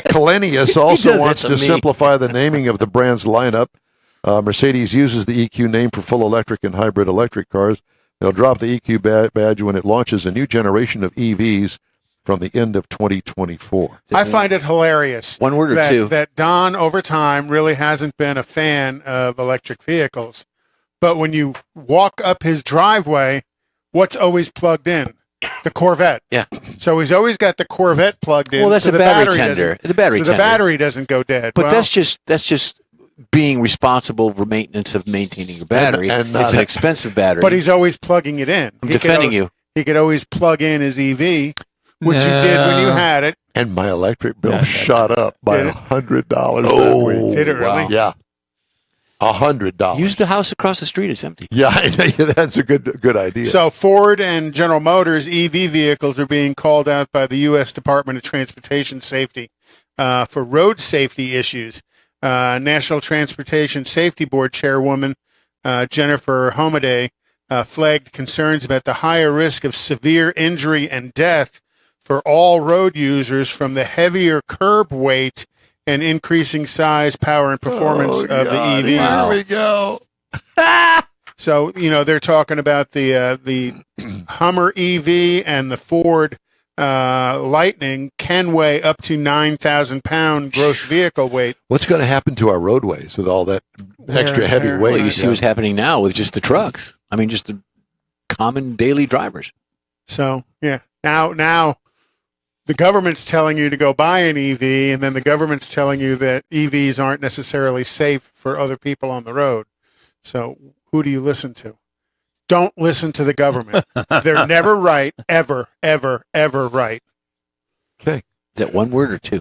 Kalinius also does wants that to to me. simplify the naming of the brand's lineup. Mercedes uses the EQ name for full electric and hybrid electric cars. They'll drop the EQ badge when it launches a new generation of EVs from the end of 2024. I find it hilarious. One word or that, two. That Don, over time, really hasn't been a fan of electric vehicles. But when you walk up his driveway, what's always plugged in? The Corvette. Yeah. So he's always got the Corvette plugged in. Well, that's so a the battery battery tender. doesn't- The battery so the tender. battery doesn't go dead. But Well, that's just being responsible for maintenance of maintaining your battery. And it's an expensive battery. But he's always plugging it in. I'm He could defending al- you. He could always plug in his EV, which you did when you No. had it. And my electric bill Yeah. shot up by Did it? $100 that Oh, week. Did it really? wow. Yeah. $100. Use the house across the street. It's empty. Yeah, that's a good idea. So Ford and General Motors EV vehicles are being called out by the U.S. Department of Transportation Safety for road safety issues. National Transportation Safety Board Chairwoman Jennifer Homaday flagged concerns about the higher risk of severe injury and death for all road users from the heavier curb weight and increasing size, power, and performance of the EVs. Here we go. So, they're talking about the Hummer EV and the Ford Lightning can weigh up to 9,000 pound gross vehicle weight. What's going to happen to our roadways with all that extra and heavy tear. weight? Well, you see what's happening now with just the trucks. I mean, just the common daily drivers. So, yeah. Now the government's telling you to go buy an EV, and then the government's telling you that EVs aren't necessarily safe for other people on the road. So who do you listen to? Don't listen to the government. They're never right, ever, ever, ever right. Okay. Is that one word or two?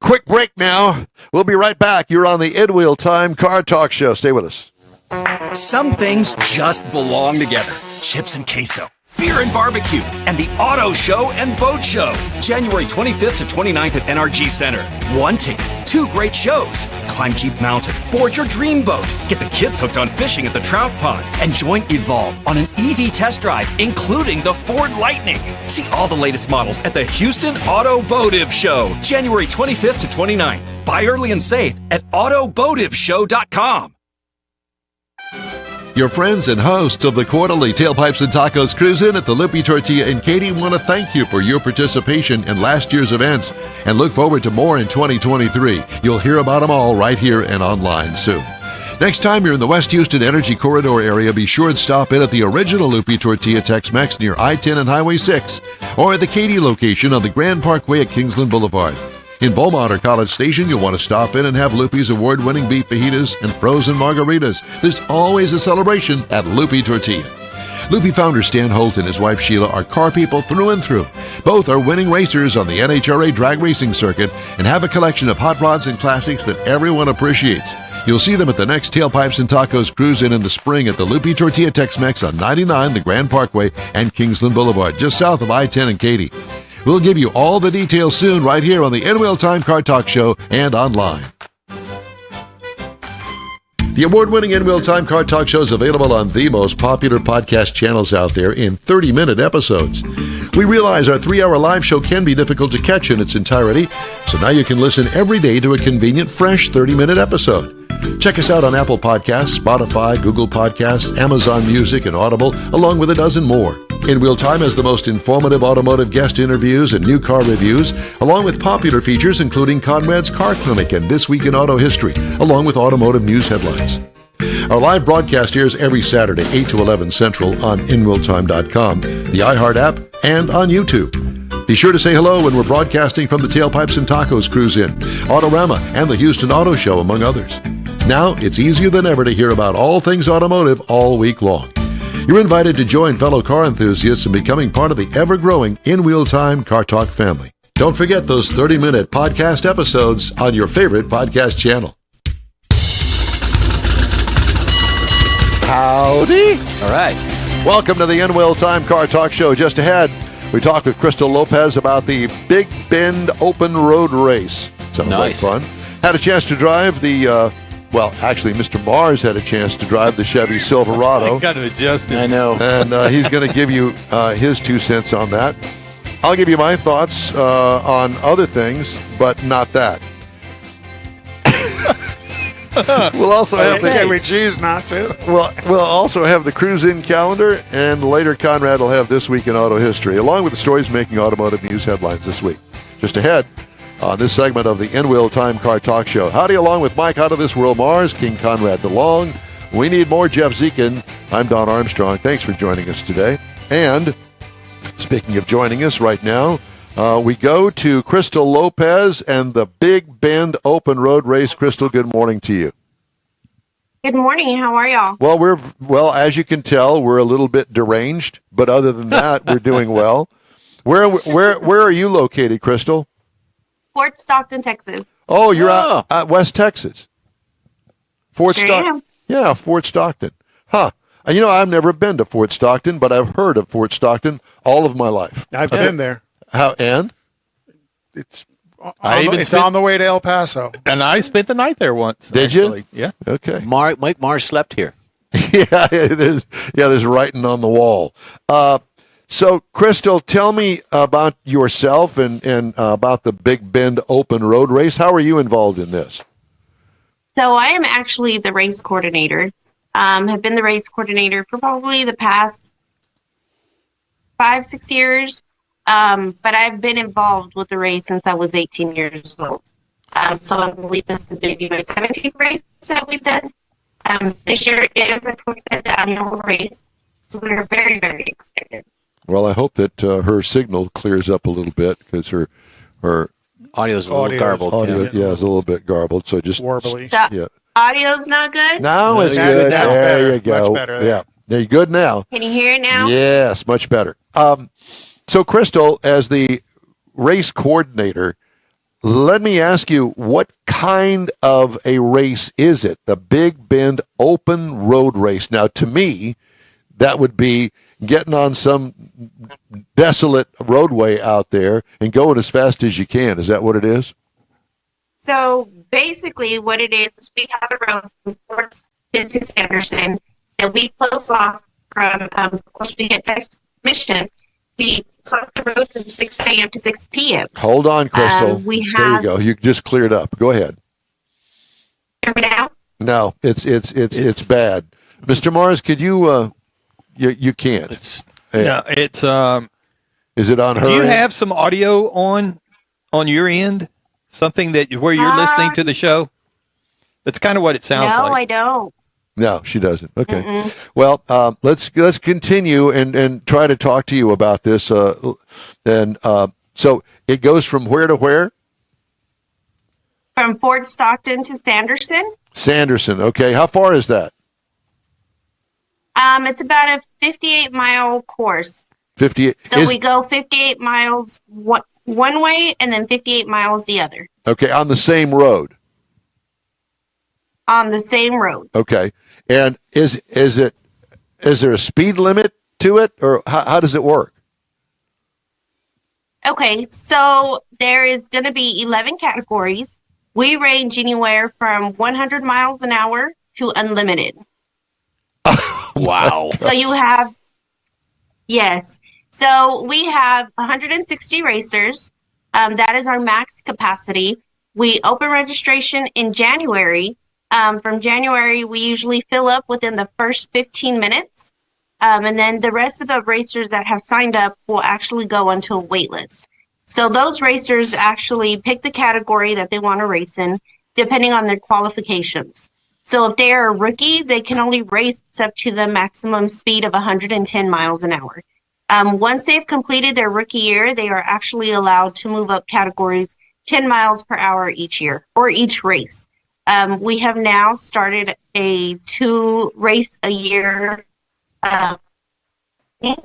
Quick break now. We'll be right back. You're on the Ed Wheel Time Car Talk Show. Stay with us. Some things just belong together. Chips and queso, beer and barbecue, and the auto show and boat show. January 25th to 29th at NRG Center. One ticket, two great shows. Climb Jeep Mountain, board your dream boat, get the kids hooked on fishing at the trout pond, and join Evolve on an EV test drive, including the Ford Lightning. See all the latest models at the Houston Automotive Show, January 25th to 29th. Buy early and save at automotiveshow.com. Your friends and hosts of the quarterly Tailpipes and Tacos Cruise In at the Lupi Tortilla in Katy want to thank you for your participation in last year's events and look forward to more in 2023. You'll hear about them all right here and online soon. Next time you're in the West Houston Energy Corridor area, be sure to stop in at the original Lupi Tortilla Tex-Mex near I-10 and Highway 6 or at the Katy location on the Grand Parkway at Kingsland Boulevard. In Beaumont or College Station, you'll want to stop in and have Lupi's award-winning beef fajitas and frozen margaritas. There's always a celebration at Lupi Tortilla. Lupi founder Stan Holt and his wife Sheila are car people through and through. Both are winning racers on the NHRA drag racing circuit and have a collection of hot rods and classics that everyone appreciates. You'll see them at the next Tailpipes and Tacos Cruise In the spring at the Lupi Tortilla Tex-Mex on 99, the Grand Parkway, and Kingsland Boulevard, just south of I-10 and Katy. We'll give you all the details soon right here on the Ed Wheel Time Car Talk Show and online. The award-winning Ed Wheel Time Car Talk Show is available on the most popular podcast channels out there in 30-minute episodes. We realize our 3-hour live show can be difficult to catch in its entirety, so now you can listen every day to a convenient, fresh 30-minute episode. Check us out on Apple Podcasts, Spotify, Google Podcasts, Amazon Music, and Audible, along with a dozen more. Ed Wheel Time has the most informative automotive guest interviews and new car reviews, along with popular features including Conrad's Car Clinic and This Week in Auto History, along with automotive news headlines. Our live broadcast airs every Saturday, 8 to 11 Central on InWheelTime.com, the iHeart app, and on YouTube. Be sure to say hello when we're broadcasting from the Tailpipes and Tacos Cruise In, Autorama, and the Houston Auto Show, among others. Now, it's easier than ever to hear about all things automotive all week long. You're invited to join fellow car enthusiasts in becoming part of the ever-growing In Wheel Time Car Talk family. Don't forget those 30-minute podcast episodes on your favorite podcast channel. Howdy. All right. Welcome to the In Wheel Time Car Talk Show. Just ahead, we talk with Crystal Lopez about the Big Bend Open Road Race. Sounds like fun. Had a chance to drive the, actually, Mr. Mars had a chance to drive the Chevy Silverado. Got to adjust it. I know. And he's going to give you his 2 cents on that. I'll give you my thoughts on other things, but not that. We'll also have we choose not to. We'll also have the cruise-in calendar, and later Conrad will have This Week in Auto History, along with the stories making automotive news headlines this week. Just ahead on this segment of the In Wheel Time Car Talk Show. Howdy, along with Mike Out of This World Mars, King Conrad DeLong. We need more Jeff Zekin. I'm Don Armstrong. Thanks for joining us today. And speaking of joining us right now, we go to Crystal Lopez and the Big Bend Open Road Race. Crystal, good morning to you. Good morning. How are y'all? Well, as you can tell, we're a little bit deranged, but other than that, we're doing well. Where are you located, Crystal? Fort Stockton, Texas. Oh, you're out West Texas. Fort Stockton. Yeah, Fort Stockton. Huh. I've never been to Fort Stockton, but I've heard of Fort Stockton all of my life. I've been there. How and? It's on the way to El Paso. And I spent the night there once. Did actually. You? Yeah. Okay. Mike Mars slept here. Yeah, there's writing on the wall. So, Crystal, tell me about yourself and about the Big Bend Open Road Race. How are you involved in this? So I am actually the race coordinator. Have been the race coordinator for probably the past 5-6 years. But I've been involved with the race since I was 18 years old. So I believe this is maybe my 17th race that we've done. This year is a annual race, so we're very, very excited. Well, I hope that her signal clears up a little bit because her audio's a little garbled. It's a little bit garbled. So just warbly. Yeah. Audio's not good? No, it's good. That's there better. you go. Much better there. Yeah, there you good now. Can you hear it now? Yes, much better. So, Crystal, as the race coordinator, let me ask you, what kind of a race is it? The Big Bend Open Road Race. Now, to me, that would be getting on some desolate roadway out there and going as fast as you can. Is that what it is? So basically what it is we have a road from Fort Stockton to Sanderson that we close off from, of course, we get text mission. We close the road from 6 a.m. to 6 p.m. Hold on, Crystal. There you have- go. You just cleared up. Go ahead. Hear me now? No, it's bad. Mr. Mars, could you, you can't. No, it's Is it on her do you end? have some audio on your end? Something that where you're listening to the show? That's kind of what it sounds No, like. I don't. No, she doesn't. Okay. Well, let's continue and try to talk to you about this. So it goes from where to where? From Fort Stockton to Sanderson. Sanderson. Okay. How far is that? It's about a 58-mile course. 58. So we go 58 miles one way and then 58 miles the other. Okay, on the same road. On the same road. Okay. And is there a speed limit to it, or how does it work? Okay, so there is going to be 11 categories. We range anywhere from 100 miles an hour to unlimited. Wow. So you have, yes. So we have 160 racers. That is our max capacity. We open registration in January. From January, we usually fill up within the first 15 minutes. And then the rest of the racers that have signed up will actually go onto a wait list. So those racers actually pick the category that they want to race in, depending on their qualifications. So if they are a rookie, they can only race up to the maximum speed of 110 miles an hour. Once they've completed their rookie year, they are actually allowed to move up categories 10 miles per hour each year or each race. We have now started a 2 race a year.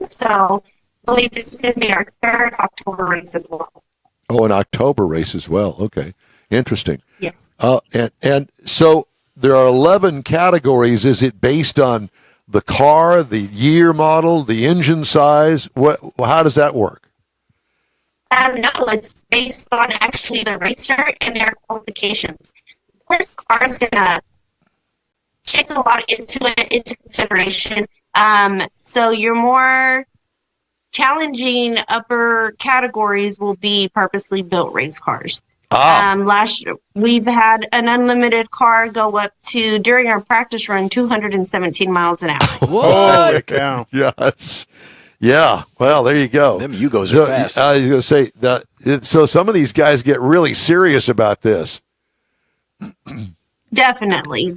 So I believe this is going to be our 3rd October race as well. Oh, an October race as well. Okay. Interesting. Yes. And so there are 11 categories. Is it based on the car, the year model, the engine size? How does that work? No, it's based on actually the racer and their qualifications. Of course, the car is going to take a lot into consideration. So your more challenging upper categories will be purposely built race cars. Last year, we've had an unlimited car go up to, during our practice run, 217 miles an hour. Holy cow. Yes. Yeah. Well, there you go. Them Yugos are fast. I was going to say that. So some of these guys get really serious about this. Definitely.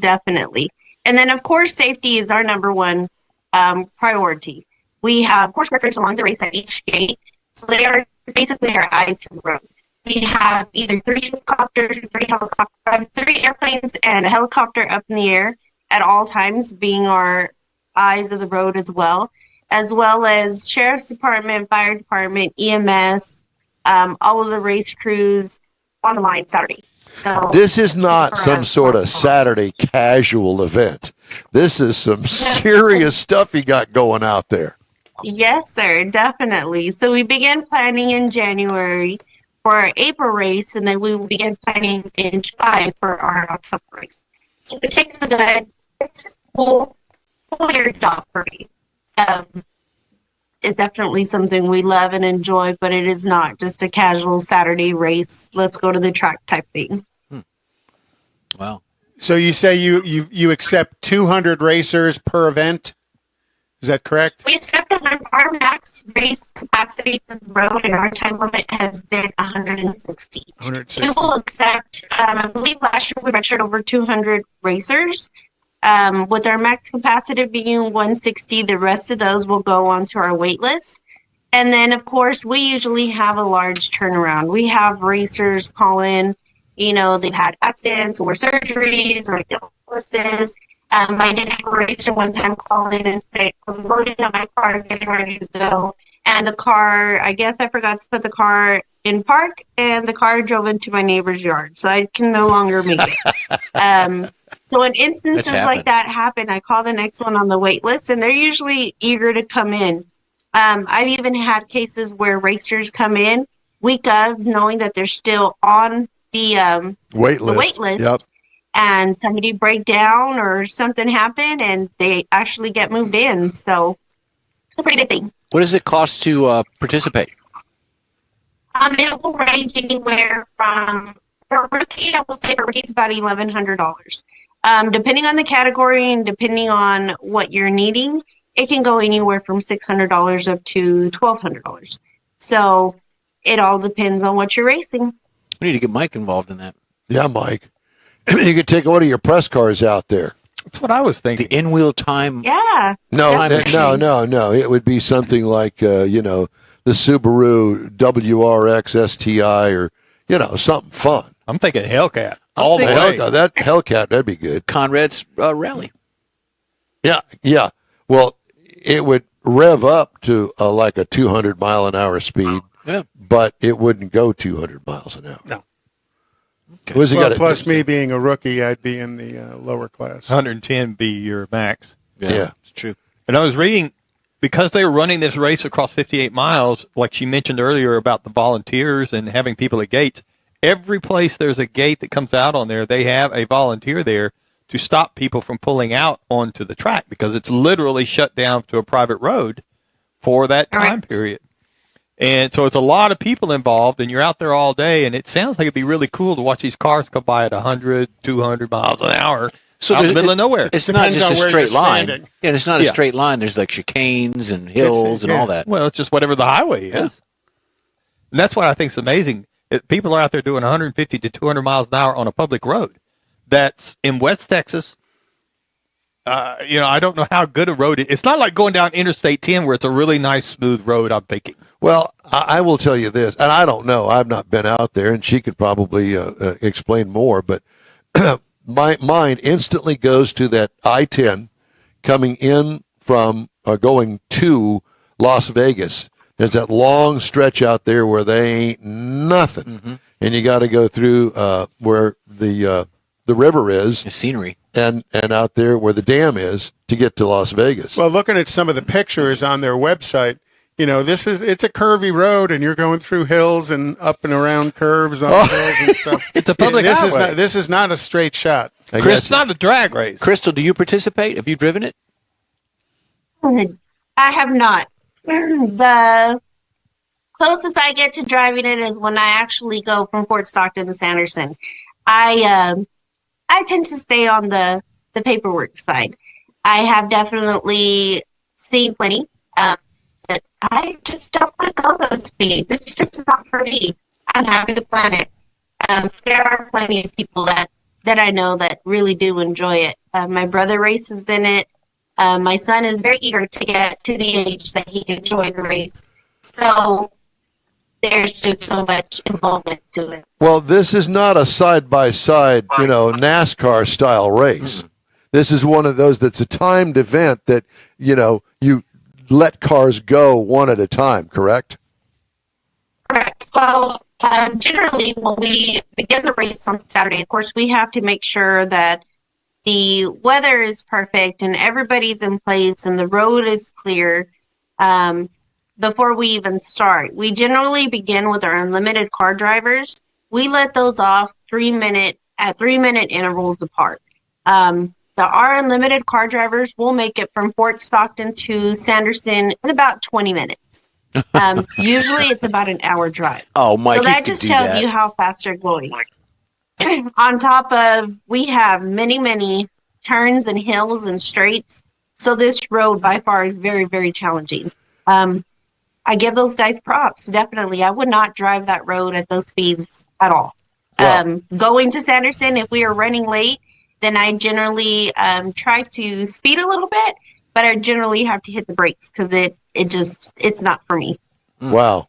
And then, of course, safety is our number one priority. We have course records along the race at each gate, so they are basically our eyes to the road. We have either 3 helicopters, 3 airplanes, and a helicopter up in the air at all times, being our eyes of the road as well as Sheriff's Department, Fire Department, EMS, all of the race crews on the line Saturday. So this is not some sort of Saturday casual event. This is some serious stuff you got going out there. Yes, sir, definitely. So we began planning in January for our April race, and then we will begin planning in July for our October race. So it takes it's a whole year job for me. It's definitely something we love and enjoy, but it is not just a casual Saturday race. Let's go to the track type thing. Wow. So you say you accept 200 racers per event? Is that correct? We accept our max race capacity for the road, and our time limit has been 160. 160. We will accept, I believe last year we registered over 200 racers. With our max capacity being 160, the rest of those will go onto our wait list. And then, of course, we usually have a large turnaround. We have racers call in, they've had accidents or surgeries or illnesses. I did have a racer one time call in and say, I'm loading up my car, getting ready to go. And the car, I guess I forgot to put the car in park, and the car drove into my neighbor's yard. So I can no longer make it. So when instances like that happen, I call the next one on the wait list, and they're usually eager to come in. I've even had cases where racers come in week of knowing that they're still on the wait list. Yep. And somebody break down or something happen, and they actually get moved in. So it's a pretty good thing. What does it cost to participate? It will range anywhere from, for a rookie, I will say for rookie, it's about $1,100. Depending on the category and depending on what you're needing, it can go anywhere from $600 up to $1,200. So it all depends on what you're racing. We need to get Mike involved in that. Yeah, Mike. You could take one of your press cars out there. That's what I was thinking. The in-wheel time. Yeah. No. It would be something like, the Subaru WRX STI or, something fun. I'm thinking Hellcat. That Hellcat, that'd be good. Conrad's rally. Yeah. Well, it would rev up to like a 200 mile an hour speed, but it wouldn't go 200 miles an hour. No. Okay. Plus me being a rookie, I'd be in the lower class. 110 be your max. Yeah, it's true. And I was reading, because they were running this race across 58 miles, like she mentioned earlier about the volunteers and having people at gates, every place there's a gate that comes out on there, they have a volunteer there to stop people from pulling out onto the track because it's literally shut down to a private road for that time period. And so it's a lot of people involved, and you're out there all day, and it sounds like it'd be really cool to watch these cars go by at 100, 200 miles an hour out in the middle of nowhere. It's not just a straight line. Standing. Yeah, it's not a straight line. There's like chicanes and hills and all that. Well, it's just whatever the highway is. Yeah. And that's what I think is amazing. People are out there doing 150 to 200 miles an hour on a public road. That's in West Texas, I don't know how good a road it is. It's not like going down Interstate 10 where it's a really nice, smooth road, I'm thinking. Well, I will tell you this, and I don't know. I've not been out there, and she could probably explain more, but my mind instantly goes to that I-10 coming in from going to Las Vegas. There's that long stretch out there where they ain't nothing, and you got to go through where the river is, The scenery. and out there where the dam is to get to Las Vegas. Well, looking at some of the pictures on their website, it's a curvy road, and you're going through hills and up and around curves on hills and stuff. It's a public highway. This is not a straight shot. Chris, it's not a drag race. Crystal, do you participate? Have you driven it? I have not. The closest I get to driving it is when I actually go from Fort Stockton to Sanderson. I tend to stay on the paperwork side. I have definitely seen plenty. But I just don't want to go those speeds. It's just not for me. I'm happy to plan it. There are plenty of people that I know that really do enjoy it. My brother races in it. My son is very eager to get to the age that he can enjoy the race. So there's just so much involvement to it. Well, this is not a side-by-side, NASCAR style race. This is one of those that's a timed event that, you let cars go one at a time, correct? Correct. So generally when we begin the race on Saturday, of course, we have to make sure that the weather is perfect and everybody's in place and the road is clear before we even start. We generally begin with our unlimited car drivers. We let those off 3 minute intervals apart. Our unlimited car drivers will make it from Fort Stockton to Sanderson in about 20 minutes. Usually it's about an hour drive. Oh, Mike, so that just tells you how fast they're going. On top of, we have many, many turns and hills and straights. So this road by far is very, very challenging. I give those guys props, definitely. I would not drive that road at those speeds at all. Wow. Going to Sanderson, if we are running late, then I generally try to speed a little bit, but I generally have to hit the brakes because it's not for me. Wow.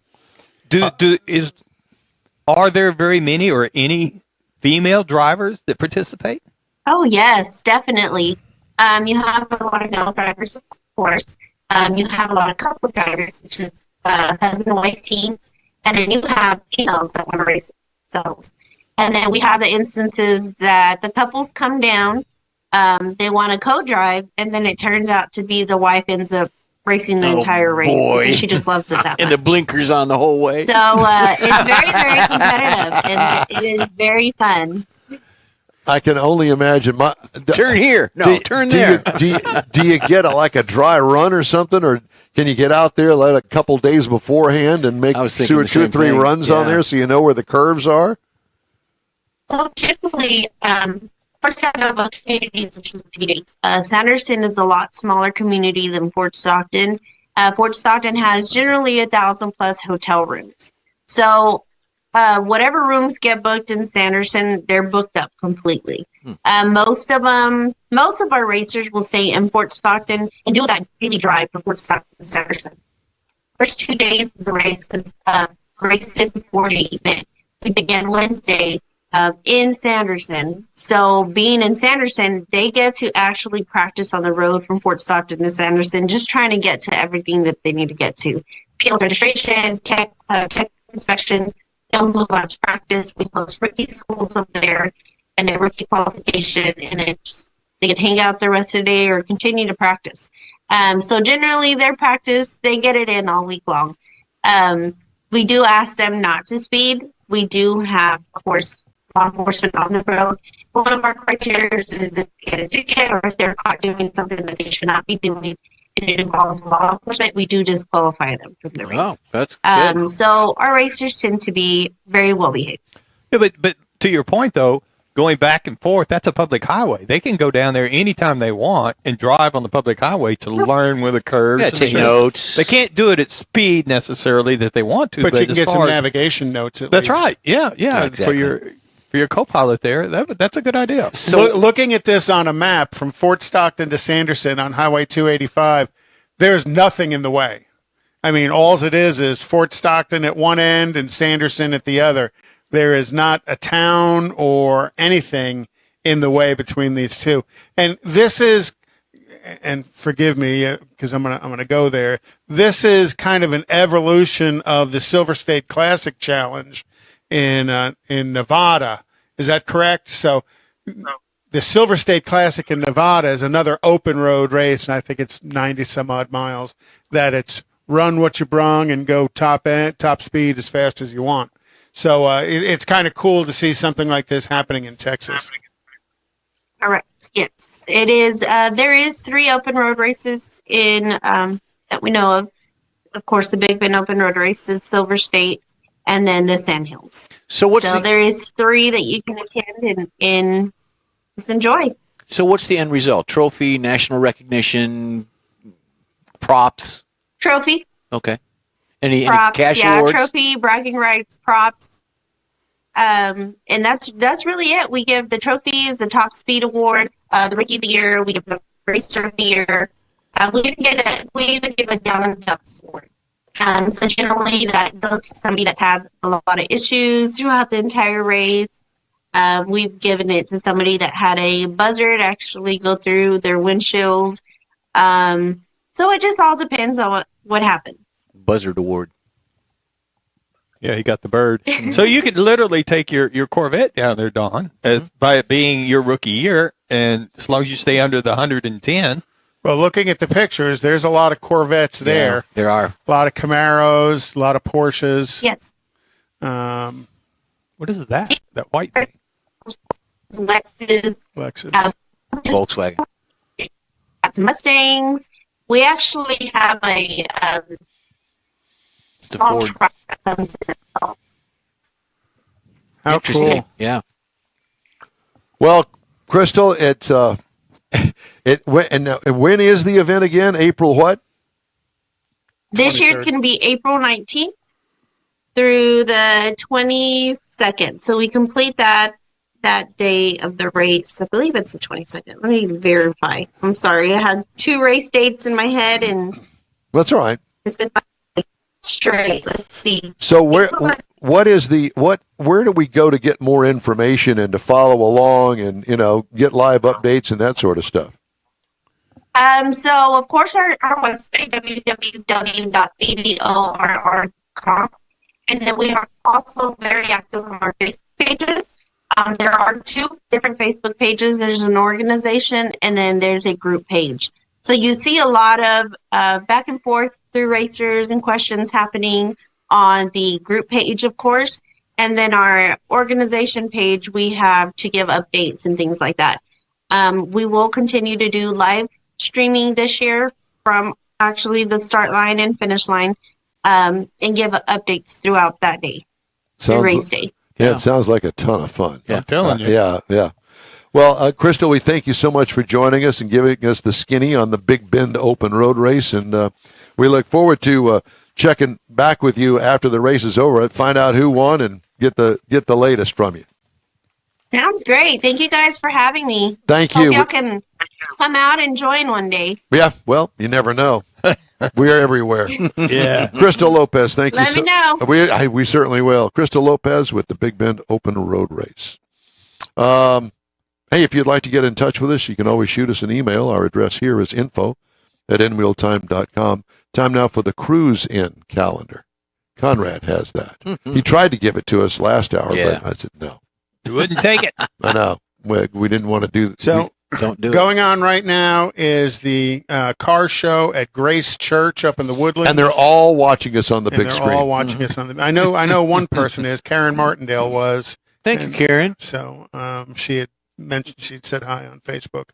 Are there very many or any female drivers that participate? Oh, yes, definitely. You have a lot of male drivers, of course. You have a lot of couple drivers, which is husband and wife teams. And then you have females that want to race themselves. And then we have the instances that the couples come down, they want to co-drive, and then it turns out to be the wife ends up racing the entire race because she just loves it that much. And the blinkers on the whole way. So it's very, very competitive, and it is very fun. I can only imagine. Turn here. No, turn there. Do you get a dry run or something, or can you get out there a couple days beforehand and make two or three runs on there so you know where the curves are? So typically, first time of a community is 2 days. Sanderson is a lot smaller community than Fort Stockton. Fort Stockton has generally 1,000+ hotel rooms. So whatever rooms get booked in Sanderson, they're booked up completely. Most of our racers will stay in Fort Stockton and do that daily drive from Fort Stockton to Sanderson. First 2 days of the race, because race is a 4-day event. We begin Wednesday in Sanderson. So being in Sanderson, they get to actually practice on the road from Fort Stockton to Sanderson, just trying to get to everything that they need to get to. Field registration, tech inspection, they'll move on to practice. We host rookie schools over there and a rookie qualification, and then they get to hang out the rest of the day or continue to practice. So generally their practice, they get it in all week long. We do ask them not to speed. We do have, of course, law enforcement on the road. One of our criteria is if they get a ticket or if they're caught doing something that they should not be doing and it involves law enforcement, we do disqualify them from the race. Oh, that's good. So our racers tend to be very well behaved. Yeah, but to your point, though, going back and forth, that's a public highway. They can go down there anytime they want and drive on the public highway to learn where the curves. Yeah, take notes. They can't do it at speed necessarily that they want to. But you can get some navigation notes at That's least. right. Yeah. Exactly. For your for your co-pilot there. That's a good idea. So looking at this on a map from Fort Stockton to Sanderson on Highway 285, there's nothing in the way. I mean, all it is Fort Stockton at one end and Sanderson at the other. There is not a town or anything in the way between these two. And this is, and forgive me because I'm gonna go there. This is kind of an evolution of the Silver State Classic Challenge in Nevada. Is that correct? So the Silver State Classic in Nevada is another open road race, and I think it's 90 some odd miles. That it's run what you brung and go top speed as fast as you want. So it's kind of cool to see something like this happening in Texas. All right. Yes, it is. There is 3 open road races in that we know of. Of course, the Big Bend Open Road Race is Silver State, and then the Sandhills. So there is 3 that you can attend and just enjoy. So what's the end result? Trophy, national recognition, props? Trophy. Okay. Any cash yeah, awards? Trophy, bragging rights, props. And that's really it. We give the trophies, the top speed award, the rookie of the year. We give the racer of the year. We even give a down and ducks award. So generally that goes to somebody that's had a lot of issues throughout the entire race. We've given it to somebody that had a buzzard actually go through their windshield. So it just all depends on what happens. Buzzard award. Yeah, he got the bird. So you could literally take your Corvette down there, Don, by it being your rookie year, and as long as you stay under the 110. Well, looking at the pictures, there's a lot of Corvettes there. Yeah, there are. A lot of Camaros, a lot of Porsches. Yes. What is that? That white thing? Lexus. Volkswagen. Got some Mustangs. We actually have a it's the Ford truck that comes in. How Interesting. cool. Yeah. Well, Crystal, when is the event again? April what? This year it's going to be April 19th through the 22nd. So we complete that day of the race. I believe it's the 22nd. Let me verify. I'm sorry. I had 2 race dates in my head, and That's all right. it's been straight. Let's see. So where do we go to get more information and to follow along and get live updates and that sort of stuff? So of course our website www.bborr.com, and then we are also very active on our Facebook pages. There are 2 different Facebook pages. There's an organization, and then there's a group page. So you see a lot of back and forth through racers and questions happening on the group page, of course. And then our organization page, we have to give updates and things like that. We will continue to do live streaming this year from actually the start line and finish line, and give updates throughout that day, the race day. Yeah, it sounds like a ton of fun. I'm telling you. Yeah. Well, Crystal, we thank you so much for joining us and giving us the skinny on the Big Bend Open Road Race, and we look forward to checking back with you after the race is over and find out who won and get the latest from you. Sounds great. Thank you guys for having me. Thank Hope you. y'all can come out and join one day. Yeah, well, you never know. We are everywhere. Yeah. Crystal Lopez, thank you. Let me know. We certainly will. Crystal Lopez with the Big Bend Open Road Race. Hey, if you'd like to get in touch with us, you can always shoot us an email. Our address here is info@nwheeltime.com. Time now for the Cruise In calendar. Conrad has that. He tried to give it to us last hour, but I said no. You wouldn't take it. I know. We didn't want to do that. So Don't do it. going on right now is the car show at Grace Church up in the Woodlands. And they're all watching us on the And big they're screen. all watching us on the. I know one person is. Karen Martindale was. Thank you, Karen. So she had mentioned, she'd said hi on Facebook.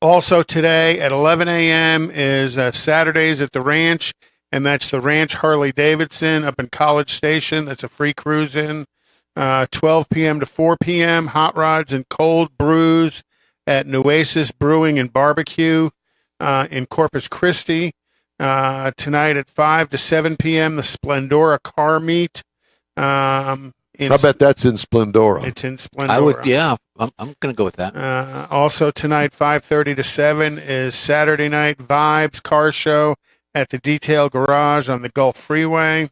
Also today at 11 a.m. is Saturdays at the Ranch, and that's the Ranch Harley-Davidson up in College Station. That's a free cruise in. 12 p.m. to 4 p.m. Hot rods and cold brews at Nueces Brewing and Barbecue in Corpus Christi. Tonight at 5 to 7 p.m. the Splendora Car Meet I bet that's in Splendora. It's in Splendora. I would, yeah. I'm going to go with that. Also tonight, 5:30 to 7 is Saturday Night Vibes Car Show at the Detail Garage on the Gulf Freeway.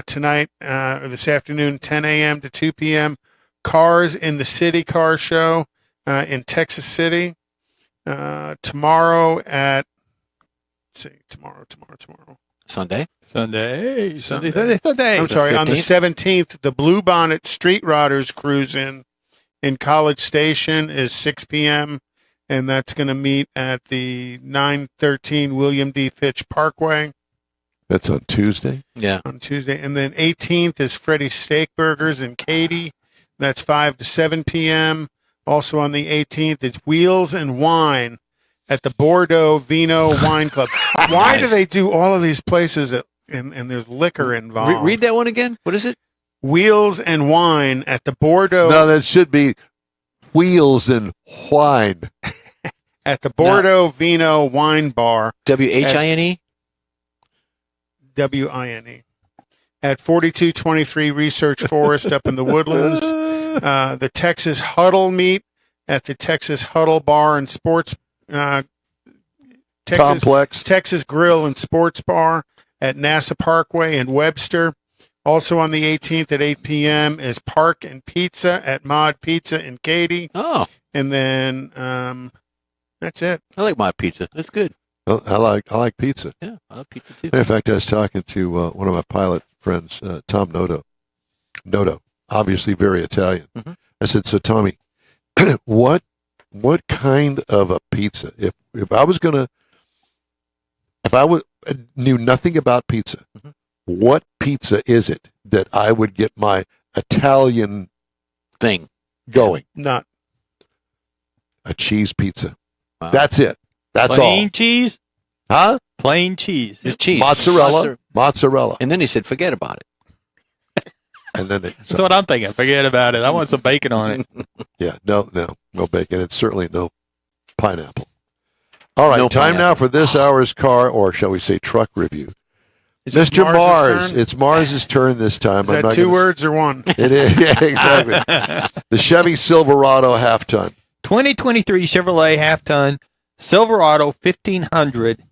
Tonight, or this afternoon, 10 a.m. to 2 p.m., Cars in the City Car Show in Texas City. Tomorrow at, tomorrow. Sunday. Sunday. I'm sorry, on the 17th, the Blue Bonnet Street Rodders cruise in College Station is 6 p.m., and that's going to meet at the 913 William D. Fitch Parkway. That's on Tuesday? Yeah. On Tuesday. And then 18th is Freddy's Steak Burgers in Katy. That's 5 to 7 p.m. Also on the 18th, it's Wheels and Wine at the Bordeaux Vino Wine Club. Why do they do all of these places and there's liquor involved? Read that one again. What is it? Wheels and Wine at the Bordeaux. No, that should be Wheels and Wine. At the Bordeaux Vino Wine Bar. WHINE? WINE. At 4223 Research Forest up in the Woodlands. The Texas Huddle meet at the Texas Huddle Bar and Sports Complex. Texas Grill and Sports Bar at NASA Parkway in Webster. Also on the 18th at 8 p.m. is Park and Pizza at Mod Pizza in Katy. Oh. And then that's it. I like Mod Pizza. That's good. Well, I like pizza. Yeah, I love pizza too. In fact, I was talking to one of my pilot friends, Tom Noto. Noto, obviously very Italian. Mm-hmm. I said, so Tommy, what kind of a pizza? If I knew nothing about pizza, mm-hmm. what pizza is it that I would get my Italian thing going? Not a cheese pizza. Wow. That's it. That's Plain all. cheese? Huh? Plain cheese. It's cheese. Mozzarella. And then he said, forget about it. And then That's what I'm thinking. Forget about it. I want some bacon on it. Yeah, no bacon. It's certainly no pineapple. All right, No time pineapple. now for this hour's car, or shall we say truck review. Is it Mr. Mars's Mars, turn? it's Mars's turn this time. Is that two words or one? It is, yeah, exactly. The Chevy Silverado half-ton. 2023 Chevrolet half-ton Silverado 1500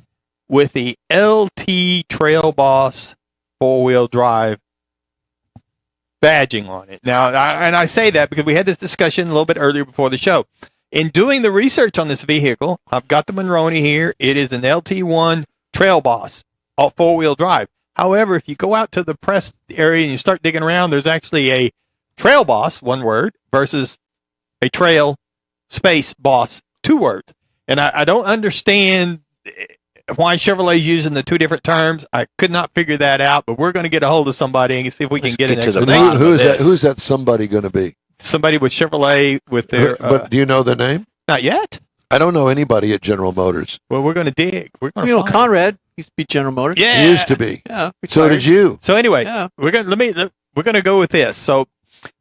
with the LT Trail Boss four-wheel drive badging on it. Now, I say that because we had this discussion a little bit earlier before the show. In doing the research on this vehicle, I've got the Monroney here. It is an LT1 Trail Boss, all four-wheel drive. However, if you go out to the press area and you start digging around, there's actually a Trail Boss, one word, versus a Trail Space Boss, two words. And I don't understand why Chevrolet's using the two different terms. I could not figure that out, but we're going to get a hold of somebody and see if we can get an explanation. Who's that somebody going to be? Somebody with Chevrolet with their... but do you know the name? Not yet. I don't know anybody at General Motors. Well, we're going to dig. We're going to You know, Conrad used to be General Motors. Yeah. He used to be. Yeah. So did you. So anyway, Yeah. we're going to go with this. So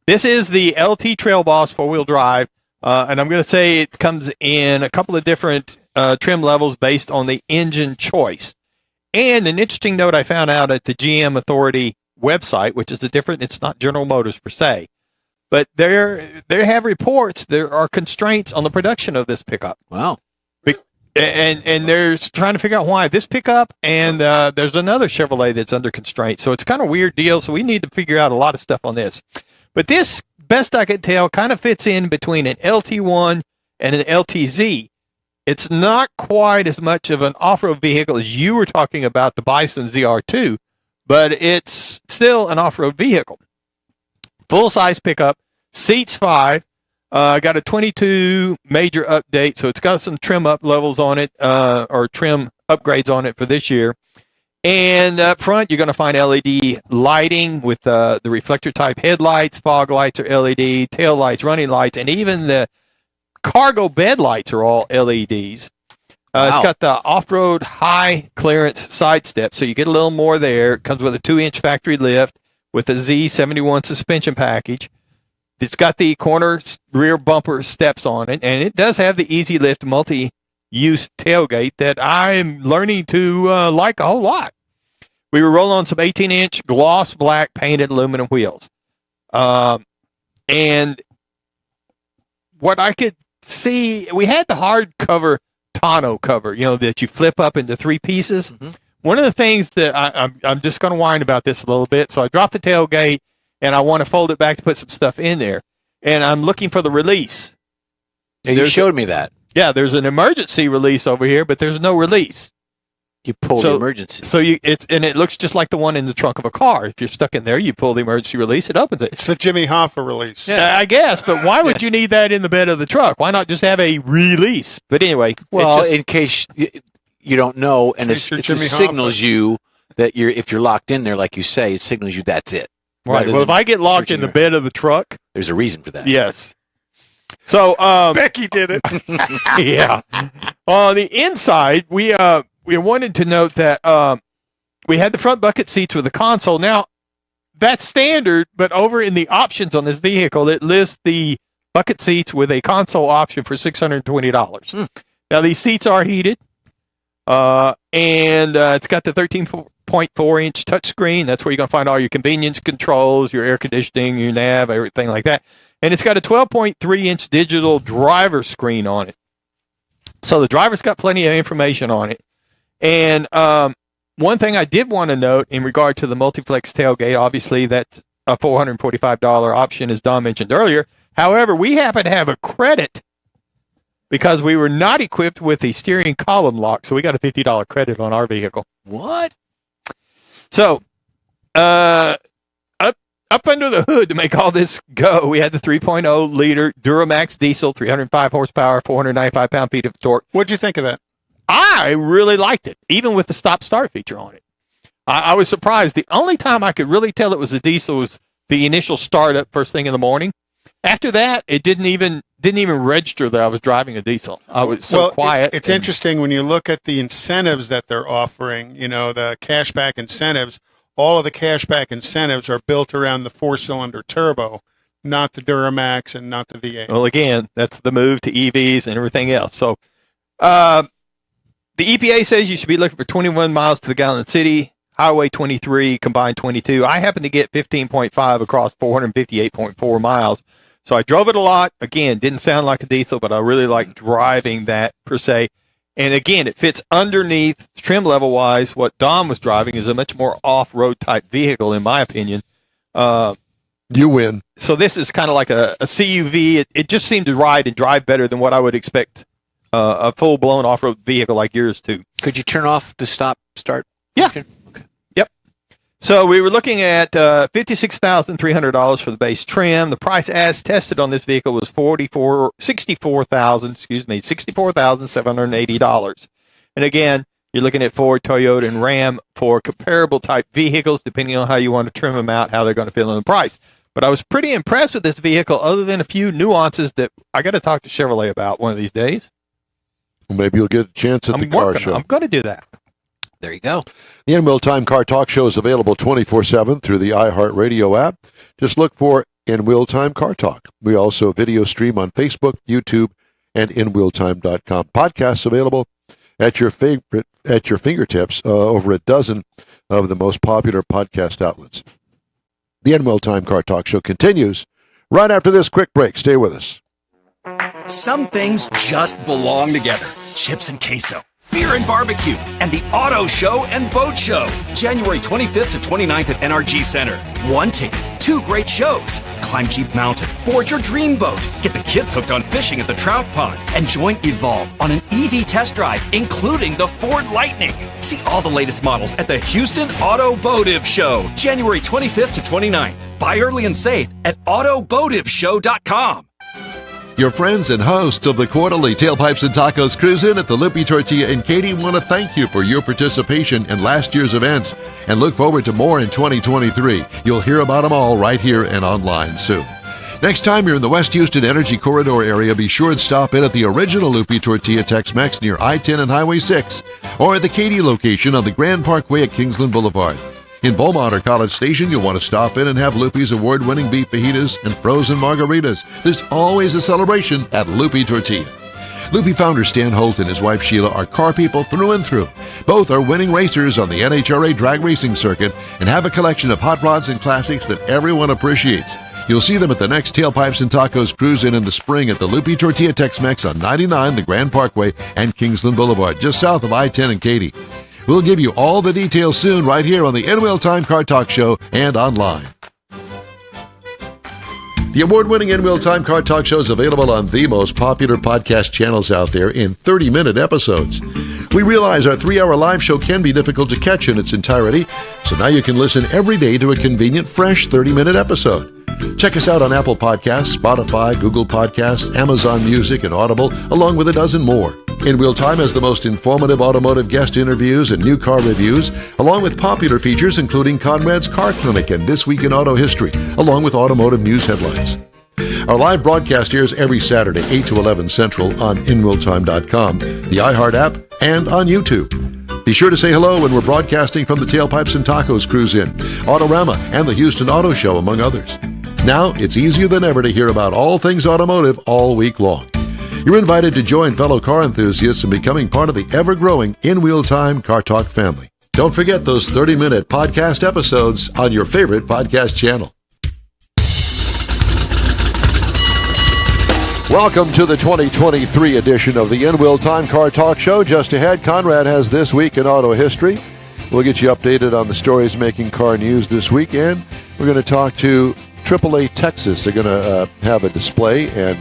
this is the LT Trail Boss four-wheel drive, and I'm going to say it comes in a couple of different trim levels based on the engine choice. And an interesting note I found out at the GM Authority website, which is it's not General Motors per se, but they have reports there are constraints on the production of this pickup. Wow. And they're trying to figure out why this pickup and there's another Chevrolet that's under constraint. So it's kind of a weird deal. So we need to figure out a lot of stuff on this. But this, best I could tell, kind of fits in between an LT1 and an LTZ. It's not quite as much of an off-road vehicle as you were talking about, the Bison ZR2, but it's still an off-road vehicle. Full-size pickup, seats 5. Got a 22 major update, so it's got some trim up levels on it, or trim upgrades on it for this year. And up front, you're going to find LED lighting with the reflector type headlights, fog lights are LED, tail lights, running lights, and even the cargo bed lights are all LEDs. Wow. It's got the off-road high clearance side step, so you get a little more there. It comes with a 2-inch factory lift with a Z71 suspension package. It's got the corner rear bumper steps on it, and it does have the Easy Lift multi-use tailgate that I'm learning to like a whole lot. We were rolling on some 18-inch gloss black painted aluminum wheels. And what I could see, we had the hardcover tonneau cover, that you flip up into 3 pieces. Mm-hmm. One of the things that I'm just going to whine about this a little bit. So I dropped the tailgate, and I want to fold it back to put some stuff in there. And I'm looking for the release. And you showed me that. Yeah, there's an emergency release over here, but there's no release. You pull the emergency. So it looks just like the one in the trunk of a car. If you're stuck in there, you pull the emergency release, it opens it. It's the Jimmy Hoffa release. Yeah, I guess, but why would you need that in the bed of the truck? Why not just have a release? But anyway, well, in case you don't know, and it signals you that if you're locked in there, like you say, it signals you that's it. Right. Well, if I get locked in the bed of the truck, there's a reason for that. Yes. So Becky did it. Yeah. On the inside, we wanted to note that we had the front bucket seats with the console. Now, that's standard, but over in the options on this vehicle, it lists the bucket seats with a console option for $620. Now, these seats are heated, and it's got the 13.4-inch touchscreen. That's where you're going to find all your convenience controls, your air conditioning, your nav, everything like that. And it's got a 12.3-inch digital driver screen on it. So the driver's got plenty of information on it. And one thing I did want to note in regard to the multi-flex tailgate, obviously that's a $445 option, as Don mentioned earlier. However, we happen to have a credit because we were not equipped with the steering column lock, so we got a $50 credit on our vehicle. What? So, up under the hood to make all this go, we had the 3.0-liter Duramax diesel, 305 horsepower, 495 pound-feet of torque. What'd you think of that? I really liked it, even with the stop-start feature on it. I was surprised. The only time I could really tell it was a diesel was the initial startup first thing in the morning. After that, it didn't even register that I was driving a diesel. I was so quiet. It's interesting when you look at the incentives that they're offering, the cashback incentives. All of the cashback incentives are built around the 4-cylinder turbo, not the Duramax and not the V8. Well, again, that's the move to EVs and everything else. So the EPA says you should be looking for 21 miles to the gallon in the city, Highway 23, combined 22. I happen to get 15.5 across 458.4 miles. So I drove it a lot. Again, didn't sound like a diesel, but I really like driving that per se. And again, it fits underneath, trim level wise. What Don was driving is a much more off-road type vehicle, in my opinion. You win. So this is kind of like a CUV. It just seemed to ride and drive better than what I would expect a full-blown off-road vehicle like yours to. Could you turn off the stop-start? Yeah. Okay. Yep. So we were looking at $56,300 for the base trim. The price as tested on this vehicle was $64,780. And again, you're looking at Ford, Toyota, and Ram for comparable type vehicles, depending on how you want to trim them out, how they're going to fit in the price. But I was pretty impressed with this vehicle, other than a few nuances that I got to talk to Chevrolet about one of these days. Well, maybe you'll get a chance at the car show. I'm going to do that. There you go. The In Wheel Time Car Talk Show is available 24/7 through the iHeartRadio app. Just look for In Wheel Time Car Talk. We also video stream on Facebook, YouTube, and InWheelTime.com. Podcasts available at your fingertips over a dozen of the most popular podcast outlets. The In Wheel Time Car Talk Show continues right after this quick break. Stay with us. Some things just belong together. Chips and queso, beer and barbecue, and the auto show and boat show. January 25th to 29th at NRG Center. One ticket, 2 great shows. Climb Jeep Mountain, board your dream boat, get the kids hooked on fishing at the trout pond, and join Evolve on an EV test drive, including the Ford Lightning. See all the latest models at the Houston Automotive Show, January 25th to 29th. Buy early and save at automotiveshow.com. Your friends and hosts of the quarterly Tailpipes and Tacos Cruise-In at the Lupi Tortilla in Katy want to thank you for your participation in last year's events and look forward to more in 2023. You'll hear about them all right here and online soon. Next time you're in the West Houston Energy Corridor area, be sure and stop in at the original Lupi Tortilla Tex-Mex near I-10 and Highway 6 or at the Katy location on the Grand Parkway at Kingsland Boulevard. In Beaumont or College Station, you'll want to stop in and have Lupi's award-winning beef fajitas and frozen margaritas. There's always a celebration at Lupi Tortilla. Lupi founder Stan Holt and his wife Sheila are car people through and through. Both are winning racers on the NHRA drag racing circuit and have a collection of hot rods and classics that everyone appreciates. You'll see them at the next Tailpipes and Tacos Cruise-In in the spring at the Lupi Tortilla Tex-Mex on 99, the Grand Parkway, and Kingsland Boulevard, just south of I-10 and Katy. We'll give you all the details soon right here on the In Wheel Time Car Talk Show and online. The award-winning In Wheel Time Car Talk Show is available on the most popular podcast channels out there in 30-minute episodes. We realize our 3-hour live show can be difficult to catch in its entirety, so now you can listen every day to a convenient, fresh 30-minute episode. Check us out on Apple Podcasts, Spotify, Google Podcasts, Amazon Music, and Audible, along with a dozen more. In Wheel Time has the most informative automotive guest interviews and new car reviews, along with popular features including Conrad's Car Clinic and This Week in Auto History, along with automotive news headlines. Our live broadcast airs every Saturday, 8 to 11 Central on InWheelTime.com, the iHeart app, and on YouTube. Be sure to say hello when we're broadcasting from the Tailpipes and Tacos Cruise-In, Autorama, and the Houston Auto Show, among others. Now, it's easier than ever to hear about all things automotive all week long. You're invited to join fellow car enthusiasts in becoming part of the ever-growing In Wheel Time Car Talk family. Don't forget those 30-minute podcast episodes on your favorite podcast channel. Welcome to the 2023 edition of the In Wheel Time Car Talk Show. Just ahead, Conrad has This Week in Auto History. We'll get you updated on the stories making car news this weekend. We're going to talk to AAA Texas. They're going to have a display and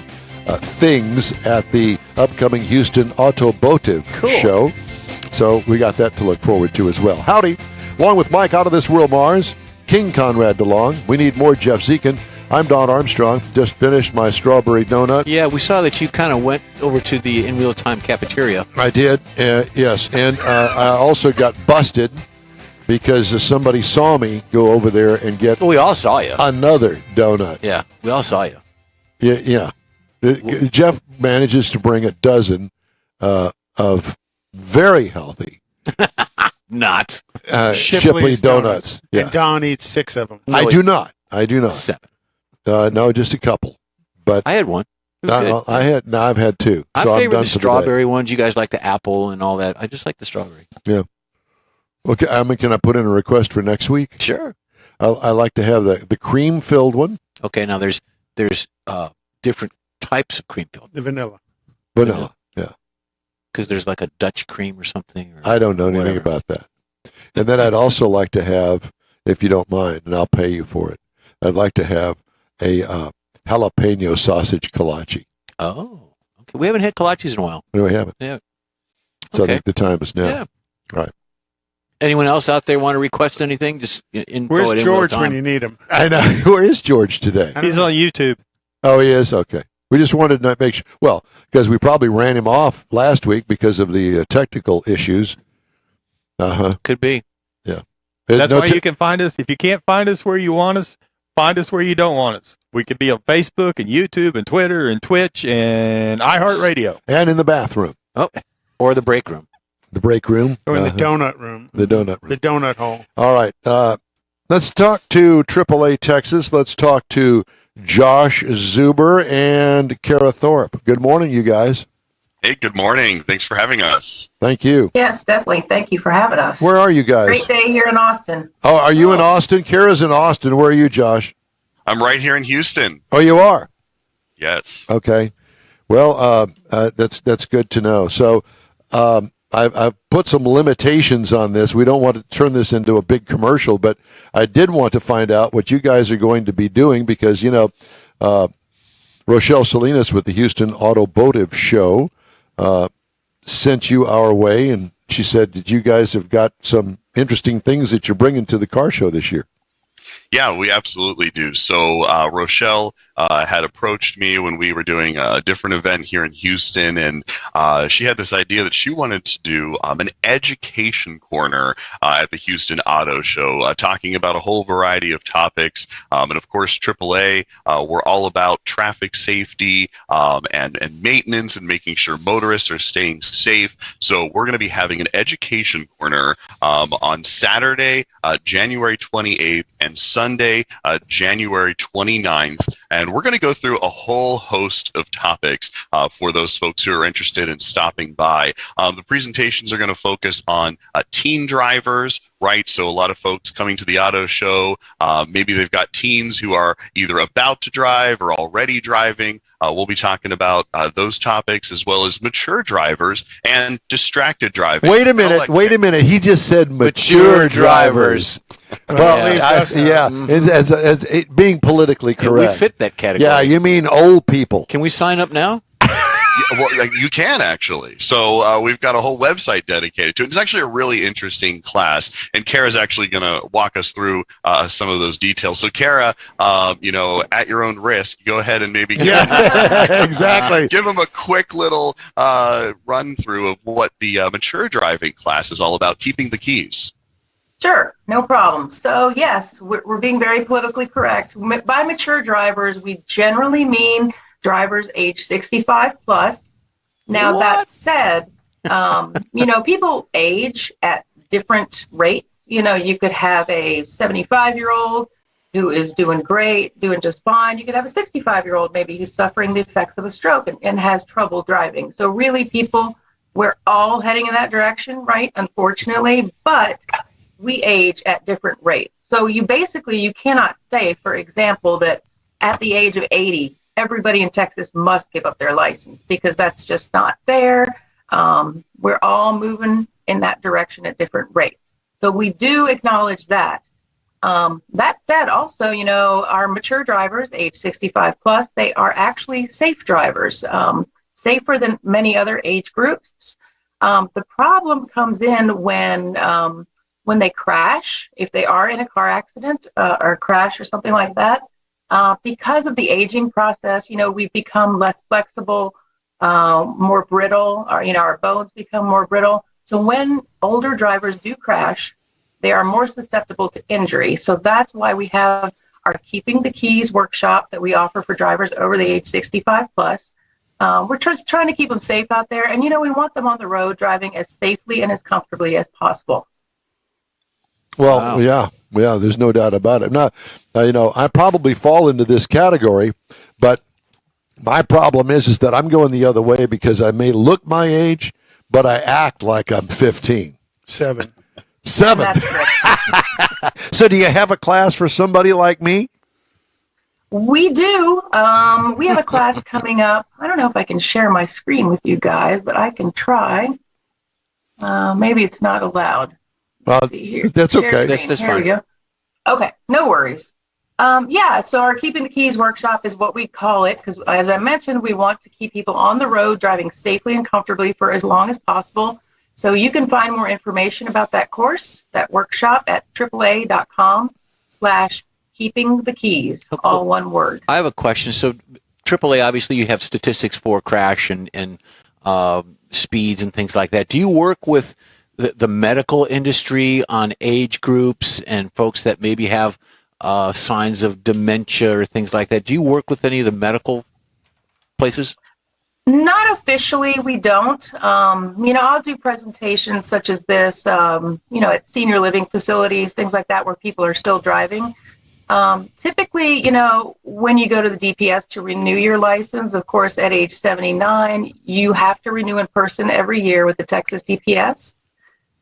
things at the upcoming Houston Automotive Show. So we got that to look forward to as well. Howdy. Along with Mike Out of This World Mars, King Conrad DeLong. We need more Jeff Zekin. I'm Don Armstrong. Just finished my strawberry donut. Yeah, we saw that you kind of went over to the In Wheel Time cafeteria. I did, yes. And I also got busted because somebody saw me go over there and get we all saw you. Another donut. Yeah, we all saw you. Yeah. Jeff manages to bring a dozen of very healthy not Shipley donuts. Yeah. And Don eats 6 of them. I do not. 7. No, just a couple. But I had one. I've had 2. I so favor I'm done the strawberry ones. You guys like the apple and all that. I just like the strawberry. Yeah. Okay. Can I put in a request for next week? Sure. I like to have the cream filled one. Okay. Now there's different types of cream filled. The vanilla. Vanilla. Yeah. Because there's like a Dutch cream or something. I don't know anything about that. And then I'd also like to have, if you don't mind, and I'll pay you for it, I'd like to have a jalapeno sausage kolache. Oh, okay. We haven't had kolaches in a while. No, we haven't. Yeah. So Okay. I think the time is now. Yeah. All right. Anyone else out there want to request anything? Just info Where's at George InWheel when Time. you need him? I know. Where is George today? He's on YouTube. Oh, he is? Okay. We just wanted to make sure. Well, because we probably ran him off last week because of the technical issues. Could be. Yeah. That's why you can find us. If you can't find us where you want us, find us where you don't want us. We could be on Facebook and YouTube and Twitter and Twitch and iHeartRadio. And in the bathroom. Oh, or the break room. The break room. Or in the donut room. The donut room. The donut hole. All right. Let's talk to AAA Texas. Let's talk to Josh Zuber and Kara Thorpe. Good morning, you guys. Hey, good morning. Thanks for having us. Thank you. Yes, definitely. Thank you for having us. Where are you guys? Great day here in Austin. Oh, are you in Austin? Kara's in Austin. Where are you, Josh? I'm right here in Houston. Oh, you are? Yes. Okay. Well, that's good to know. So I've put some limitations on this. We don't want to turn this into a big commercial, but I did want to find out what you guys are going to be doing because, Rochelle Salinas with the Houston Automotive Show sent you our way, and she said that you guys have got some interesting things that you're bringing to the car show this year. Yeah, we absolutely do. So Rochelle had approached me when we were doing a different event here in Houston, and she had this idea that she wanted to do an education corner at the Houston Auto Show, talking about a whole variety of topics. And of course, AAA, we're all about traffic safety and maintenance and making sure motorists are staying safe. So we're going to be having an education corner on Saturday, January 28th, and Sunday, January 29th. And and we're going to go through a whole host of topics for those folks who are interested in stopping by. The presentations are going to focus on teen drivers, right? So a lot of folks coming to the auto show, maybe they've got teens who are either about to drive or already driving. We'll be talking about those topics, as well as mature drivers and distracted driving. Wait a minute. He just said mature drivers. Well, as being politically correct. We fit that category. Yeah, you mean old people. Can we sign up now? Well, you can actually. So we've got a whole website dedicated to it. It's actually a really interesting class, and Kara's actually going to walk us through some of those details. So, Kara, at your own risk, go ahead and maybe exactly give them a quick little run through of what the mature driving class is all about. Keeping the keys. Sure, no problem. So yes, we're being very politically correct. By mature drivers, we generally mean drivers age 65 plus. Now that said, people age at different rates. You could have a 75-year-old who is doing great, doing just fine. You could have a 65-year-old maybe who's suffering the effects of a stroke and has trouble driving. So really, we're all heading in that direction, right? Unfortunately, but we age at different rates. So you cannot say, for example, that at the age of 80, everybody in Texas must give up their license, because that's just not fair. We're all moving in that direction at different rates. So we do acknowledge that. That said, also, our mature drivers, age 65 plus, they are actually safe drivers, safer than many other age groups. The problem comes in when they crash, if they are in a car accident or a crash or something like that. Because of the aging process, we've become less flexible, more brittle, our bones become more brittle. So when older drivers do crash, they are more susceptible to injury. So that's why we have our Keeping the Keys workshops that we offer for drivers over the age 65 plus. We're just trying to keep them safe out there. And, we want them on the road driving as safely and as comfortably as possible. Well, yeah, there's no doubt about it. Now, I probably fall into this category, but my problem is that I'm going the other way, because I may look my age, but I act like I'm 15. 7. So do you have a class for somebody like me? We do. We have a class coming up. I don't know if I can share my screen with you guys, but I can try. Maybe it's not allowed. That's okay. That's fine. Here we go. Okay, no worries. So our Keeping the Keys workshop is what we call it, because as I mentioned, we want to keep people on the road driving safely and comfortably for as long as possible. So you can find more information about that course, that workshop, at AAA.com/Keeping the Keys, all one word. I have a question. So AAA, obviously you have statistics for crash and speeds and things like that. Do you work with the medical industry on age groups and folks that maybe have signs of dementia or things like that? Do you work with any of the medical places? Not officially, we don't. I'll do presentations such as this, at senior living facilities, things like that, where people are still driving. Typically, when you go to the DPS to renew your license, of course, at age 79, you have to renew in person every year with the Texas DPS.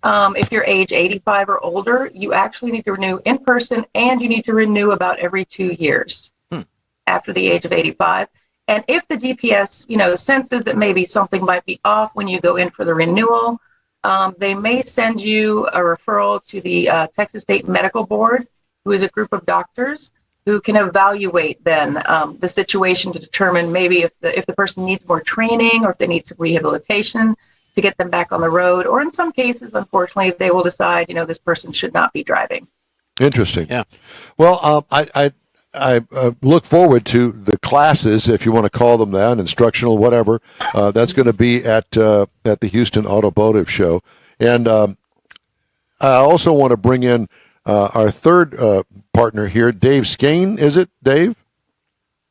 If you're age 85 or older, you actually need to renew in person, and you need to renew about every 2 years after the age of 85. And if the DPS, senses that maybe something might be off when you go in for the renewal, they may send you a referral to the Texas State Medical Board, who is a group of doctors who can evaluate then the situation to determine maybe if the person needs more training or if they need some rehabilitation to get them back on the road. Or in some cases, unfortunately, they will decide, this person should not be driving. Interesting. Yeah. Well, I look forward to the classes, if you want to call them that, instructional, whatever. That's going to be at the Houston Automotive Show. And I also want to bring in our third partner here, Dave Skane. Is it, Dave?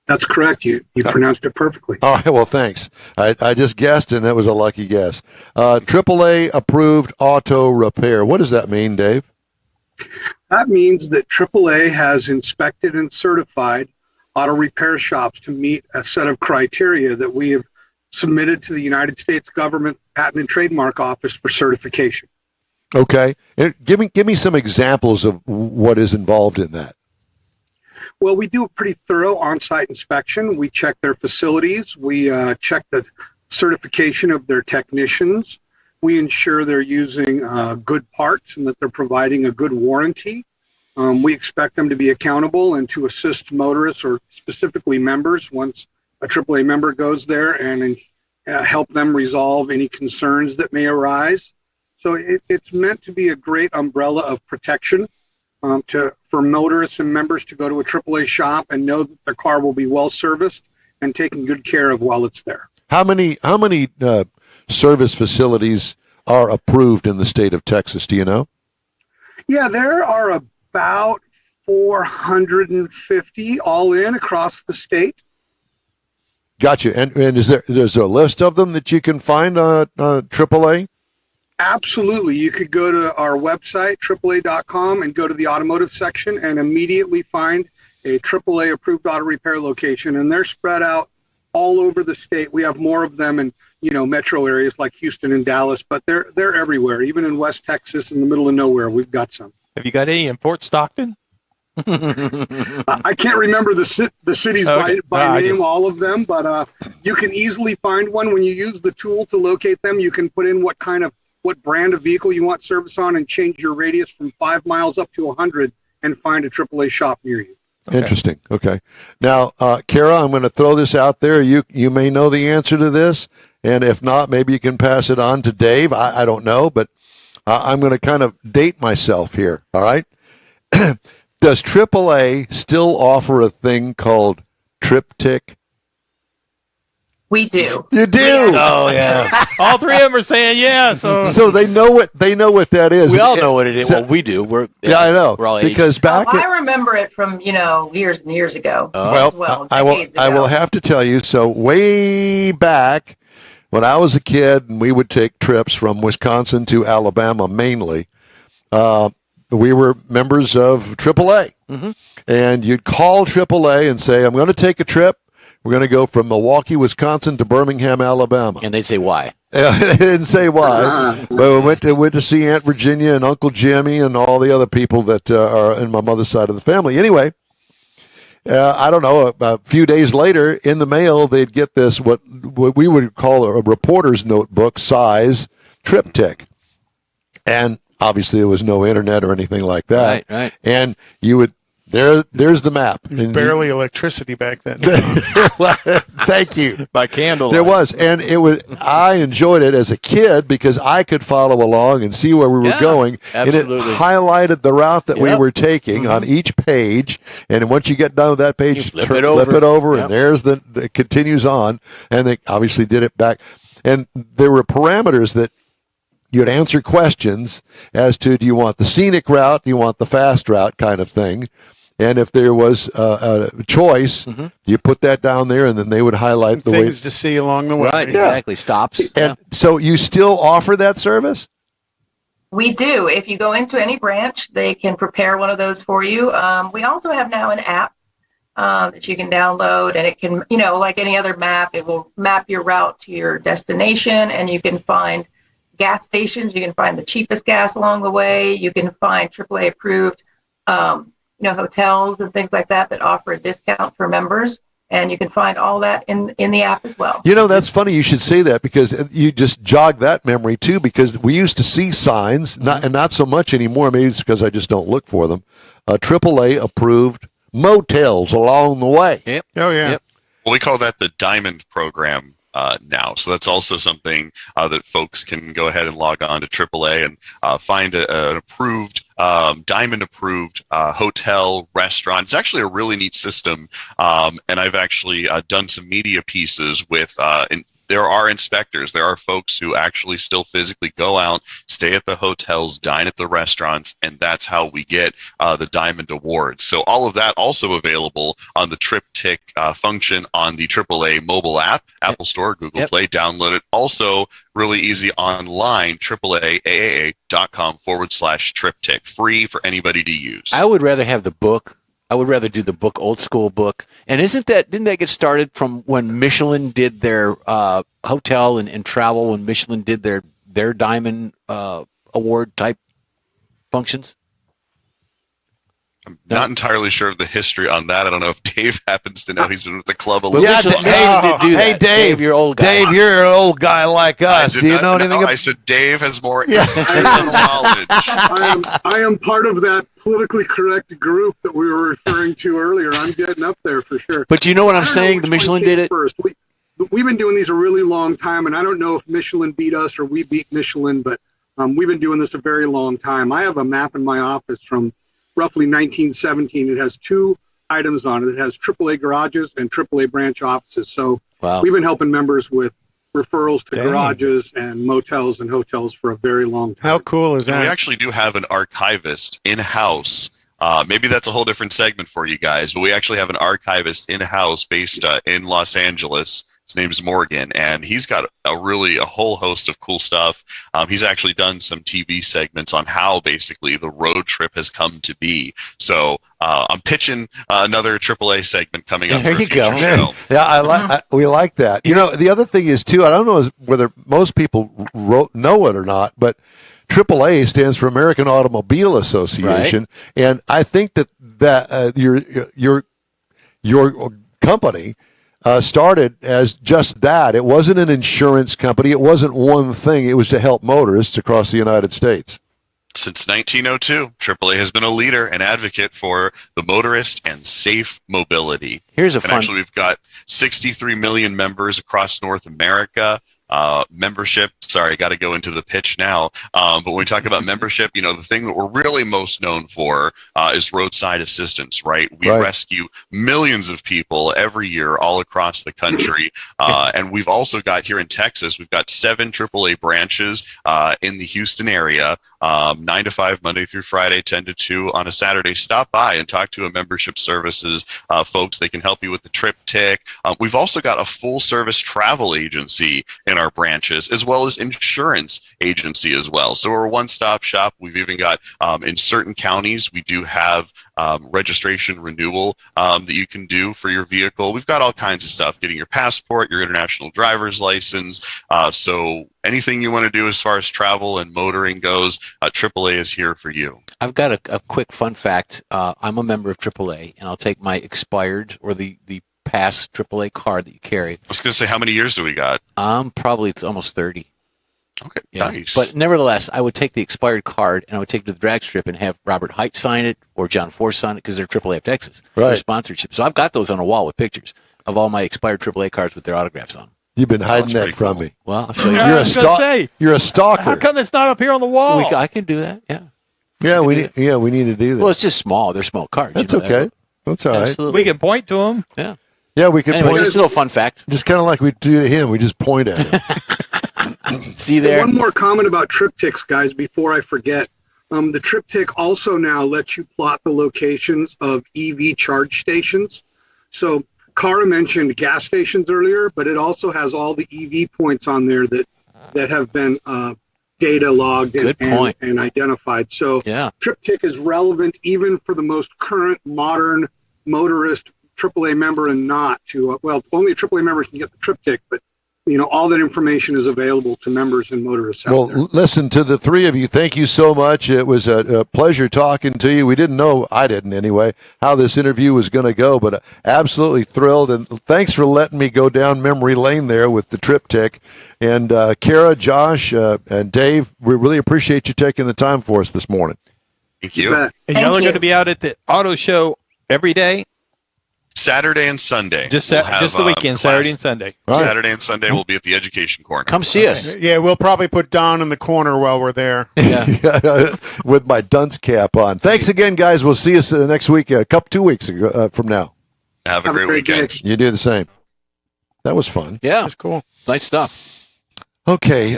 That's correct. You pronounced it perfectly. All right. Well, thanks. I just guessed, and that was a lucky guess. AAA approved auto repair. What does that mean, Dave? That means that AAA has inspected and certified auto repair shops to meet a set of criteria that we have submitted to the United States Government Patent and Trademark Office for certification. Okay. And give me some examples of what is involved in that. Well, we do a pretty thorough on-site inspection. We check their facilities. We check the certification of their technicians. We ensure they're using good parts and that they're providing a good warranty. We expect them to be accountable and to assist motorists, or specifically members, once a AAA member goes there, and help them resolve any concerns that may arise. So it's meant to be a great umbrella of protection for motorists and members to go to a AAA shop and know that their car will be well serviced and taken good care of while it's there. How many service facilities are approved in the state of Texas? Do you know? Yeah, there are about 450 all in across the state. Gotcha. And there's a list of them that you can find on AAA? Absolutely. You could go to our website, AAA.com, and go to the automotive section and immediately find a AAA approved auto repair location. And they're spread out all over the state. We have more of them in, metro areas like Houston and Dallas, but they're everywhere. Even in West Texas, in the middle of nowhere, we've got some. Have you got any in Fort Stockton? I can't remember the cities by name, all of them, but you can easily find one. When you use the tool to locate them, you can put in what brand of vehicle you want service on and change your radius from 5 miles up to 100 and find a AAA shop near you. Okay. Interesting. Okay. Now, Kara, I'm going to throw this out there. You may know the answer to this, and if not, maybe you can pass it on to Dave. I don't know, but I'm going to kind of date myself here. All right. Does AAA still offer a thing called TripTik? We do. You do? Oh yeah. All three of them are saying yes. So they know what that is. We all know what it is. Well, we do. I know. We're all because back. I remember it from years and years ago. I will have to tell you. So way back when I was a kid, and we would take trips from Wisconsin to Alabama mainly. We were members of AAA, and you'd call AAA and say, "I'm going to take a trip. We're going to go from Milwaukee, Wisconsin to Birmingham, Alabama." And they'd say why. They didn't say why. But we went to see Aunt Virginia and Uncle Jimmy and all the other people that are in my mother's side of the family. Anyway, I don't know, a few days later in the mail, they'd get this, what we would call a reporter's notebook size TripTik. And obviously there was no internet or anything like that. Right. And you would, there's the map. There was barely electricity back then. Thank you. By candlelight. There was, and I enjoyed it as a kid because I could follow along and see where we were going. Absolutely. And it highlighted the route that we were taking on each page. And once you get done with that page, flip it over, and there's it continues on. And they obviously did it back. And there were parameters that you'd answer questions as to, do you want the scenic route? Do you want the fast route kind of thing? And if there was a choice, you put that down there, and then they would highlight the things to see along the way. Right, exactly. Stops. And so you still offer that service? We do. If you go into any branch, they can prepare one of those for you. We also have now an app that you can download, and it can, like any other map, it will map your route to your destination, and you can find gas stations. You can find the cheapest gas along the way. You can find AAA approved hotels and things like that offer a discount for members, and you can find all that in the app as well. That's funny you should say that, because you just jogged that memory too, because we used to see signs, not so much anymore, maybe it's because I just don't look for them, AAA approved motels along the way. Yep. Oh yeah. Yep. Well, we call that the Diamond program now. So that's also something that folks can go ahead and log on to AAA and find an approved, Diamond approved hotel, restaurant. It's actually a really neat system. And I've actually done some media pieces with there are inspectors. There are folks who actually still physically go out, stay at the hotels, dine at the restaurants, and that's how we get the Diamond Awards. So all of that also available on the TripTik function on the AAA mobile app, Apple Store, Google Play. Download it. Also, really easy online, AAA.com/TripTik. Free for anybody to use. I would rather have the book I would rather do the book, old school book. And didn't that get started from when Michelin did their hotel and travel, when Michelin did their Diamond Award type functions? I'm not entirely sure of the history on that. I don't know if Dave happens to know. He's been with the club a little Yeah, bit. hey, Dave, you're old guy. Dave, you're an old guy like us. Do you know anything? I said Dave has more Yeah. knowledge. I am part of that politically correct group that we were referring to earlier. I'm getting up there for sure. But you know what I'm I don't saying? know The which Michelin one did came it first. We've been doing these a really long time, and I don't know if Michelin beat us or we beat Michelin, but we've been doing this a very long time. I have a map in my office from roughly 1917. It has 2 items on it. It has AAA garages and AAA branch offices. So we've been helping members with referrals to garages and motels and hotels for a very long time. How cool is And that? we actually do have an archivist in-house. Maybe that's a whole different segment for you guys, but we actually have an archivist in-house based in Los Angeles. His name's Morgan, and he's got a whole host of cool stuff. He's actually done some TV segments on how basically the road trip has come to be. So I'm pitching another AAA segment coming up. There for a you go. future show. Yeah, we like that. You know, the other thing is too. I don't know whether most people know it or not, but AAA stands for American Automobile Association, and I think that your company started as just that. It wasn't an insurance company. It wasn't one thing. It was to help motorists across the United States. Since 1902, AAA has been a leader and advocate for the motorist and safe mobility. Actually, we've got 63 million members across North America. Membership. Sorry, I got to go into the pitch now. But when we talk about membership, the thing that we're really most known for is roadside assistance, right? We rescue millions of people every year all across the country. And we've also got here in Texas, we've got 7 AAA branches in the Houston area, 9 to 5, Monday through Friday, 10 to 2 on a Saturday. Stop by and talk to a membership services folks. They can help you with the triptych. We've also got a full service travel agency in our branches, as well as insurance agency as well. So we're a one-stop shop. We've even got in certain counties, we do have registration renewal that you can do for your vehicle. We've got all kinds of stuff, getting your passport, your international driver's license. So anything you want to do as far as travel and motoring goes, AAA is here for you. I've got a quick fun fact. I'm a member of AAA, and I'll take my expired or the past AAA card that you carry. I was going to say, how many years do we got? Probably it's almost 30. Okay, yeah. Nice. But nevertheless, I would take the expired card and I would take it to the drag strip and have Robert Height sign it or John Force sign it because they're AAA of Texas. Right. They're sponsorship. So I've got those on a wall with pictures of all my expired AAA cards with their autographs on. You've been hiding that from me. Well, I'll show you. You're a stalker. How come it's not up here on the wall? I can do that. Yeah. Yeah, we need to do that. Well, it's just small. They're small cards. That's okay. That's all right. Absolutely. We can point to them. Yeah. Yeah, we can Anyway, point. just a little fun fact. Just kind of like we do to him. We just point at him. See there? One more comment about triptychs, guys, before I forget. The triptych also now lets you plot the locations of EV charge stations. So Cara mentioned gas stations earlier, but it also has all the EV points on there that have been data logged and identified. So triptych is relevant even for the most current modern motorist AAA member and not to, only a AAA member can get the triptych, but all that information is available to members and motorists out there. Listen, to the three of you, thank you so much. It was a pleasure talking to you. We didn't know, I didn't anyway, how this interview was going to go, but absolutely thrilled. And thanks for letting me go down memory lane there with the triptych. And Cara, Josh, and Dave, we really appreciate you taking the time for us this morning. Thank you. And y'all are going to be out at the auto show every day? Saturday and Sunday. Just the weekend, Saturday and Sunday. Saturday and Sunday we'll be at the Education Corner. Come see us. Yeah, we'll probably put Don in the corner while we're there. With my dunce cap on. Thanks again, guys. We'll see you next week, 2 weeks from now. Have a great weekend. You do the same. That was fun. Yeah. That's cool. Nice stuff. Okay,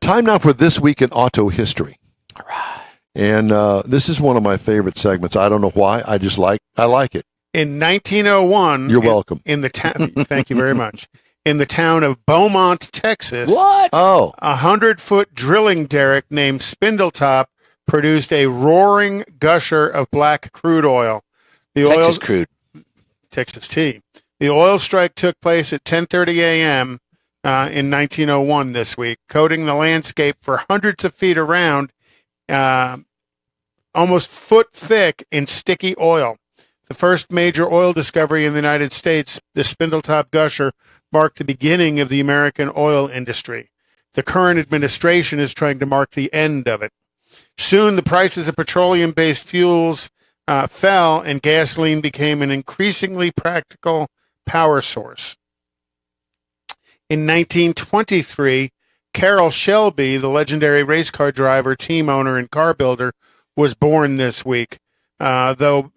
time now for This Week in Auto History. All right. And this is one of my favorite segments. I don't know why. I like it. In 1901, you're welcome. In the town, thank you very much. In the town of Beaumont, Texas, what? Oh, 100-foot drilling derrick named Spindletop produced a roaring gusher of black crude oil. The Texas crude. Texas tea. The oil strike took place at 10:30 a.m. In 1901 this week, coating the landscape for hundreds of feet around, almost foot thick in sticky oil. The first major oil discovery in the United States, the Spindletop Gusher, marked the beginning of the American oil industry. The current administration is trying to mark the end of it. Soon, the prices of petroleum-based fuels fell, and gasoline became an increasingly practical power source. In 1923, Carroll Shelby, the legendary race car driver, team owner, and car builder, was born this week. Though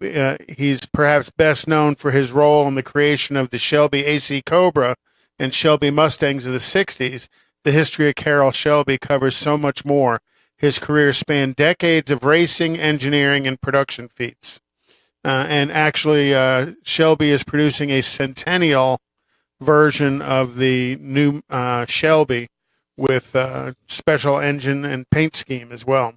he's perhaps best known for his role in the creation of the Shelby AC Cobra and Shelby Mustangs of the 60s, the history of Carroll Shelby covers so much more. His career spanned decades of racing, engineering, and production feats. And actually, Shelby is producing a centennial version of the new Shelby with special engine and paint scheme as well.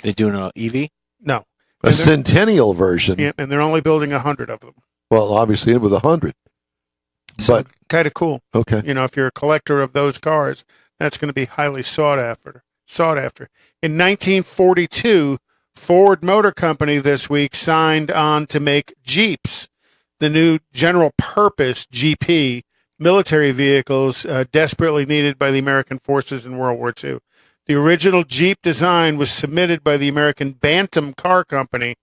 They doing an EV? No. A centennial version. Yeah, and they're only building 100 of them. Well, obviously with 100. So kind of cool. Okay. You know, if you're a collector of those cars, that's going to be highly sought after. In 1942, Ford Motor Company this week signed on to make Jeeps, the new general purpose GP military vehicles desperately needed by the American forces in World War II. The original Jeep design was submitted by the American Bantam Car Company.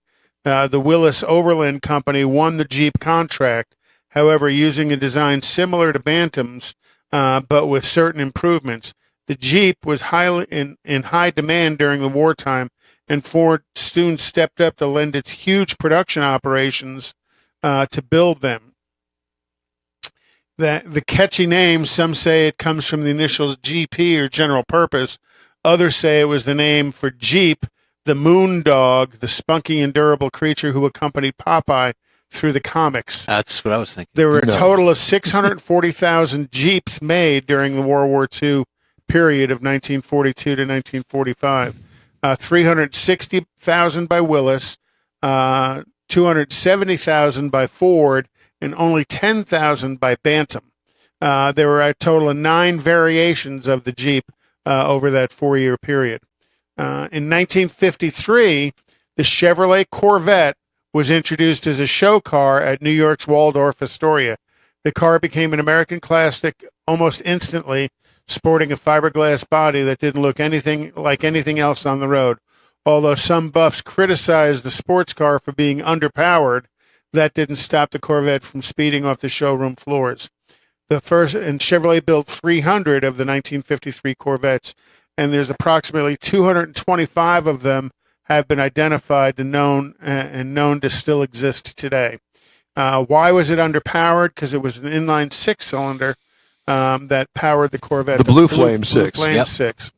The Willis Overland Company won the Jeep contract, however, using a design similar to Bantam's, but with certain improvements. The Jeep was highly in high demand during the wartime, and Ford soon stepped up to lend its huge production operations to build them. The catchy name, some say it comes from the initials GP or general purpose. Others say it was the name for Jeep, the moon dog, the spunky and durable creature who accompanied Popeye through the comics. That's what I was thinking. There were a total of 640,000 Jeeps made during the World War II period of 1942 to 1945. 360,000 by Willis, 270,000 by Ford, and only 10,000 by Bantam. There were a total of 9 variations of the Jeep over that 4-year period. In 1953, the Chevrolet Corvette was introduced as a show car at New York's Waldorf Astoria. The car became an American classic almost instantly, sporting a fiberglass body that didn't look anything like anything else on the road. Although some buffs criticized the sports car for being underpowered, that didn't stop the Corvette from speeding off the showroom floors. Chevrolet built 300 of the 1953 Corvettes, and there's approximately 225 of them have been identified and known to still exist today. Why was it underpowered? Because it was an inline 6-cylinder that powered the Corvette. The Blue Flame 6. Blue Flame 6.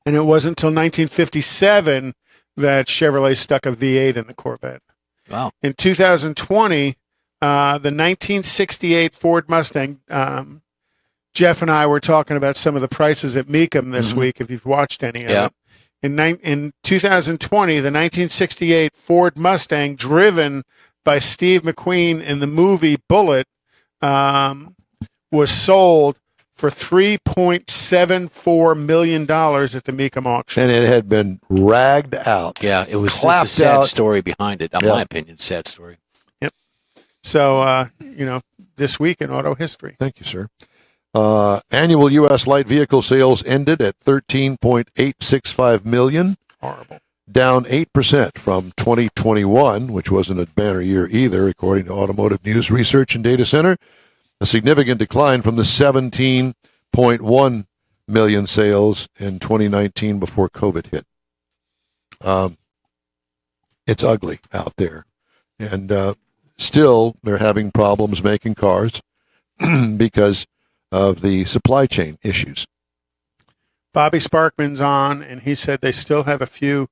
And it wasn't until 1957 that Chevrolet stuck a V8 in the Corvette. Wow. In 2020, the 1968 Ford Mustang, Jeff and I were talking about some of the prices at Mecum this week, if you've watched any of it. In 2020, the 1968 Ford Mustang, driven by Steve McQueen in the movie Bullet, was sold for $3.74 million at the Mecum auction. And it had been ragged out. Yeah, it was clapped a sad out. story behind it. In my opinion, sad story. Yep. So, this week in auto history. Thank you, sir. Annual U.S. light vehicle sales ended at 13.865 million. Horrible. Down 8% from 2021, which wasn't a banner year either, according to Automotive News Research and Data Center. A significant decline from the 17.1 million sales in 2019 before COVID hit. It's ugly out there. And still, they're having problems making cars because of the supply chain issues. Bobby Sparkman's on, and he said they still have a few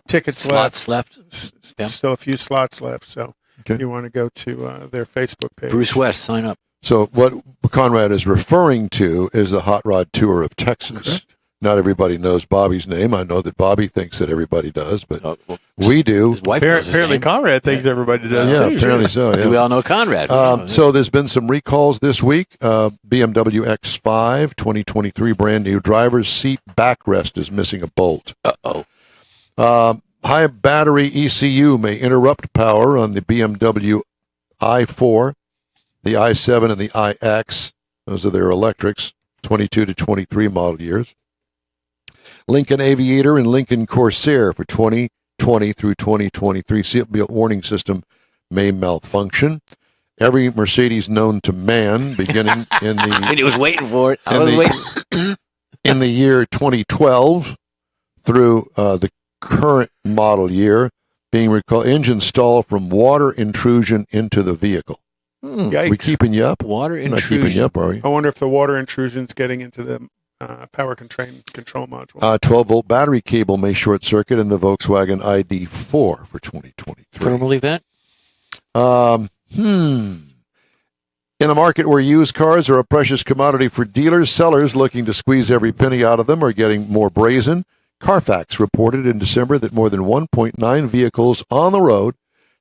tickets Slots left. Still a few slots left. So you want to go to their Facebook page. Bruce West, sign up. So what Conrad is referring to is the Hot Rod Tour of Texas. Correct. not everybody knows Bobby's name. I know that Bobby thinks that everybody does, but we do. His wife knows his Apparently, name. Conrad thinks everybody does. Yeah, too. apparently so. Yeah. We all know Conrad. So there's been some recalls this week. BMW X5 2023 brand new driver's seat backrest is missing a bolt. High battery ECU may interrupt power on the BMW i4, the i7, and the iX. Those are their electrics, 22 to 23 model years. Lincoln Aviator and Lincoln Corsair for 2020 through 2023. Seatbelt warning system may malfunction. Every Mercedes known to man, beginning in the and he was waiting for it. I was waiting. in the year 2012 through the current model year, being recalled. Engine stall from water intrusion into the vehicle. Yikes. We keeping you up? Water We're not keeping you up, are we? I wonder if the water intrusion's getting into the power control module. 12-volt battery cable may short circuit in the Volkswagen ID4 for 2023. Thermal event? In a market where used cars are a precious commodity for dealers, sellers looking to squeeze every penny out of them are getting more brazen. Carfax reported in December that more than 1.9 vehicles on the road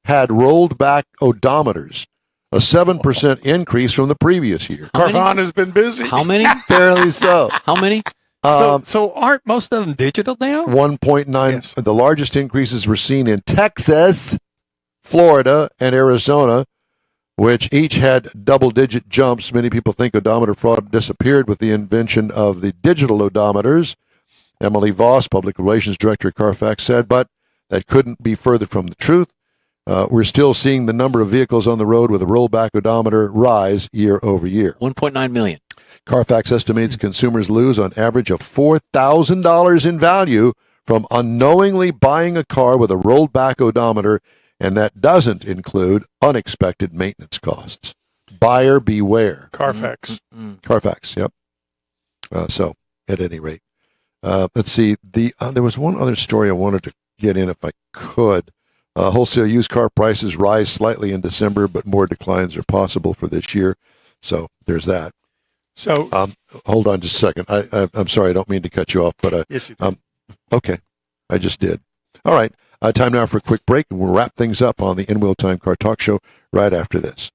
had rolled back odometers, a 7% increase from the previous year. Carvana has been busy. How many? Barely so. How many? So aren't most of them digital now? 1.9. Yes. The largest increases were seen in Texas, Florida, and Arizona, which each had double-digit jumps. Many people think odometer fraud disappeared with the invention of the digital odometers. Emily Voss, Public Relations Director at Carfax, said, but that couldn't be further from the truth. We're still seeing the number of vehicles on the road with a rollback odometer rise year over year. 1.9 million. Carfax estimates consumers lose on average of $4,000 in value from unknowingly buying a car with a rolled back odometer, and that doesn't include unexpected maintenance costs. Buyer beware. Carfax. Carfax, yep. So, at any rate, let's see. There was one other story I wanted to get in if I could. Wholesale used car prices rise slightly in December, but more declines are possible for this year. So there's that. So hold on just a second. I'm sorry, I don't mean to cut you off, but yes, you did. okay, I just did. All right, time now for a quick break, and we'll wrap things up on the In Wheel Time Car Talk Show right after this.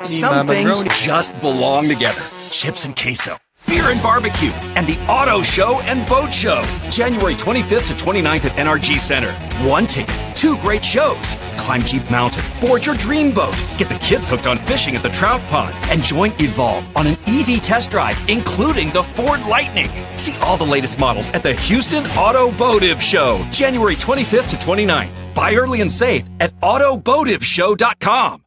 Some things just belong together. Chips and queso, beer and barbecue, and the Auto Show and Boat Show. January 25th to 29th at NRG Center. One ticket, two great shows. Climb Jeep Mountain, board your dream boat, get the kids hooked on fishing at the trout pond, and join Evolve on an EV test drive, including the Ford Lightning. See all the latest models at the Houston Automotive Show. January 25th to 29th. Buy early and save at automotiveshow.com.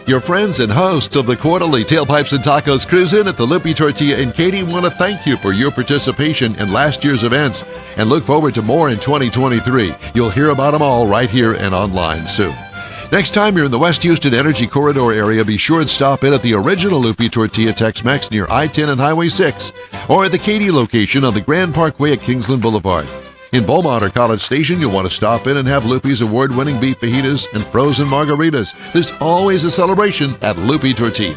Your friends and hosts of the quarterly Tailpipes and Tacos Cruise In at the Lupi Tortilla in Katy want to thank you for your participation in last year's events and look forward to more in 2023. You'll hear about them all right here and online soon. Next time you're in the West Houston Energy Corridor area, be sure to stop in at the original Lupi Tortilla Tex-Mex near I-10 and Highway 6 or at the Katy location on the Grand Parkway at Kingsland Boulevard. In Beaumont or College Station, you'll want to stop in and have Lupi's award-winning beef fajitas and frozen margaritas. There's always a celebration at Lupi Tortilla.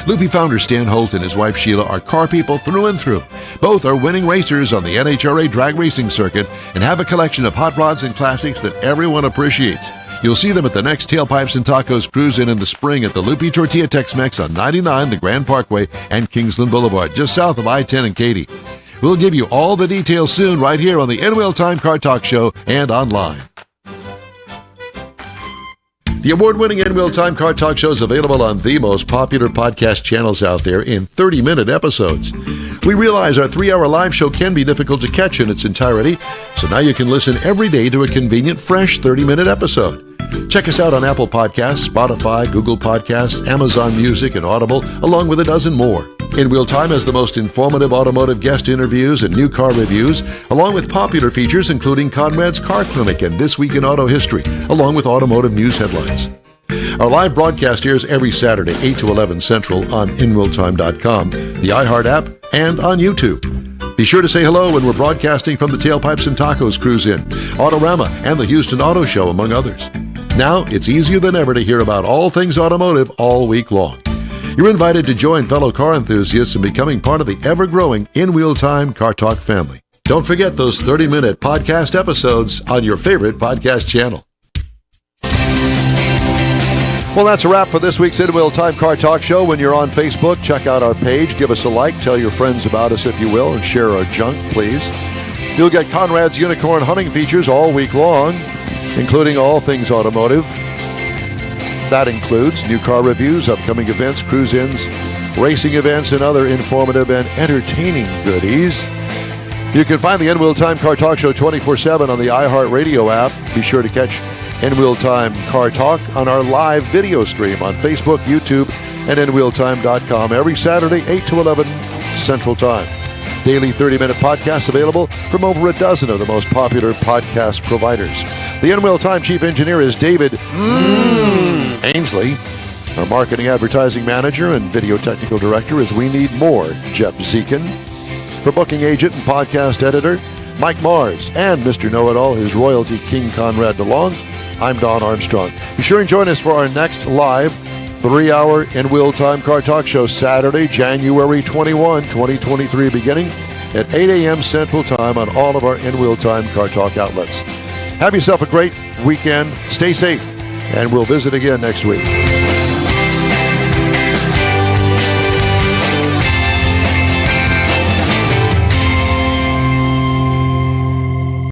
Lupi founder Stan Holt and his wife Sheila are car people through and through. Both are winning racers on the NHRA drag racing circuit and have a collection of hot rods and classics that everyone appreciates. You'll see them at the next Tailpipes and Tacos Cruise In the spring at the Lupi Tortilla Tex-Mex on 99, the Grand Parkway, and Kingsland Boulevard, just south of I-10 and Katy. We'll give you all the details soon right here on the In Wheel Time Car Talk Show and online. The award-winning In Wheel Time Car Talk Show is available on the most popular podcast channels out there in 30-minute episodes. We realize our 3-hour live show can be difficult to catch in its entirety, so now you can listen every day to a convenient, fresh 30-minute episode. Check us out on Apple Podcasts, Spotify, Google Podcasts, Amazon Music, and Audible, along with a dozen more. In Wheel Time has the most informative automotive guest interviews and new car reviews, along with popular features including Conrad's Car Clinic and This Week in Auto History, along with automotive news headlines. Our live broadcast airs every Saturday, 8 to 11 Central on InWheelTime.com, the iHeart app, and on YouTube. Be sure to say hello when we're broadcasting from the Tailpipes and Tacos Cruise In, Autorama, and the Houston Auto Show, among others. Now, it's easier than ever to hear about all things automotive all week long. You're invited to join fellow car enthusiasts in becoming part of the ever-growing In Wheel Time Car Talk family. Don't forget those 30-minute podcast episodes on your favorite podcast channel. Well, that's a wrap for this week's In Wheel Time Car Talk Show. When you're on Facebook, check out our page, give us a like, tell your friends about us if you will, and share our junk, please. You'll get Conrad's Unicorn hunting features all week long, including all things automotive. That includes new car reviews, upcoming events, cruise-ins, racing events, and other informative and entertaining goodies. You can find the In Wheel Time Car Talk Show 24/7 on the iHeartRadio app. Be sure to catch In Wheel Time Car Talk on our live video stream on Facebook, YouTube, and InWheelTime.com every Saturday, 8 to 11 Central Time. Daily 30-minute podcasts available from over a dozen of the most popular podcast providers. The In Wheel Time Chief Engineer is David Ainsley. Our Marketing Advertising Manager and Video Technical Director is We Need More, Jeff Zekin. For Booking Agent and Podcast Editor, Mike Mars, and Mr. Know-It-All, his royalty King Conrad DeLong, I'm Don Armstrong. Be sure and join us for our next live 3-hour In Wheel Time Car Talk Show Saturday, January 21, 2023, beginning at 8 a.m. Central Time on all of our In Wheel Time Car Talk outlets. Have yourself a great weekend. Stay safe, and we'll visit again next week.